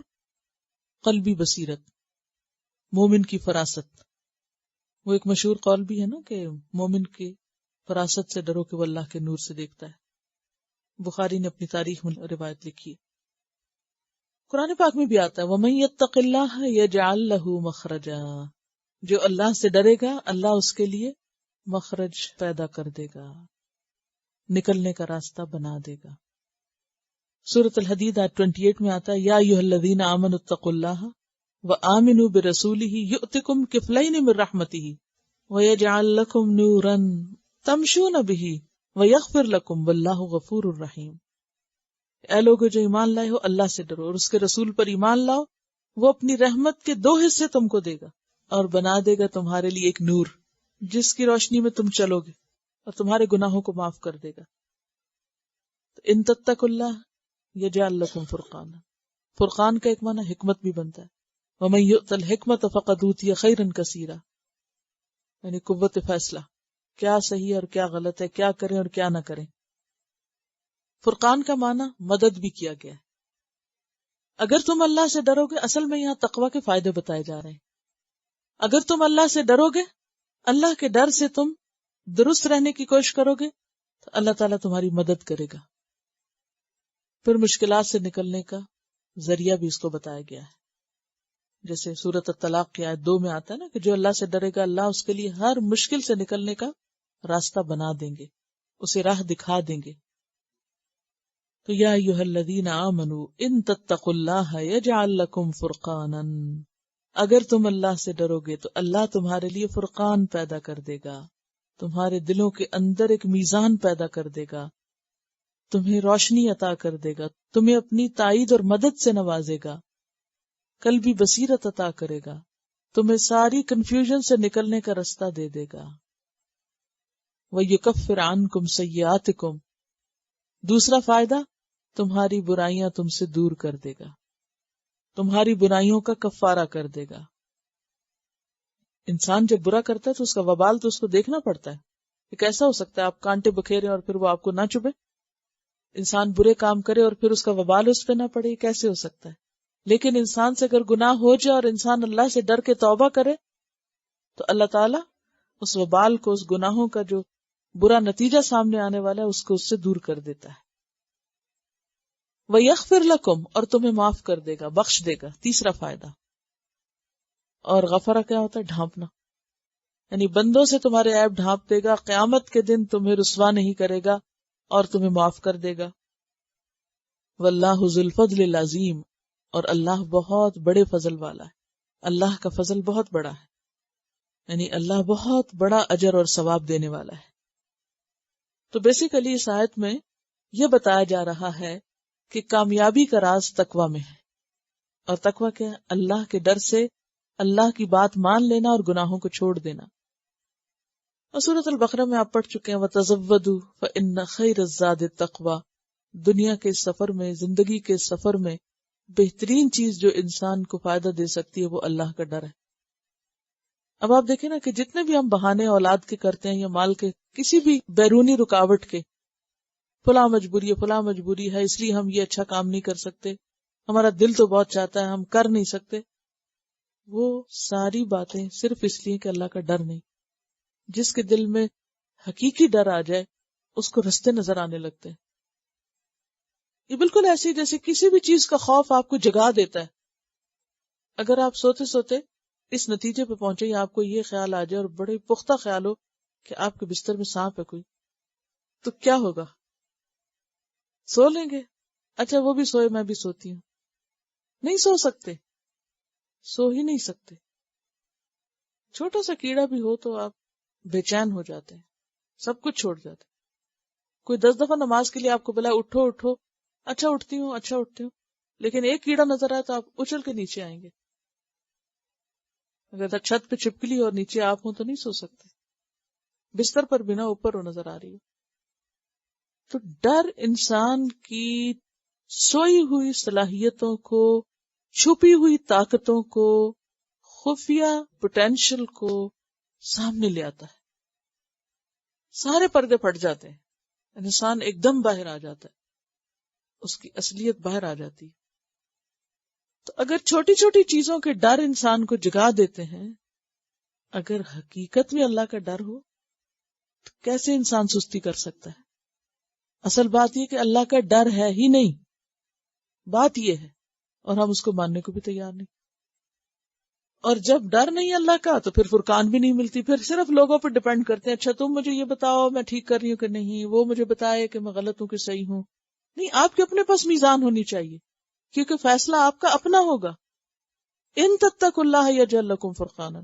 Speaker 1: قلبی بصیرت، مومن کی فراست. وہ ایک مشہور قول بھی ہے نا کہ مومن کی فراست سے ڈرو کہ وہ اللہ کے نور سے دیکھتا ہے. بخاری نے اپنی تاریخ میں روایت لکھی ہے. قرآن پاک میں بھی آتا ہے وَمَن يَتَّقِ اللَّهَ يَجْعَل لَّهُ مَخْرَجًا. جو اللہ سے ڈرے گا اللہ اس کے لیے مخرج پیدا کر دے گا، نکلنے کا راستہ بنا دے گا. سورۃ الحدید آیت 28 میں آتا ہے یا ایھا الذین آمنوا اتقوا اللہ وآمنوا برسولہ یؤتکم کفلین من رحمتہ ویجعل لکم نورا تمشون بہ ویغفر لکم واللہ غفور الرحیم. اے لوگو جو ایمان لائے ہو اللہ سے ڈرو اور اس کے رسول پر ایمان لاؤ، وہ اپنی رحمت کے 2 حصے تم کو دے گا اور بنا دے گا تمہارے لیے ایک نور جس کی روشنی میں تم چلو گے اور تمہارے گناہوں کو معاف کر دے گا. تو ان تتقوا اللہ یجعل لکم فرقانا. فرقان کا ایک معنی حکمت بھی بنتا ہے. ومن یؤت الحکمت فقد اوتی خیرا کثیرا، یعنی قوت فیصلہ، کیا صحیح اور کیا غلط ہے، کیا کریں اور کیا نہ کریں. فرقان کا معنی مدد بھی کیا گیا ہے. اگر تم اللہ سے ڈرو گے، اصل میں یہاں تقوی کے فائدے بتائے جا رہے ہیں. اگر تم اللہ سے ڈرو گے، اللہ کے ڈر سے تم درست رہنے کی کوشش کرو گے تو اللہ تعالیٰ تمہاری مدد کرے گا. پھر مشکلات سے نکلنے کا ذریعہ بھی اس کو بتایا گیا ہے. جیسے سورۃ الطلاق کی آیت 2 میں آتا ہے نا کہ جو اللہ سے ڈرے گا اللہ اس کے لیے ہر مشکل سے نکلنے کا راستہ بنا دیں گے، اسے راہ دکھا دیں گے. تو یا ایھا الذین آمنوا ان تتقوا اللہ یجعل لکم فرقانا. اگر تم اللہ سے ڈرو گے تو اللہ تمہارے لیے فرقان پیدا کر دے گا، تمہارے دلوں کے اندر ایک میزان پیدا کر دے گا، تمہیں روشنی عطا کر دے گا، تمہیں اپنی تائید اور مدد سے نوازے گا، قلبی بصیرت عطا کرے گا، تمہیں ساری کنفیوژن سے نکلنے کا راستہ دے دے گا. وَيُكَفِّرْ عَنْكُمْ سَيِّئَاتِكُمْ. دوسرا فائدہ، تمہاری برائیاں تم سے دور کر دے گا، تمہاری برائیوں کا کفارہ کر دے گا۔ انسان جب برا کرتا ہے تو اس کا وبال تو اس کو دیکھنا پڑتا ہے کہ کیسا ہو سکتا ہے آپ کانٹے بکھیرے اور پھر وہ آپ کو نہ چبھے، انسان برے کام کرے اور پھر اس کا وبال اس پہ نہ پڑے، کیسے ہو سکتا ہے؟ لیکن انسان سے اگر گناہ ہو جائے اور انسان اللہ سے ڈر کے توبہ کرے تو اللہ تعالیٰ اس وبال کو، اس گناہوں کا جو برا نتیجہ سامنے آنے والا ہے اس کو اس سے دور کر دیتا ہے۔ وَيَغْفِرْ لَكُمْ، اور تمہیں معاف کر دے گا، بخش دے گا، تیسرا فائدہ۔ اور غفرہ کیا ہوتا ہے؟ ڈھانپنا، یعنی بندوں سے تمہارے عیب ڈھانپ دے گا، قیامت کے دن تمہیں رسوا نہیں کرے گا اور تمہیں معاف کر دے گا۔ وَاللَّهُ ذُو الْفَضْلِ الْعَظِيمِ، اور اللہ بہت بڑے فضل والا ہے، اللہ کا فضل بہت بڑا ہے، یعنی اللہ بہت بڑا اجر اور ثواب دینے والا ہے۔ تو بیسیکلی اس آیت میں یہ بتایا جا رہا ہے کہ کامیابی کا راز تقوی میں ہے، اور تقوی کیا ہے؟ اللہ کے ڈر سے اللہ کی بات مان لینا اور گناہوں کو چھوڑ دینا۔ اور سورۃ البقرہ میں آپ پڑھ چکے ہیں وَتَزَوَّدُوا فَإِنَّ خَيْرَ الزَّادِ التَّقْوَىٰ، دنیا کے سفر میں، زندگی کے سفر میں بہترین چیز جو انسان کو فائدہ دے سکتی ہے وہ اللہ کا ڈر ہے۔ اب آپ دیکھیں نا کہ جتنے بھی ہم بہانے اولاد کے کرتے ہیں یا مال کے، کسی بھی بیرونی رکاوٹ کے، فلاں مجبوری ہے اس لیے ہم یہ اچھا کام نہیں کر سکتے، ہمارا دل تو بہت چاہتا ہے ہم کر نہیں سکتے، وہ ساری باتیں صرف اس لیے کہ اللہ کا ڈر نہیں۔ جس کے دل میں حقیقی ڈر آ جائے اس کو رستے نظر آنے لگتے ہیں۔ یہ بالکل ایسی جیسے کسی بھی چیز کا خوف آپ کو جگا دیتا ہے۔ اگر آپ سوتے سوتے اس نتیجے پہ پہنچے یا آپ کو یہ خیال آ جائے اور بڑے پختہ خیال ہو کہ آپ کے بستر میں سانپ ہے کوئی، تو کیا ہوگا؟ سو لیں گے؟ اچھا وہ بھی سوئے میں بھی سوتی ہوں، نہیں سو سکتے، سو ہی نہیں سکتے۔ چھوٹا سا کیڑا بھی ہو تو آپ بے چین ہو جاتے ہیں، سب کچھ چھوڑ جاتے ہیں۔ کوئی 10 دفعہ نماز کے لیے آپ کو بلا اٹھو اٹھو، اچھا اٹھتی ہوں، لیکن ایک کیڑا نظر آئے تو آپ اچھل کے نیچے آئیں گے۔ اگر چھت پہ چھپکلی اور نیچے آپ ہوں تو نہیں سو سکتے، بستر پر بھی نہ اوپر وہ نظر آ رہی ہو۔ تو ڈر انسان کی سوئی ہوئی صلاحیتوں کو، چھپی ہوئی طاقتوں کو، خفیہ پوٹینشل کو سامنے لے آتا ہے، سارے پردے پھٹ جاتے ہیں، انسان ایک دم باہر آ جاتا ہے، اس کی اصلیت باہر آ جاتی ہے۔ تو اگر چھوٹی چھوٹی چیزوں کے ڈر انسان کو جگا دیتے ہیں، اگر حقیقت میں اللہ کا ڈر ہو تو کیسے انسان سستی کر سکتا ہے؟ اصل بات یہ کہ اللہ کا ڈر ہے ہی نہیں، بات یہ ہے، اور ہم اس کو ماننے کو بھی تیار نہیں۔ اور جب ڈر نہیں اللہ کا تو پھر فرقان بھی نہیں ملتی، پھر صرف لوگوں پر ڈیپینڈ کرتے ہیں، اچھا تم مجھے یہ بتاؤ میں ٹھیک کر رہی ہوں کہ نہیں، وہ مجھے بتائے کہ میں غلط ہوں کہ صحیح ہوں۔ نہیں، آپ کے اپنے پاس میزان ہونی چاہیے، کیونکہ فیصلہ آپ کا اپنا ہوگا۔ ان تتقوا اللہ یجعل لکم فرقانا،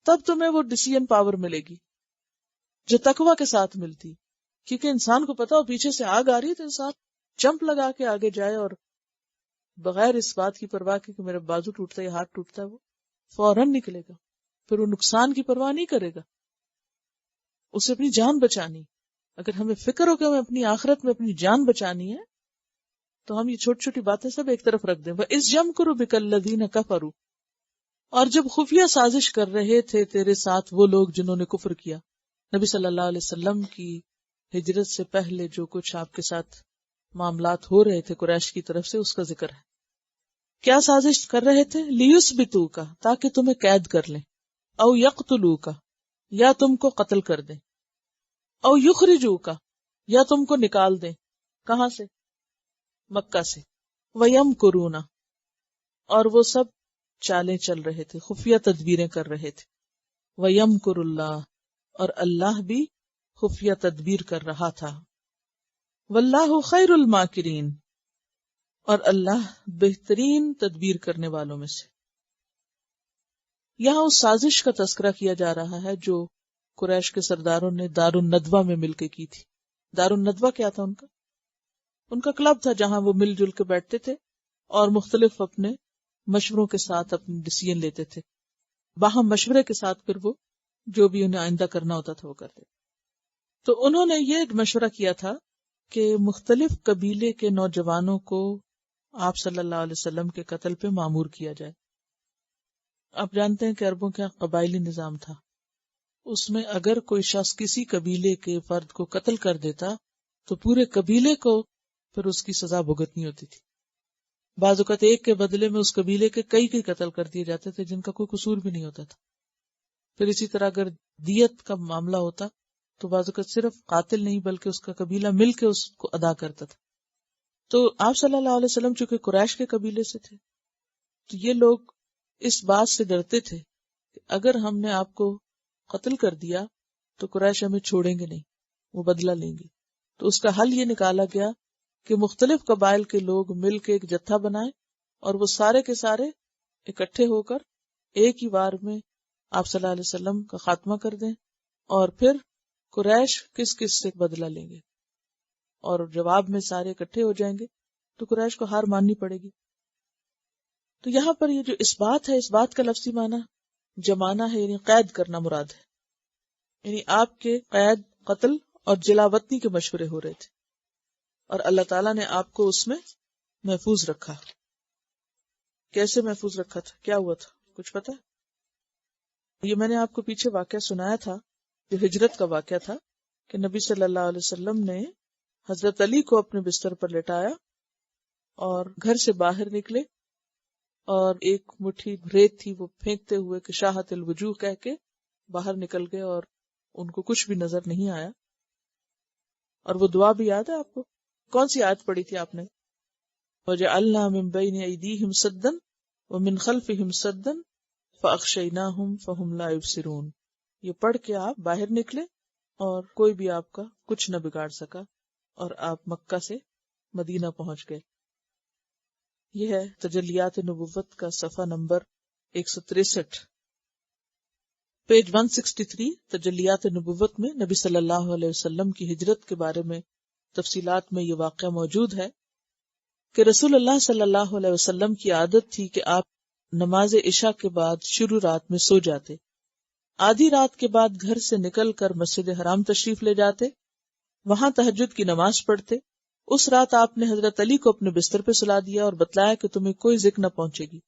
Speaker 1: تب تمہیں وہ ڈیسیژن پاور ملے گی جو تقوی کے ساتھ ملتی، کیونکہ انسان کو پتا ہو پیچھے سے آگ آ رہی ہے تو انسان جمپ لگا کے آگے جائے اور بغیر اس بات کی پرواہ کہ میرا بازو ٹوٹتا ہے یا ہاتھ ٹوٹتا ہے وہ فوراً نکلے گا، پھر وہ نقصان کی پرواہ نہیں کرے گا، اسے اپنی جان بچانی۔ اگر ہمیں فکر ہو کہ ہمیں اپنی آخرت میں اپنی جان بچانی ہے تو ہم یہ چھوٹی چھوٹی باتیں سب ایک طرف رکھ دیں۔ وَإِذْ يَمْكُرُ بِكَ الَّذِينَ كَفَرُوا، اور جب خفیہ سازش کر رہے تھے تیرے ساتھ وہ لوگ جنہوں نے کفر کیا، نبی صلی اللہ علیہ وسلم کی ہجرت سے پہلے جو کچھ آپ کے ساتھ معاملات ہو رہے تھے قریش کی طرف سے، اس کا ذکر ہے۔ کیا سازش کر رہے تھے؟ لِيُثْبِتُوكَ، تاکہ تمہیں قید کر لیں، او يَقْتُلُوكَ، یا تم کو قتل کر دیں، او يُخْرِجُوكَ، یا تم کو نکال دیں۔ کہاں سے؟ مکہ سے۔ وَيَمْكُرُونَ، اور وہ سب چالیں چل رہے تھے، خفیہ تدبیریں کر رہے تھے۔ وَيَمْكُرُ اللَّهُ، اور اللہ بھی خفیہ تدبیر کر رہا تھا۔ وَاللَّهُ خَيْرُ الْمَاكِرِينَ، اور اللہ بہترین تدبیر کرنے والوں میں سے۔ یہاں اس سازش کا تذکرہ کیا جا رہا ہے جو قریش کے سرداروں نے دار الندوہ میں مل کے کی تھی۔ دار الندوہ کیا تھا؟ ان کا کلب تھا جہاں وہ مل جل کے بیٹھتے تھے اور مختلف اپنے مشوروں کے ساتھ اپنے ڈیسیژن لیتے تھے، باہم مشورے کے ساتھ پھر وہ جو بھی انہیں آئندہ کرنا ہوتا تھا وہ کرتے۔ تو انہوں نے یہ مشورہ کیا تھا کہ مختلف قبیلے کے نوجوانوں کو آپ صلی اللہ علیہ وسلم کے قتل پہ مامور کیا جائے. آپ جانتے ہیں کہ عربوں کے قبائلی نظام تھا، اس میں اگر کوئی شخص کسی قبیلے کے فرد کو قتل کر دیتا تو پورے قبیلے کو پھر اس کی سزا بھگتنی ہوتی تھی. بعض اوقات ایک کے بدلے میں اس قبیلے کے کئی قتل کر دیے جاتے تھے جن کا کوئی قصور بھی نہیں ہوتا تھا. پھر اسی طرح اگر دیت کا معاملہ ہوتا تو بعض اوقات صرف قاتل نہیں بلکہ اس کا قبیلہ مل کے اس کو ادا کرتا تھا. تو آپ صلی اللہ علیہ وسلم چونکہ قریش کے قبیلے سے تھے تو یہ لوگ اس بات سے ڈرتے تھے کہ اگر ہم نے آپ کو قتل کر دیا تو قریش ہمیں چھوڑیں گے نہیں، وہ بدلہ لیں گے. تو اس کا حل یہ نکالا گیا کہ مختلف قبائل کے لوگ مل کے ایک جتھا بنائیں اور وہ سارے کے سارے اکٹھے ہو کر ایک ہی بار میں آپ صلی اللہ علیہ وسلم کا خاتمہ کر دیں، اور پھر قریش کس کس سے بدلہ لیں گے، اور جواب میں سارے اکٹھے ہو جائیں گے تو قریش کو ہار ماننی پڑے گی. تو یہاں پر یہ جو اس بات ہے، اس بات کا لفظی معنی جمانا ہے، یعنی قید کرنا مراد ہے. یعنی آپ کے قید، قتل اور جلاوطنی کے مشورے ہو رہے تھے اور اللہ تعالیٰ نے آپ کو اس میں محفوظ رکھا. کیسے محفوظ رکھا تھا؟ کیا ہوا تھا؟ کچھ پتا ہے؟ یہ میں نے آپ کو پیچھے واقعہ سنایا تھا جو ہجرت کا واقعہ تھا کہ نبی صلی اللہ علیہ وسلم نے حضرت علی کو اپنے بستر پر لٹایا اور گھر سے باہر نکلے اور ایک مٹھی ریت تھی وہ پھینکتے ہوئے کہ شاہت الوجوہ کہہ کے باہر نکل گئے اور ان کو کچھ بھی نظر نہیں آیا. اور وہ دعا بھی یاد ہے آپ کو؟ کون سی آیت پڑھی تھی آپ نے؟ وَجَعَلْنَا مِن بَيْنِ أَيْدِيهِمْ سَدًّا وَمِن خَلْفِهِمْ سَدًّا فَأَغْشَيْنَاهُمْ فَهُمْ لَا يُبْصِرُونَ. یہ پڑھ کے آپ باہر نکلے اور کوئی بھی آپ کا کچھ نہ بگاڑ سکا اور آپ مکہ سے مدینہ پہنچ گئے. یہ ہے تجلیات نبوت کا صفحہ نمبر 163، پیج 163. تجلیات نبوت میں نبی صلی اللہ علیہ وسلم کی ہجرت کے بارے میں تفصیلات میں یہ واقعہ موجود ہے کہ رسول اللہ صلی اللہ علیہ وسلم کی عادت تھی کہ آپ نماز عشاء کے بعد شروع رات میں سو جاتے، آدھی رات کے بعد گھر سے نکل کر مسجد حرام تشریف لے جاتے، وہاں تہجد کی نماز پڑھتے. اس رات آپ نے حضرت علی کو اپنے بستر پہ سلا دیا اور بتلایا کہ تمہیں کوئی ذکر نہ پہنچے گی.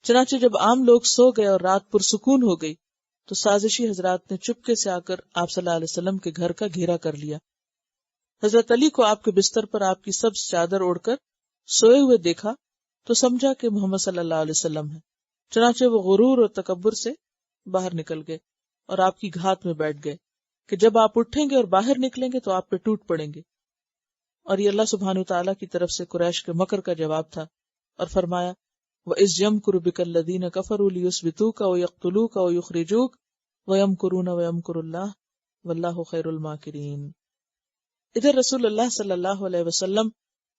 Speaker 1: چنانچہ جب عام لوگ سو گئے اور رات پرسکون ہو گئی تو سازشی حضرات نے چپکے سے آ کر آپ صلی اللہ علیہ وسلم کے گھر کا گھیرا کر لیا. حضرت علی کو آپ کے بستر پر آپ کی سبز چادر اوڑھ کر سوئے ہوئے دیکھا تو سمجھا کہ محمد صلی اللہ علیہ وسلم ہے. چنانچہ وہ غرور اور تکبر سے باہر نکل گئے اور آپ کی گھات میں بیٹھ گئے کہ جب آپ اٹھیں گے اور باہر نکلیں گے تو آپ پہ ٹوٹ پڑیں گے. اور یہ اللہ سبحانہ وتعالیٰ کی طرف سے قریش کے مکر کا جواب تھا اور فرمایا وَإِذْ يَمْكُرُ بِكَ الَّذِينَ كَفَرُوا لِيُثْبِتُوكَ وَيَقْتُلُوكَ وَيُخْرِجُوكَ وَيَمْكُرُونَ وَيَمْكُرُ اللَّهُ وَاللَّهُ خَيْرُ الْمَاكِرِينَ. ادھر رسول اللہ صلی اللہ علیہ وسلم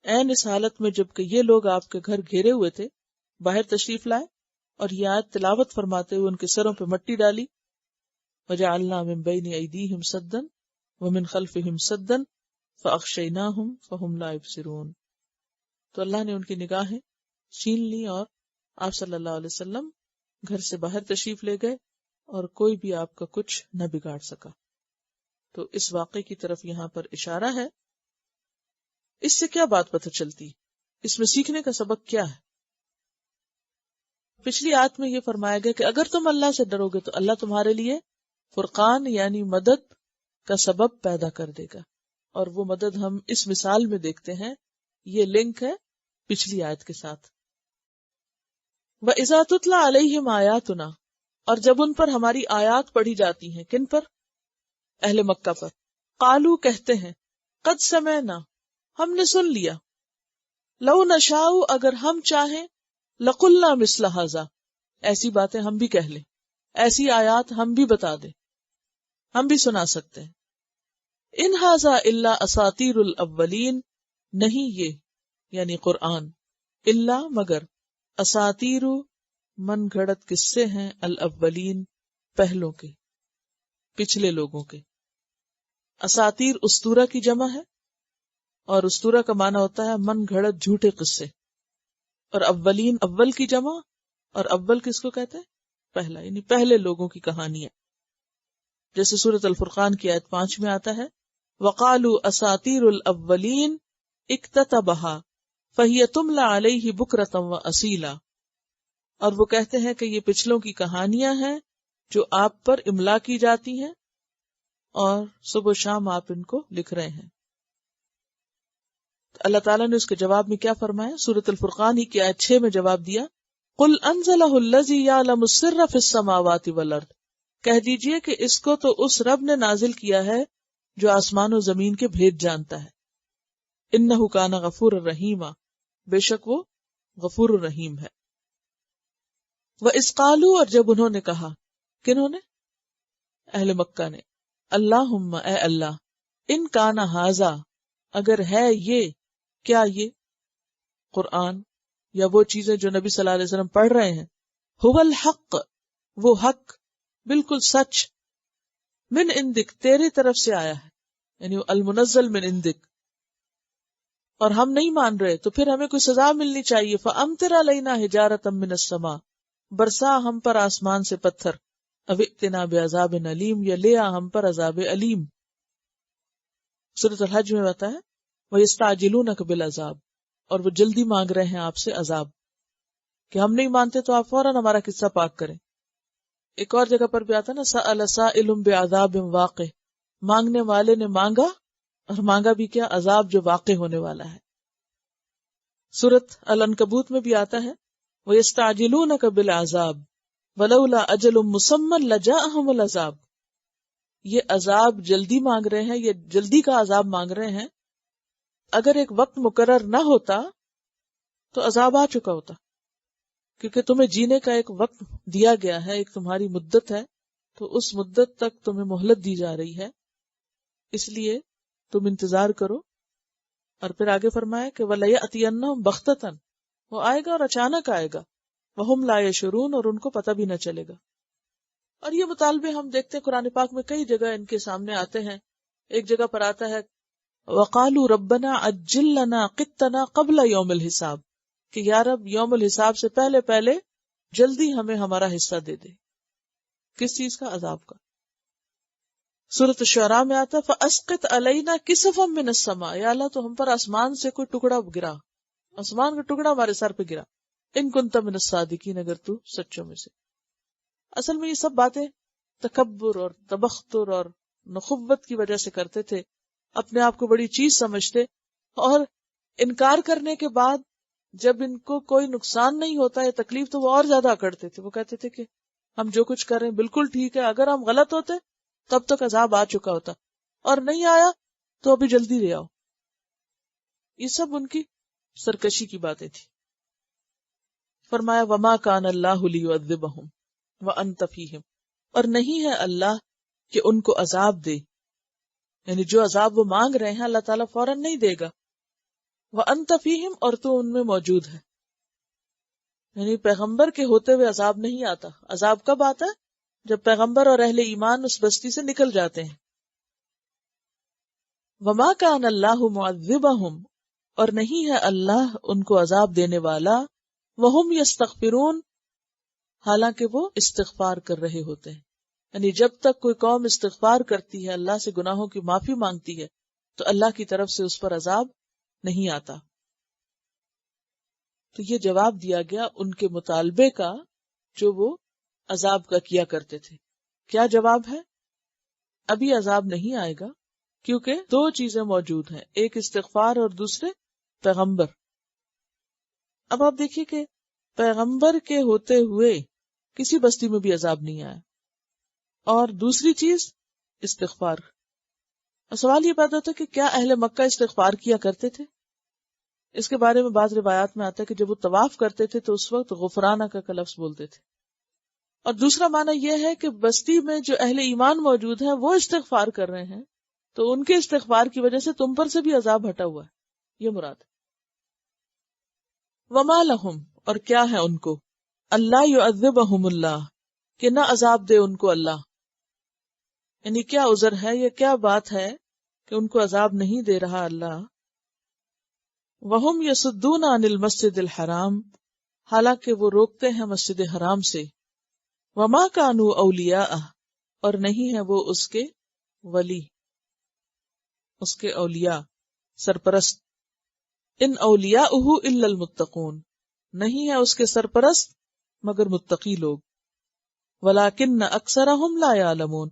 Speaker 1: عین اس حالت میں جبکہ یہ لوگ آپ کے گھر گھیرے ہوئے تھے باہر تشریف لائے اور یہ آیت تلاوت فرماتے ہوئے ان کے سروں پہ مٹی ڈالی. وَجَعَلْنَا مِن بَيْنِ أَيْدِيهِمْ سَدًّا وَمِن خَلْفِهِمْ سَدًّا فَأَغْشَيْنَاهُمْ فَهُمْ لَا يُبْصِرُونَ. تو اللہ نے ان کی نگاہیں چھین لی اور آپ صلی اللہ علیہ وسلم گھر سے باہر تشریف لے گئے اور کوئی بھی آپ کا کچھ نہ بگاڑ سکا. تو اس واقعے کی طرف یہاں پر اشارہ ہے. اس سے کیا بات پتہ چلتی؟ اس میں سیکھنے کا سبق کیا ہے؟ پچھلی آیت میں یہ فرمایا گیا کہ اگر تم اللہ سے ڈرو گے تو اللہ تمہارے لیے فرقان یعنی مدد کا سبب پیدا کر دے گا، اور وہ مدد ہم اس مثال میں دیکھتے ہیں. یہ لنک ہے پچھلی آیت کے ساتھ. وَإِذَا تُتْلَى عَلَيْهِمْ آيَاتُنَا، اور جب ان پر ہماری آیات پڑھی جاتی ہیں. کن پر؟ اہل مکہ پر. قالو کہتے ہیں قد سمعنا، ہم نے سن لیا. لو نشاء، اگر ہم چاہیں لقلنا مثل ھذا، ایسی باتیں ہم بھی کہہ لیں، ایسی آیات ہم بھی بتا دیں، ہم بھی سنا سکتے ہیں. ان ھذا الا اساطیر الاولین، نہیں یہ یعنی قرآن، الا مگر، اساطیر من گھڑت قصے ہیں، الاولین پہلوں کے، پچھلے لوگوں کے. اساطیر اسطورہ کی جمع ہے اور اسطورہ کا معنی ہوتا ہے من گھڑت جھوٹے قصے، اور اولین اول کی جمع، اور اول کس کو کہتے ہیں؟ پہلا، یعنی پہلے لوگوں کی کہانی ہے. جیسے سورۃ الفرقان کی آیت 5 میں آتا ہے وقالوا اساطیر الاولین اکتتبہا فہی تملی علیہ بکرۃ واصیلا، اور وہ کہتے ہیں کہ یہ پچھلوں کی کہانیاں ہیں جو آپ پر املا کی جاتی ہیں اور صبح و شام آپ ان کو لکھ رہے ہیں۔ اللہ تعالیٰ نے اس کے جواب میں کیا فرمایا؟ سورۃ الفرقان ہی کی آیت 6 میں جواب دیا، قل انزلہ الذی یعلم السر فی السماوات والارض، کہہ دیجئے کہ اس کو تو اس رب نے نازل کیا ہے جو آسمان و زمین کے بھید جانتا ہے، انہ کان غفور الرحیم، بے شک وہ غفور الرحیم ہے۔ وَإِذْ قَالُوا، اور جب انہوں نے کہا، کنہوں نے؟ اہل مکہ نے، اللہم، اے اللہ، ان کان ھذا، اگر ہے یہ، کیا یہ قرآن یا وہ چیزیں جو نبی صلی اللہ علیہ وسلم پڑھ رہے ہیں، ھو الحق، وہ حق، بالکل سچ، من عندک، تیرے طرف سے آیا ہے، یعنی المنزل من عندک، اور ہم نہیں مان رہے تو پھر ہمیں کوئی سزا ملنی چاہیے، فَأَمْطِرْ عَلَيْنَا حِجَارَةً مِّنَ السَّمَاءِ، برسا ہم پر آسمان سے پتھر، او ائتنا بعذاب علیم، یا لے آ ہم پر عذاب علیم۔ سورۃ الحج میں بتا ہے وَيَسْتَعْجِلُونَكَ بِالْعَذَابِ، اور وہ جلدی مانگ رہے ہیں آپ سے عذاب، کہ ہم نہیں مانتے تو آپ فوراً ہمارا قصہ پاک کریں۔ ایک اور جگہ پر بھی آتا نا سأل سائل بعذاب واقع، مانگنے والے نے مانگا، اور مانگا بھی کیا؟ عذاب جو واقع ہونے والا ہے۔ سورۃ العنکبوت میں بھی آتا ہے وَيَسْتَعْجِلُونَكَ بِالْعَذَابِ وَلَوْلَا أَجَلٌ مُّسَمًّى لَجَاءَهُمُ الْعَذَابُ، یہ عذاب جلدی مانگ رہے ہیں، یہ جلدی کا عذاب مانگ رہے ہیں، اگر ایک وقت مقرر نہ ہوتا تو عذاب آ چکا ہوتا، کیونکہ تمہیں جینے کا ایک وقت دیا گیا ہے، ایک تمہاری مدت ہے، تو اس مدت تک تمہیں مہلت دی جا رہی ہے، اس لیے تم انتظار کرو۔ اور پھر آگے فرمایا کہ وَلَيَأْتِيَنَّهُمْ بَغْتَةً، وہ آئے گا اور اچانک آئے گا، وَهُمْ لَا يَشْعُرُونَ، اور ان کو پتہ بھی نہ چلے گا۔ اور یہ مطالبے ہم دیکھتے ہیں قرآن پاک میں کئی جگہ ان کے سامنے آتے ہیں۔ ایک جگہ پر آتا ہے وَقَالُوا رَبَّنَا عَجِّل لَّنَا قِطَّنَا قَبْلَ يَوْمِ الْحِسَابِ، کہ یا رب یوم الحساب سے پہلے پہلے جلدی ہمیں ہمارا حصہ دے دے۔ کس چیز کا؟ عذاب کا۔ سورۃ الشعراء میں آتا ہے فَأَسْقِطْ عَلَيْنَا كِسَفًا مِّنَ السَّمَاءِ، یا اللہ تو ہم پر آسمان سے کوئی ٹکڑا گرا، آسمان کا ٹکڑا ہمارے سر پہ گرا، ان كنت من الصادقین، اگر تو سچوں میں سے۔ اصل میں یہ سب باتیں تکبر اور تبختر اور نخوت کی وجہ سے کرتے تھے، اپنے آپ کو بڑی چیز سمجھتے، اور انکار کرنے کے بعد جب ان کو کوئی نقصان نہیں ہوتا یا تکلیف تو وہ اور زیادہ اکڑتے تھے۔ وہ کہتے تھے کہ ہم جو کچھ کر رہے ہیں بالکل ٹھیک ہے، اگر ہم غلط ہوتے تب تک عذاب آ چکا ہوتا، اور نہیں آیا تو ابھی جلدی لے آؤ۔ یہ سب ان کی سرکشی کی باتیں تھی۔ فرمایا وما کان اللہ لیعذبہم وانت فیہم، اور نہیں ہے اللہ کہ ان کو عذاب دے، یعنی جو عذاب وہ مانگ رہے ہیں اللہ تعالیٰ فوراً نہیں دے گا، وانت فیہم، اور تو ان میں موجود ہے، یعنی پیغمبر کے ہوتے ہوئے عذاب نہیں آتا۔ عذاب کب آتا ہے؟ جب پیغمبر اور اہل ایمان اس بستی سے نکل جاتے ہیں۔ وما کان اللہ معذبہم، اور نہیں ہے اللہ ان کو عذاب دینے والا، وہم یستغفرون، حالانکہ وہ استغفار کر رہے ہوتے ہیں۔ یعنی جب تک کوئی قوم استغفار کرتی ہے، اللہ سے گناہوں کی معافی مانگتی ہے، تو اللہ کی طرف سے اس پر عذاب نہیں آتا۔ تو یہ جواب دیا گیا ان کے مطالبے کا جو وہ عذاب کا کیا کرتے تھے۔ کیا جواب ہے؟ ابھی عذاب نہیں آئے گا، کیونکہ دو چیزیں موجود ہیں، ایک استغفار اور دوسرے پیغمبر۔ اب آپ دیکھیے کہ پیغمبر کے ہوتے ہوئے کسی بستی میں بھی عذاب نہیں آیا، اور دوسری چیز استغفار۔ اور سوال یہ پیدا ہوتا ہے کہ کیا اہل مکہ استغفار کیا کرتے تھے؟ اس کے بارے میں بعض روایات میں آتا ہے کہ جب وہ طواف کرتے تھے تو اس وقت غفرانہ کا لفظ بولتے تھے۔ اور دوسرا معنی یہ ہے کہ بستی میں جو اہل ایمان موجود ہیں وہ استغفار کر رہے ہیں، تو ان کے استغفار کی وجہ سے تم پر سے بھی عذاب ہٹا ہوا ہے، یہ مراد ہے۔ وما لہم، اور کیا ہے ان کو، اللہ یعذبہم اللہ، کہ نہ عذاب دے ان کو اللہ، یعنی کیا عذر ہے، یہ کیا بات ہے کہ ان کو عذاب نہیں دے رہا اللہ۔ وہم یصدون عن المسجد الحرام، حالانکہ وہ روکتے ہیں مسجد حرام سے، وما کانوا اولیاءہ، اور نہیں ہے وہ اس کے ولی۔ اس کے اولیاء سرپرست، ان اولیاؤہ الا المتقون، نہیں ہے اس کے سرپرست مگر متقی لوگ، ولکن اکثرہم لا یعلمون،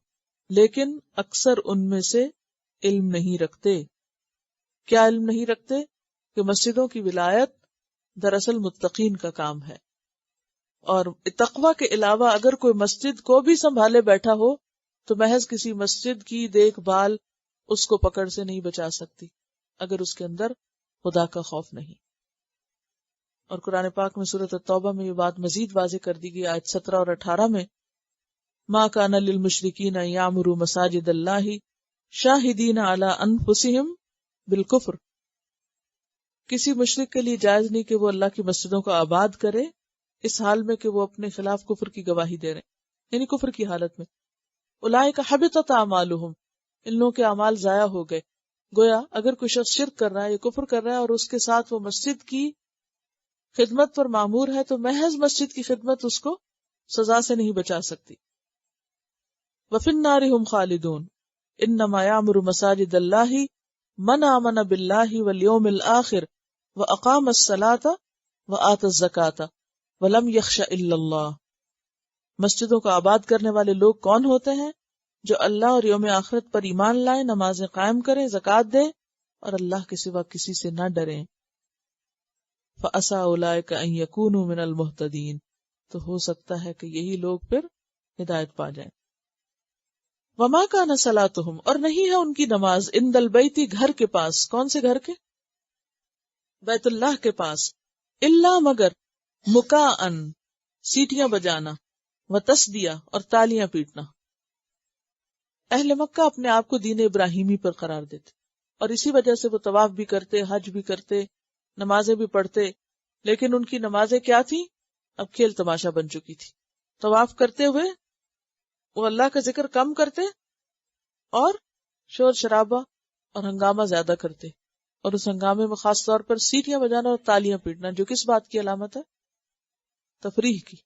Speaker 1: لیکن اکثر ان میں سے علم نہیں رکھتے۔ کیا علم نہیں رکھتے؟ کہ مسجدوں کی ولایت دراصل متقین کا کام ہے، اور تقوی کے علاوہ اگر کوئی مسجد کو بھی سنبھالے بیٹھا ہو تو محض کسی مسجد کی دیکھ بھال اس کو پکڑ سے نہیں بچا سکتی اگر اس کے اندر خدا کا خوف نہیں۔ اور قرآن پاک میں سورۃ التوبہ میں یہ بات مزید واضح کر دی گئی، آیت 17 اور 18 میں، ما کان للمشرکین ان یعمروا مساجد اللہ شاہدین علی انفسہم بالکفر، کسی مشرک کے لیے جائز نہیں کہ وہ اللہ کی مسجدوں کو آباد کرے اس حال میں کہ وہ اپنے خلاف کفر کی گواہی دے رہے ہیں، یعنی کفر کی حالت میں۔ اولئک حبطت اعمالہم، ان لوگوں کے اعمال ضائع ہو گئے۔ گویا اگر کوئی شخص شرک کر رہا ہے یا کفر کر رہا ہے اور اس کے ساتھ وہ مسجد کی خدمت پر مامور ہے تو محض مسجد کی خدمت اس کو سزا سے نہیں بچا سکتی۔ وفی النار ہم خالدون انما یعمر مساجد اللہ من آمن باللہ والیوم الآخر واقام الصلاۃ وآتى الزکاۃ ولم یخش الا اللہ، مسجدوں کو آباد کرنے والے لوگ کون ہوتے ہیں؟ جو اللہ اور یوم آخرت پر ایمان لائیں، نمازیں قائم کریں، زکوٰۃ دیں اور اللہ کے سوا کسی سے نہ ڈریں۔ فعسى اولئک ان یکونوا من المہتدین، تو ہو سکتا ہے کہ یہی لوگ پھر ہدایت پا جائیں۔ وما کان صلاتہم، اور نہیں ہے ان کی نماز، عند البیت، گھر کے پاس، کون سے گھر کے؟ بیت اللہ کے پاس، الا مگر مکاءن، سیٹیاں بجانا، وتصدیہ، اور تالیاں پیٹنا۔ اہل مکہ اپنے آپ کو دین ابراہیمی پر قرار دیتے اور اسی وجہ سے وہ طواف بھی کرتے، حج بھی کرتے، نمازیں بھی پڑھتے، لیکن ان کی نمازیں کیا تھیں؟ اب کھیل تماشا بن چکی تھی۔ طواف کرتے ہوئے وہ اللہ کا ذکر کم کرتے اور شور شرابہ اور ہنگامہ زیادہ کرتے، اور اس ہنگامے میں خاص طور پر سیٹیاں بجانا اور تالیاں پیٹنا، جو کس بات کی علامت ہے؟ تفریح کی۔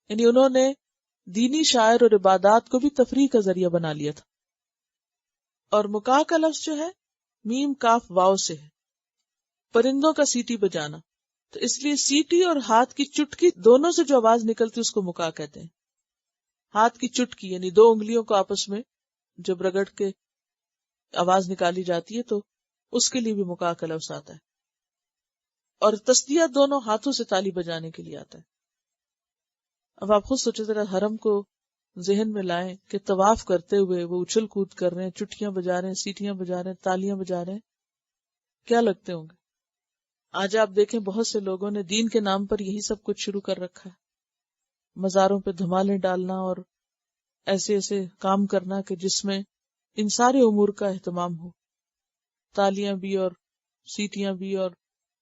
Speaker 1: یعنی انہوں نے دینی شاعر اور عبادات کو بھی تفریح کا ذریعہ بنا لیا تھا۔ اور مکاء کا لفظ جو ہے میم کاف واو سے ہے، پرندوں کا سیٹی بجانا، تو اس لیے سیٹی اور ہاتھ کی چٹکی دونوں سے جو آواز نکلتی اس کو مکاء کہتے ہیں۔ ہاتھ کی چٹکی یعنی دو انگلیوں کو آپس میں جب رگڑ کے آواز نکالی جاتی ہے تو اس کے لیے بھی مکاء کا لفظ آتا ہے، اور تصدیہ دونوں ہاتھوں سے تالی بجانے کے لیے آتا ہے۔ اب آپ خود سوچیں ذرا، حرم کو ذہن میں لائیں کہ طواف کرتے ہوئے وہ اچھل کود کر رہے ہیں، چٹکیاں بجا رہے ہیں، سیٹیاں بجا رہے ہیں، تالیاں بجا رہے ہیں، کیا لگتے ہوں گے؟ آج آپ دیکھیں بہت سے لوگوں نے دین کے نام پر یہی سب کچھ شروع کر رکھا ہے، مزاروں پہ دھمالے ڈالنا اور ایسے ایسے کام کرنا کہ جس میں ان سارے امور کا اہتمام ہو، تالیاں بھی اور سیٹیاں بھی اور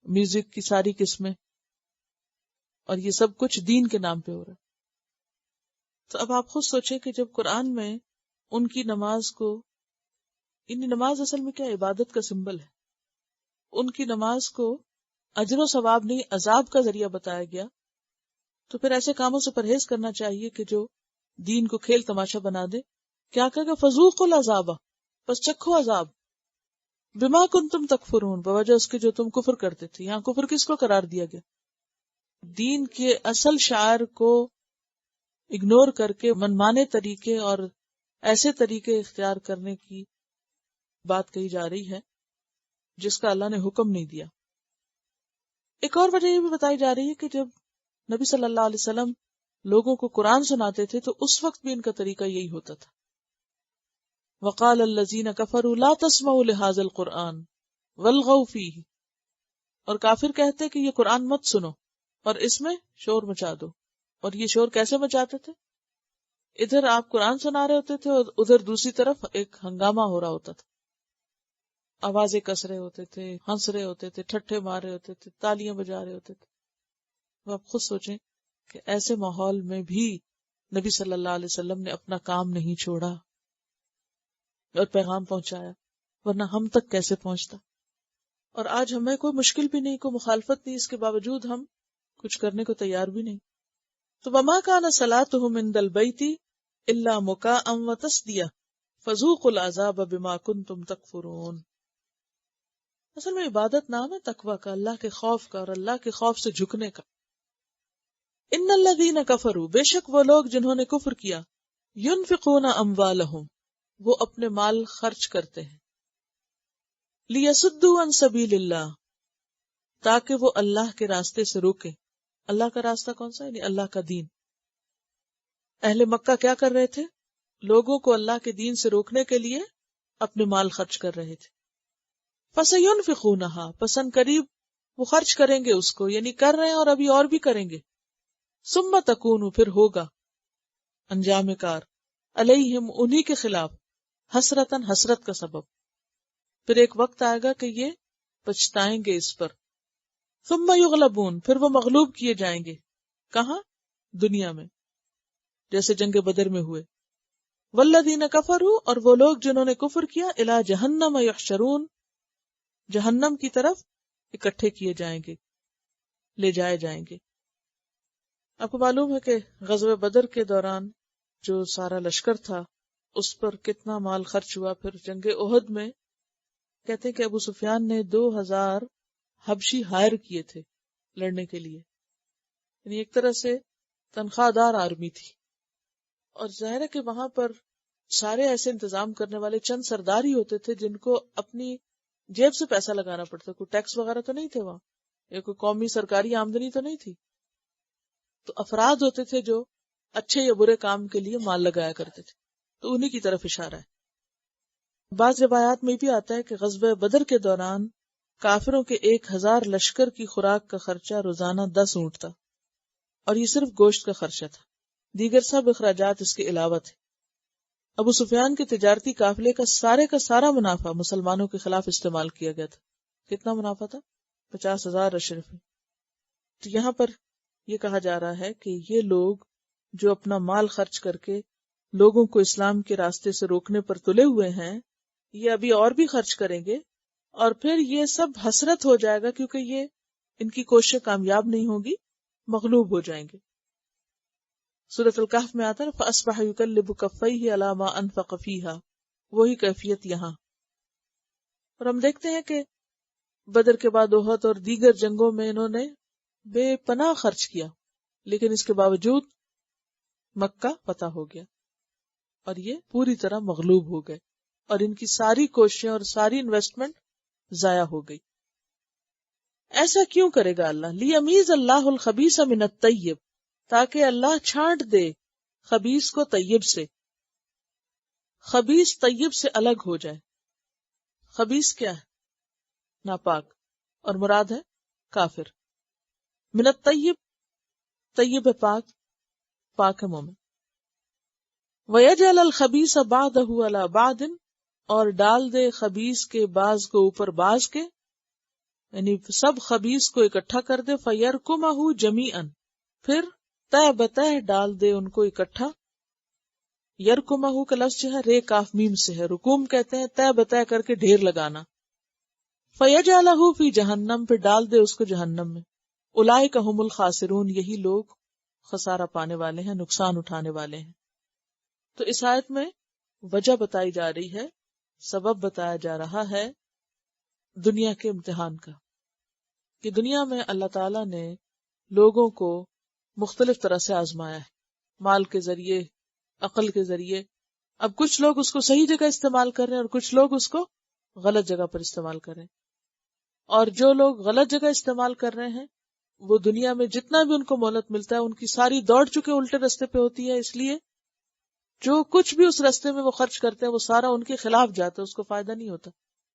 Speaker 1: میوزک کی ساری قسمیں، اور یہ سب کچھ دین کے نام پہ ہو رہا ہے۔ تو اب آپ خود سوچیں کہ جب قرآن میں ان کی نماز کو، یعنی نماز اصل میں کیا عبادت کا سمبل ہے، ان کی نماز کو اجر و ثواب نہیں عذاب کا ذریعہ بتایا گیا، تو پھر ایسے کاموں سے پرہیز کرنا چاہیے کہ جو دین کو کھیل تماشا بنا دے۔ کیا کہا کہ فذوقوا العذاب، بس چکھو عذاب، بما کنتم تکفرون، بوجہ اس کے جو تم کفر کرتے تھے۔ یہاں کفر کس کو قرار دیا گیا؟ دین کے اصل شعائر کو اگنور کر کے منمانے طریقے اور ایسے طریقے اختیار کرنے کی بات کہی جا رہی ہے جس کا اللہ نے حکم نہیں دیا۔ ایک اور وجہ یہ بھی بتائی جا رہی ہے کہ جب نبی صلی اللہ علیہ وسلم لوگوں کو قرآن سناتے تھے تو اس وقت بھی ان کا طریقہ یہی ہوتا تھا۔ وقال الذین کفروا لا تسمعوا لهذا القرآن والغوا فیہ، اور کافر کہتے کہ یہ قرآن مت سنو اور اس میں شور مچا دو۔ اور یہ شور کیسے مچاتے تھے؟ ادھر آپ قرآن سنا رہے ہوتے تھے اور ادھر دوسری طرف ایک ہنگامہ ہو رہا ہوتا تھا، آوازیں کس رہے ہوتے تھے، ہنس رہے ہوتے تھے، ٹھٹھے مار رہے ہوتے تھے، تالیاں بجا رہے ہوتے تھے۔ تو آپ خود سوچیں کہ ایسے ماحول میں بھی نبی صلی اللہ علیہ وسلم نے اپنا کام نہیں چھوڑا اور پیغام پہنچایا، ورنہ ہم تک کیسے پہنچتا؟ اور آج ہمیں کوئی مشکل بھی نہیں، کوئی مخالفت نہیں، اس کے باوجود ہم کچھ کرنے کو تیار بھی نہیں۔ تو وما کان صلاتہم عند البیت الا مکاء وتصدیہ، فذوقوا العذاب بما کنتم تکفرون. اصل میں عبادت نام ہے تقوی کا، اللہ کے خوف کا، اور اللہ کے خوف سے جھکنے کا. ان الذین کفروا، بے شک وہ لوگ جنہوں نے کفر کیا، ينفقون اموالہم، وہ اپنے مال خرچ کرتے ہیں، لیصدوا عن سبیل اللہ، تاکہ وہ اللہ کے راستے سے روکے. اللہ کا راستہ کون سا ہے؟ یعنی اللہ کا دین. اہل مکہ کیا کر رہے تھے؟ لوگوں کو اللہ کے دین سے روکنے کے لیے اپنے مال خرچ کر رہے تھے. فَسَيُنْفِقُونَهَا، پسند قریب وہ خرچ کریں گے اس کو، یعنی کر رہے ہیں اور ابھی اور بھی کریں گے. ثُمَّ تَكُونُ، پھر ہوگا انجام کار، علیہم، انہی کے خلاف، حسرتاً، حسرت کا سبب. پھر ایک وقت آئے گا کہ یہ پچھتائیں گے اس پر. ثُمَّ يُغْلَبُونَ، پھر وہ مغلوب کیے جائیں گے. کہاں؟ دنیا میں، جیسے جنگ بدر میں ہوئے. والذین کفروا، اور وہ لوگ جنہوں نے کفر کیا، الی جہنم یحشرون، جہنم کی طرف اکٹھے کیے جائیں گے، لے جائے جائیں گے. آپ کو معلوم ہے کہ غزوہ بدر کے دوران جو سارا لشکر تھا اس پر کتنا مال خرچ ہوا. پھر جنگ احد میں کہتے ہیں کہ ابو سفیان نے 2000 حبشی ہائر کیے تھے لڑنے کے لیے، یعنی ایک طرح سے تنخواہ دار آرمی تھی. اور ظاہر ہے کہ وہاں پر سارے ایسے انتظام کرنے والے چند سردار ہی ہوتے تھے جن کو اپنی جیب سے پیسہ لگانا پڑتا، کوئی ٹیکس وغیرہ تو نہیں تھے وہاں، یا کوئی قومی سرکاری آمدنی تو نہیں تھی. تو افراد ہوتے تھے جو اچھے یا برے کام کے لیے مال لگایا کرتے تھے. تو انہی کی طرف اشارہ ہے. بعض روایات میں بھی آتا ہے کہ غزوہ بدر کے دوران کافروں کے 1000 لشکر کی خوراک کا خرچہ روزانہ 10 اونٹ تھا، اور یہ صرف گوشت کا خرچہ تھا، دیگر سب اخراجات اس کے علاوہ تھے. ابو سفیان کے تجارتی قافلے کا سارا منافع مسلمانوں کے خلاف استعمال کیا گیا تھا. کتنا منافع تھا؟ 50,000 اشرفی. تو یہاں پر یہ کہا جا رہا ہے کہ یہ لوگ جو اپنا مال خرچ کر کے لوگوں کو اسلام کے راستے سے روکنے پر تلے ہوئے ہیں، یہ ابھی اور بھی خرچ کریں گے، اور پھر یہ سب حسرت ہو جائے گا کیونکہ یہ ان کی کوششیں کامیاب نہیں ہوگی، مغلوب ہو جائیں گے. سورۃ الکہف میں آتا ہے فَأَصْبَحَ يُكَلِّبُ كَفَّيْهِ عَلَى مَا أَنفَقَ فِيهَا، وہی کیفیت یہاں. اور ہم دیکھتے ہیں کہ بدر کے بعد احد اور دیگر جنگوں میں انہوں نے بے پناہ خرچ کیا، لیکن اس کے باوجود مکہ فتح ہو گیا اور یہ پوری طرح مغلوب ہو گئے، اور ان کی ساری کوششیں اور ساری انویسٹمنٹ ضائع ہو گئی. ایسا کیوں کرے گا اللہ؟ لیمیز اللہ الخبیث من الطیب، تاکہ اللہ چھانٹ دے خبیث کو طیب سے. خبیث طیب سے الگ ہو جائے. خبیث کیا ہے؟ ناپاک، اور مراد ہے کافر. من الطیب، طیب ہے پاک، پاک ہے مومن. وَيَجْعَلَ الْخَبِيثَ بَعْضَهُ عَلَى بَعْضٍ، اور ڈال دے خبیث کے بعض کو اوپر بعض کے، یعنی سب خبیث کو اکٹھا کر دے. فَيَرْكُمَهُ جَمِيعًا، پھر تہ بتہ ڈال دے ان کو اکٹھا. یرکمہ کا لفظ جو ہے رے کاف میم سے ہے، رکوم کہتے ہیں تہ بتہ کر کے ڈھیر لگانا. فیجعلہ فی جہنم، پھر ڈال دے اس کو جہنم میں. اولئک ھم الخاسرون، یہی لوگ خسارہ پانے والے ہیں، نقصان اٹھانے والے ہیں. تو اس آیت میں وجہ بتائی جا رہی ہے، سبب بتایا جا رہا ہے دنیا کے امتحان کا، کہ دنیا میں اللہ تعالی نے لوگوں کو مختلف طرح سے آزمایا ہے، مال کے ذریعے، عقل کے ذریعے. اب کچھ لوگ اس کو صحیح جگہ استعمال کر رہے ہیں اور کچھ لوگ اس کو غلط جگہ پر استعمال کر رہے ہیں. اور جو لوگ غلط جگہ استعمال کر رہے ہیں وہ دنیا میں جتنا بھی ان کو مہلت ملتا ہے ان کی ساری دوڑ چکے الٹے رستے پہ ہوتی ہے، اس لیے جو کچھ بھی اس رستے میں وہ خرچ کرتے ہیں وہ سارا ان کے خلاف جاتا ہے، اس کو فائدہ نہیں ہوتا.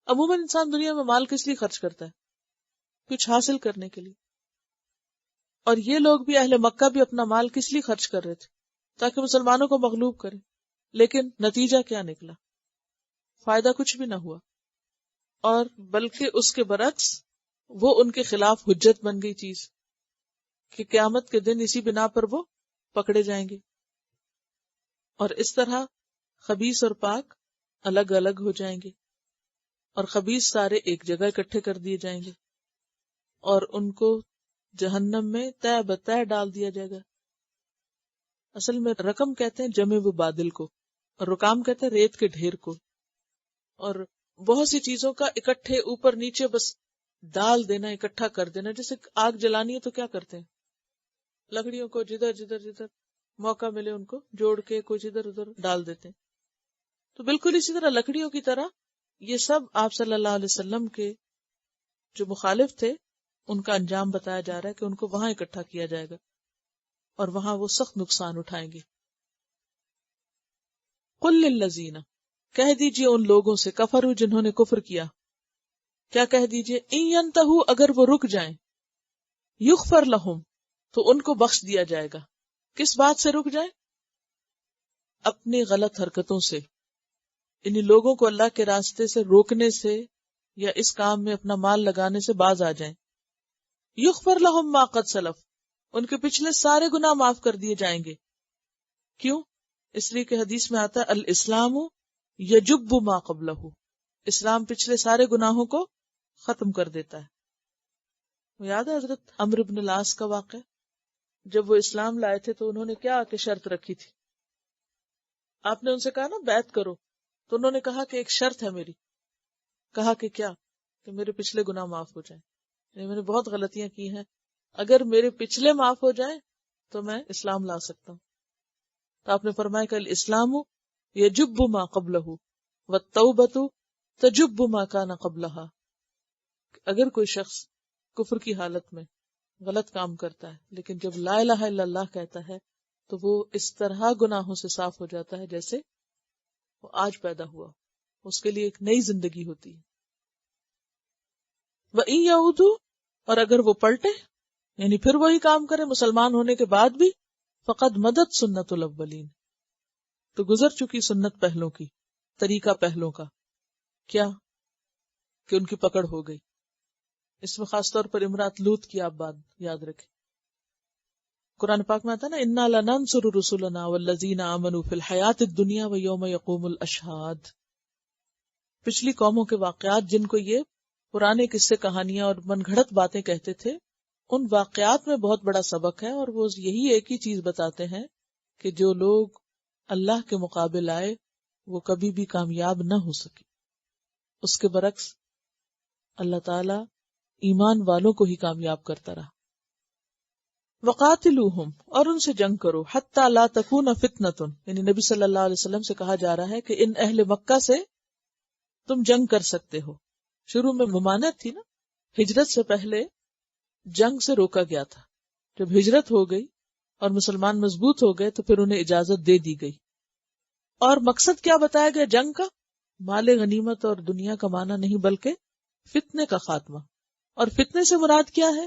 Speaker 1: عموماً انسان دنیا میں مال کس لیے خرچ کرتا ہے؟ کچھ حاصل کرنے کے لیے. اور یہ لوگ بھی، اہل مکہ بھی، اپنا مال کس لیے خرچ کر رہے تھے؟ تاکہ مسلمانوں کو مغلوب کرے. لیکن نتیجہ کیا نکلا؟ فائدہ کچھ بھی نہ ہوا، اور بلکہ اس کے برعکس وہ ان کے خلاف حجت بن گئی چیز، کہ قیامت کے دن اسی بنا پر وہ پکڑے جائیں گے. اور اس طرح خبیث اور پاک الگ الگ ہو جائیں گے، اور خبیث سارے ایک جگہ اکٹھے کر دیے جائیں گے، اور ان کو جہنم میں تہ بتہ ڈال دیا جائے گا. اصل میں رقم کہتے ہیں جمع و بادل کو، اور رکام کہتے ہیں ریت کے ڈھیر کو، اور بہت سی چیزوں کا اکٹھے اوپر نیچے بس ڈال دینا، اکٹھا کر دینا. جیسے آگ جلانی ہے تو کیا کرتے ہیں، لکڑیوں کو جدھر جدھر جدھر موقع ملے ان کو جوڑ کے کچھ ادھر ادھر ڈال دیتے ہیں. تو بالکل اسی طرح لکڑیوں کی طرح یہ سب آپ صلی اللہ علیہ وسلم کے جو مخالف تھے ان کا انجام بتایا جا رہا ہے کہ ان کو وہاں اکٹھا کیا جائے گا اور وہاں وہ سخت نقصان اٹھائیں گے. قل للذین، کہہ دیجئے ان لوگوں سے، کفروا جنہوں نے کفر کیا، کیا کہہ دیجئے، ان ینتہوا اگر وہ رک جائیں، یغفر لہم تو ان کو بخش دیا جائے گا. کس بات سے رک جائیں؟ اپنی غلط حرکتوں سے، یعنی لوگوں کو اللہ کے راستے سے روکنے سے یا اس کام میں اپنا مال لگانے سے باز آ جائیں. یغفر لہم ما قد سلف، ان کے پچھلے سارے گناہ معاف کر دیے جائیں گے. کیوں؟ اس لیے کہ حدیث میں آتا ہے الاسلام یجب ما قبلہ، اسلام پچھلے سارے گناہوں کو ختم کر دیتا ہے. یاد ہے حضرت عمرو بن العاص کا واقعہ، جب وہ اسلام لائے تھے تو انہوں نے کیا آ کے شرط رکھی تھی؟ آپ نے ان سے کہا نا بیعت کرو، تو انہوں نے کہا کہ ایک شرط ہے میری. کہا کہ کیا؟ کہ میرے پچھلے گناہ معاف ہو جائیں، یعنی میں نے بہت غلطیاں کی ہیں، اگر میرے پچھلے معاف ہو جائیں تو میں اسلام لا سکتا ہوں. تو آپ نے فرمایا کہ الاسلام یجب ما قبلہ والتوبۃ تجب ما کان قبلہا. اگر کوئی شخص کفر کی حالت میں غلط کام کرتا ہے لیکن جب لا الہ الا اللہ کہتا ہے تو وہ اس طرح گناہوں سے صاف ہو جاتا ہے جیسے وہ آج پیدا ہوا، اس کے لیے ایک نئی زندگی ہوتی ہے. وَإِن يَعُودُوا، اور اگر وہ پلٹے یعنی پھر وہی کام کرے مسلمان ہونے کے بعد بھی، فقد مدد سنت الاولین، تو گزر چکی سنت پہلوں کی، طریقہ پہلوں کا. کیا؟ کہ ان کی پکڑ ہو گئی. اس میں خاص طور پر امرات لوط کی آپ بات یاد رکھیں. قرآن پاک میں آتا ہے نا انا لننصر رسلنا والذین آمنوا فی الحیات الدنیا ویوم یقوم الاشہاد. پچھلی قوموں کے واقعات جن کو یہ پرانے قصے کہانیاں اور من گھڑت باتیں کہتے تھے، ان واقعات میں بہت بڑا سبق ہے، اور وہ یہی ایک ہی چیز بتاتے ہیں کہ جو لوگ اللہ کے مقابل آئے وہ کبھی بھی کامیاب نہ ہو سکے. اس کے برعکس اللہ تعالی ایمان والوں کو ہی کامیاب کرتا رہا. وقاتلوہم، اور ان سے جنگ کرو، حتی لا تکون فتنۃ، یعنی نبی صلی اللہ علیہ وسلم سے کہا جا رہا ہے کہ ان اہل مکہ سے تم جنگ کر سکتے ہو. شروع میں ممانعت تھی نا، ہجرت سے پہلے جنگ سے روکا گیا تھا. جب ہجرت ہو گئی اور مسلمان مضبوط ہو گئے تو پھر انہیں اجازت دے دی گئی. اور مقصد کیا بتایا گیا جنگ کا؟ مال غنیمت اور دنیا کمانا نہیں بلکہ فتنے کا خاتمہ. اور فتنے سے مراد کیا ہے؟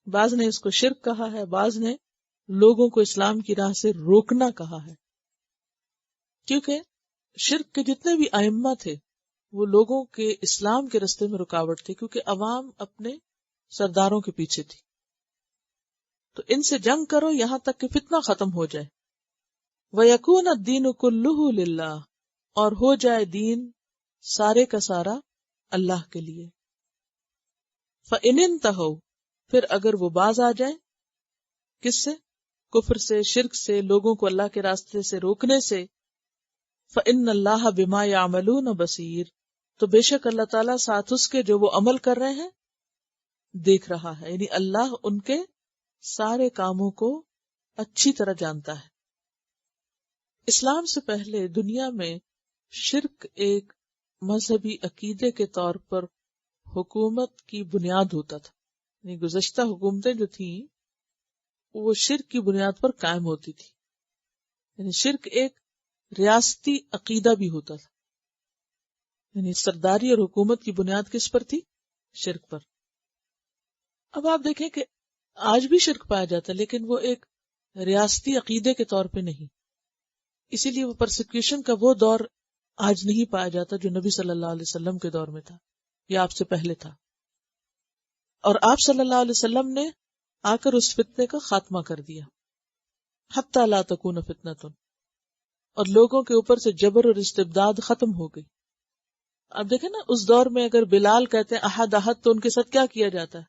Speaker 1: بعض نے اس کو شرک کہا ہے، بعض نے لوگوں کو اسلام کی راہ سے روکنا کہا ہے. کیونکہ شرک کے جتنے بھی ائمہ تھے وہ لوگوں کے اسلام کے رستے میں رکاوٹ تھے، کیونکہ عوام اپنے سرداروں کے پیچھے تھی. تو ان سے جنگ کرو یہاں تک کہ فتنہ ختم ہو جائے. وَيَكُونَ الدِّينُ كُلُّهُ لِلَّهِ، اور ہو جائے دین سارے کا سارا اللہ کے لیے. فَإِنِ انْتَهَوْا، پھر اگر وہ باز آ جائیں کس سے؟ کفر سے، شرک سے، لوگوں کو اللہ کے راستے سے روکنے سے. فَإِنَّ اللَّهَ بِمَا يَعْمَلُونَ بَصِيرٌ، تو بے شک اللہ تعالیٰ ساتھ اس کے جو وہ عمل کر رہے ہیں دیکھ رہا ہے. یعنی اللہ ان کے سارے کاموں کو اچھی طرح جانتا ہے. اسلام سے پہلے دنیا میں شرک ایک مذہبی عقیدے کے طور پر حکومت کی بنیاد ہوتا تھا. یعنی گزشتہ حکومتیں جو تھیں وہ شرک کی بنیاد پر قائم ہوتی تھی. یعنی شرک ایک ریاستی عقیدہ بھی ہوتا تھا. یعنی سرداری اور حکومت کی بنیاد کس پر تھی؟ شرک پر. اب آپ دیکھیں کہ آج بھی شرک پایا جاتا ہے لیکن وہ ایک ریاستی عقیدے کے طور پہ نہیں. اسی لیے وہ پرسیکیوشن کا وہ دور آج نہیں پایا جاتا جو نبی صلی اللہ علیہ وسلم کے دور میں تھا یا آپ سے پہلے تھا. اور آپ صلی اللہ علیہ وسلم نے آ کر اس فتنے کا خاتمہ کر دیا. حتی لا تکون فتنۃ، اور لوگوں کے اوپر سے جبر اور استبداد ختم ہو گئی. اب دیکھیں نا اس دور میں اگر بلال کہتے ہیں احد احد تو ان کے ساتھ کیا کیا جاتا ہے؟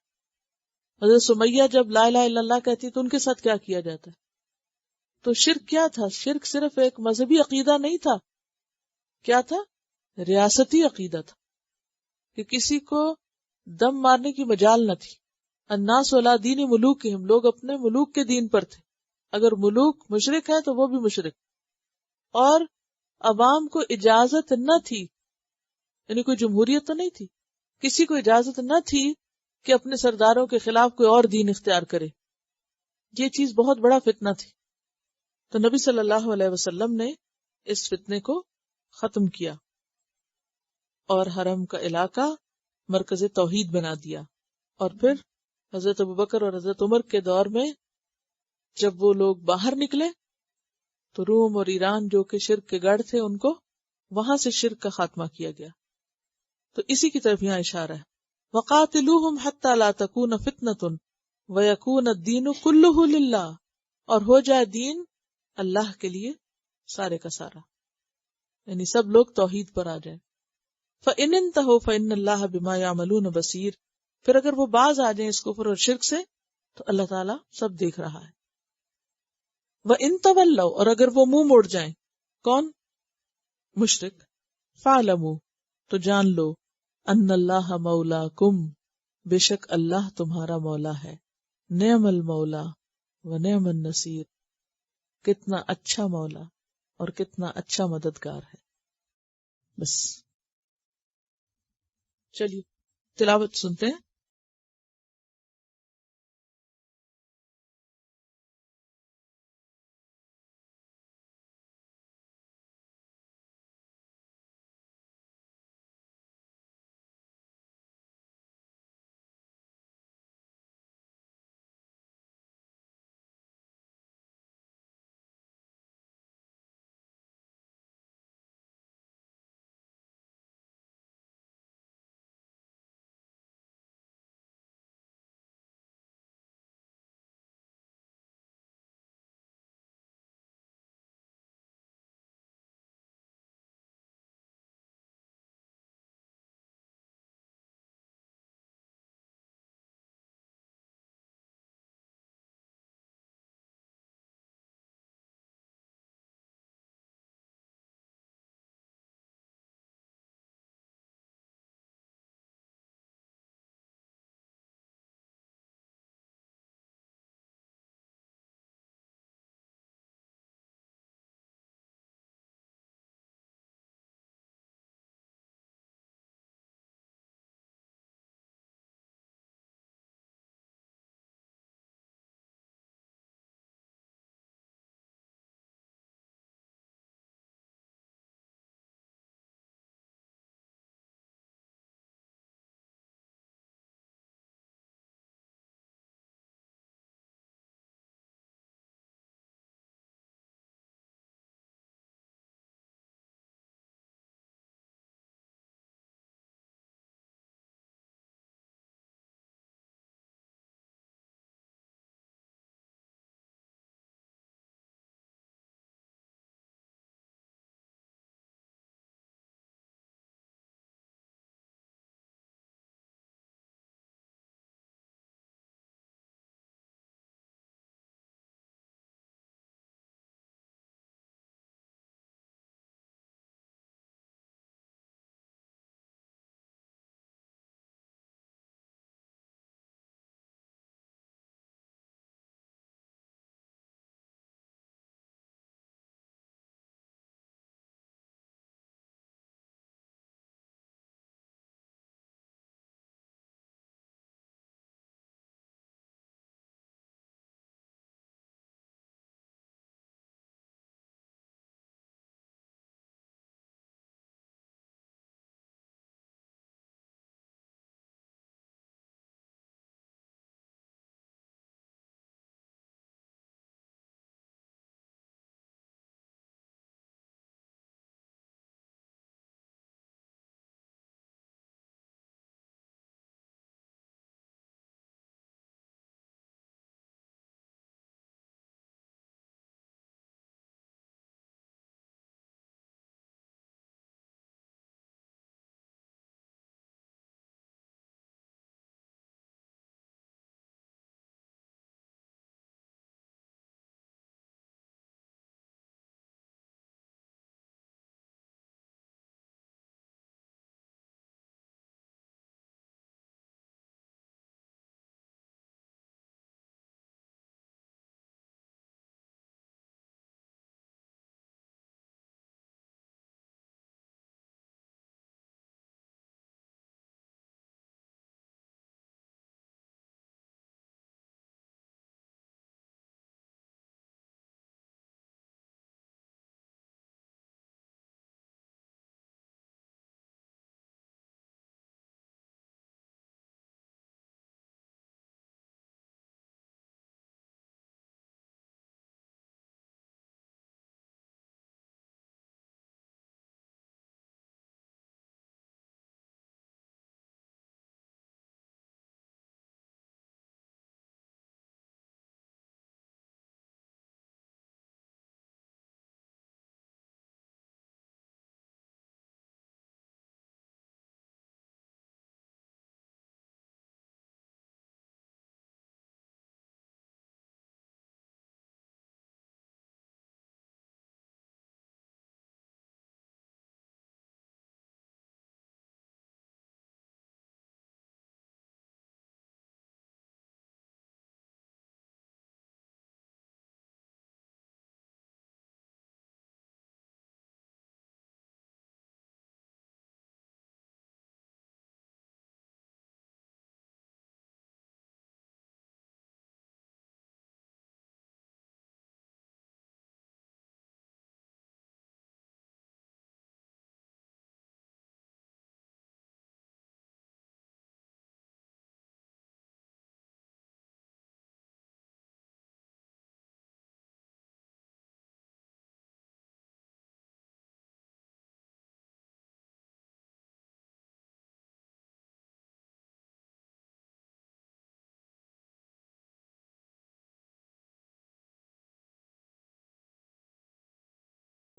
Speaker 1: حضرت سمیہ جب لا الہ الا اللہ کہتی تو ان کے ساتھ کیا کیا جاتا ہے؟ تو شرک کیا تھا؟ شرک صرف ایک مذہبی عقیدہ نہیں تھا، کیا تھا؟ ریاستی عقیدہ تھا، کہ کسی کو دم مارنے کی مجال نہ تھی۔ الناس علی دین ملوکہم، لوگ اپنے ملوک کے دین پر تھے، اگر ملوک مشرک ہے تو وہ بھی مشرک، اور عوام کو اجازت نہ تھی، یعنی کوئی جمہوریت تو نہیں تھی، کسی کو اجازت نہ تھی کہ اپنے سرداروں کے خلاف کوئی اور دین اختیار کرے۔ یہ چیز بہت بڑا فتنہ تھی، تو نبی صلی اللہ علیہ وسلم نے اس فتنے کو ختم کیا اور حرم کا علاقہ مرکز توحید بنا دیا۔ اور پھر حضرت ابوبکر اور حضرت عمر کے دور میں جب وہ لوگ باہر نکلے تو روم اور ایران جو کہ شرک کے گڑھ تھے، ان کو وہاں سے شرک کا خاتمہ کیا گیا۔ تو اسی کی طرف یہاں اشارہ ہے، وَقَاتِلُوهُمْ حَتَّى لَا تَكُونَ فِتْنَةٌ وَيَكُونَ الدِّينُ كُلُّهُ لِلَّهِ، اور ہو جائے دین اللہ کے لیے سارے کا سارا، یعنی سب لوگ توحید پر آ جائیں۔ فَإِنِ انْتَهُوا فَإِنَّ اللَّهَ بِمَا يَعْمَلُونَ بَصِيرٌ، پھر اگر وہ باز آ جائیں اس کفر اور شرک سے تو اللہ تعالیٰ سب دیکھ رہا ہے۔ وَإِن تَوَلَّوْا، اور اگر وہ منہ موڑ جائیں، کون؟ مشرک، فَاعْلَمُوا، تو جان لو، ان اللہ مولاکم، بے شک اللہ تمہارا مولا ہے، نعم المولا و نعم النصیر، کتنا اچھا مولا اور کتنا اچھا مددگار ہے۔ بس چلیے تلاوت سنتے ہیں۔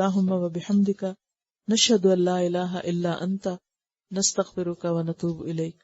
Speaker 1: اللہم و بحمدک نشہد ان لا الہ الا انت نستغفرک و نتوب الیک.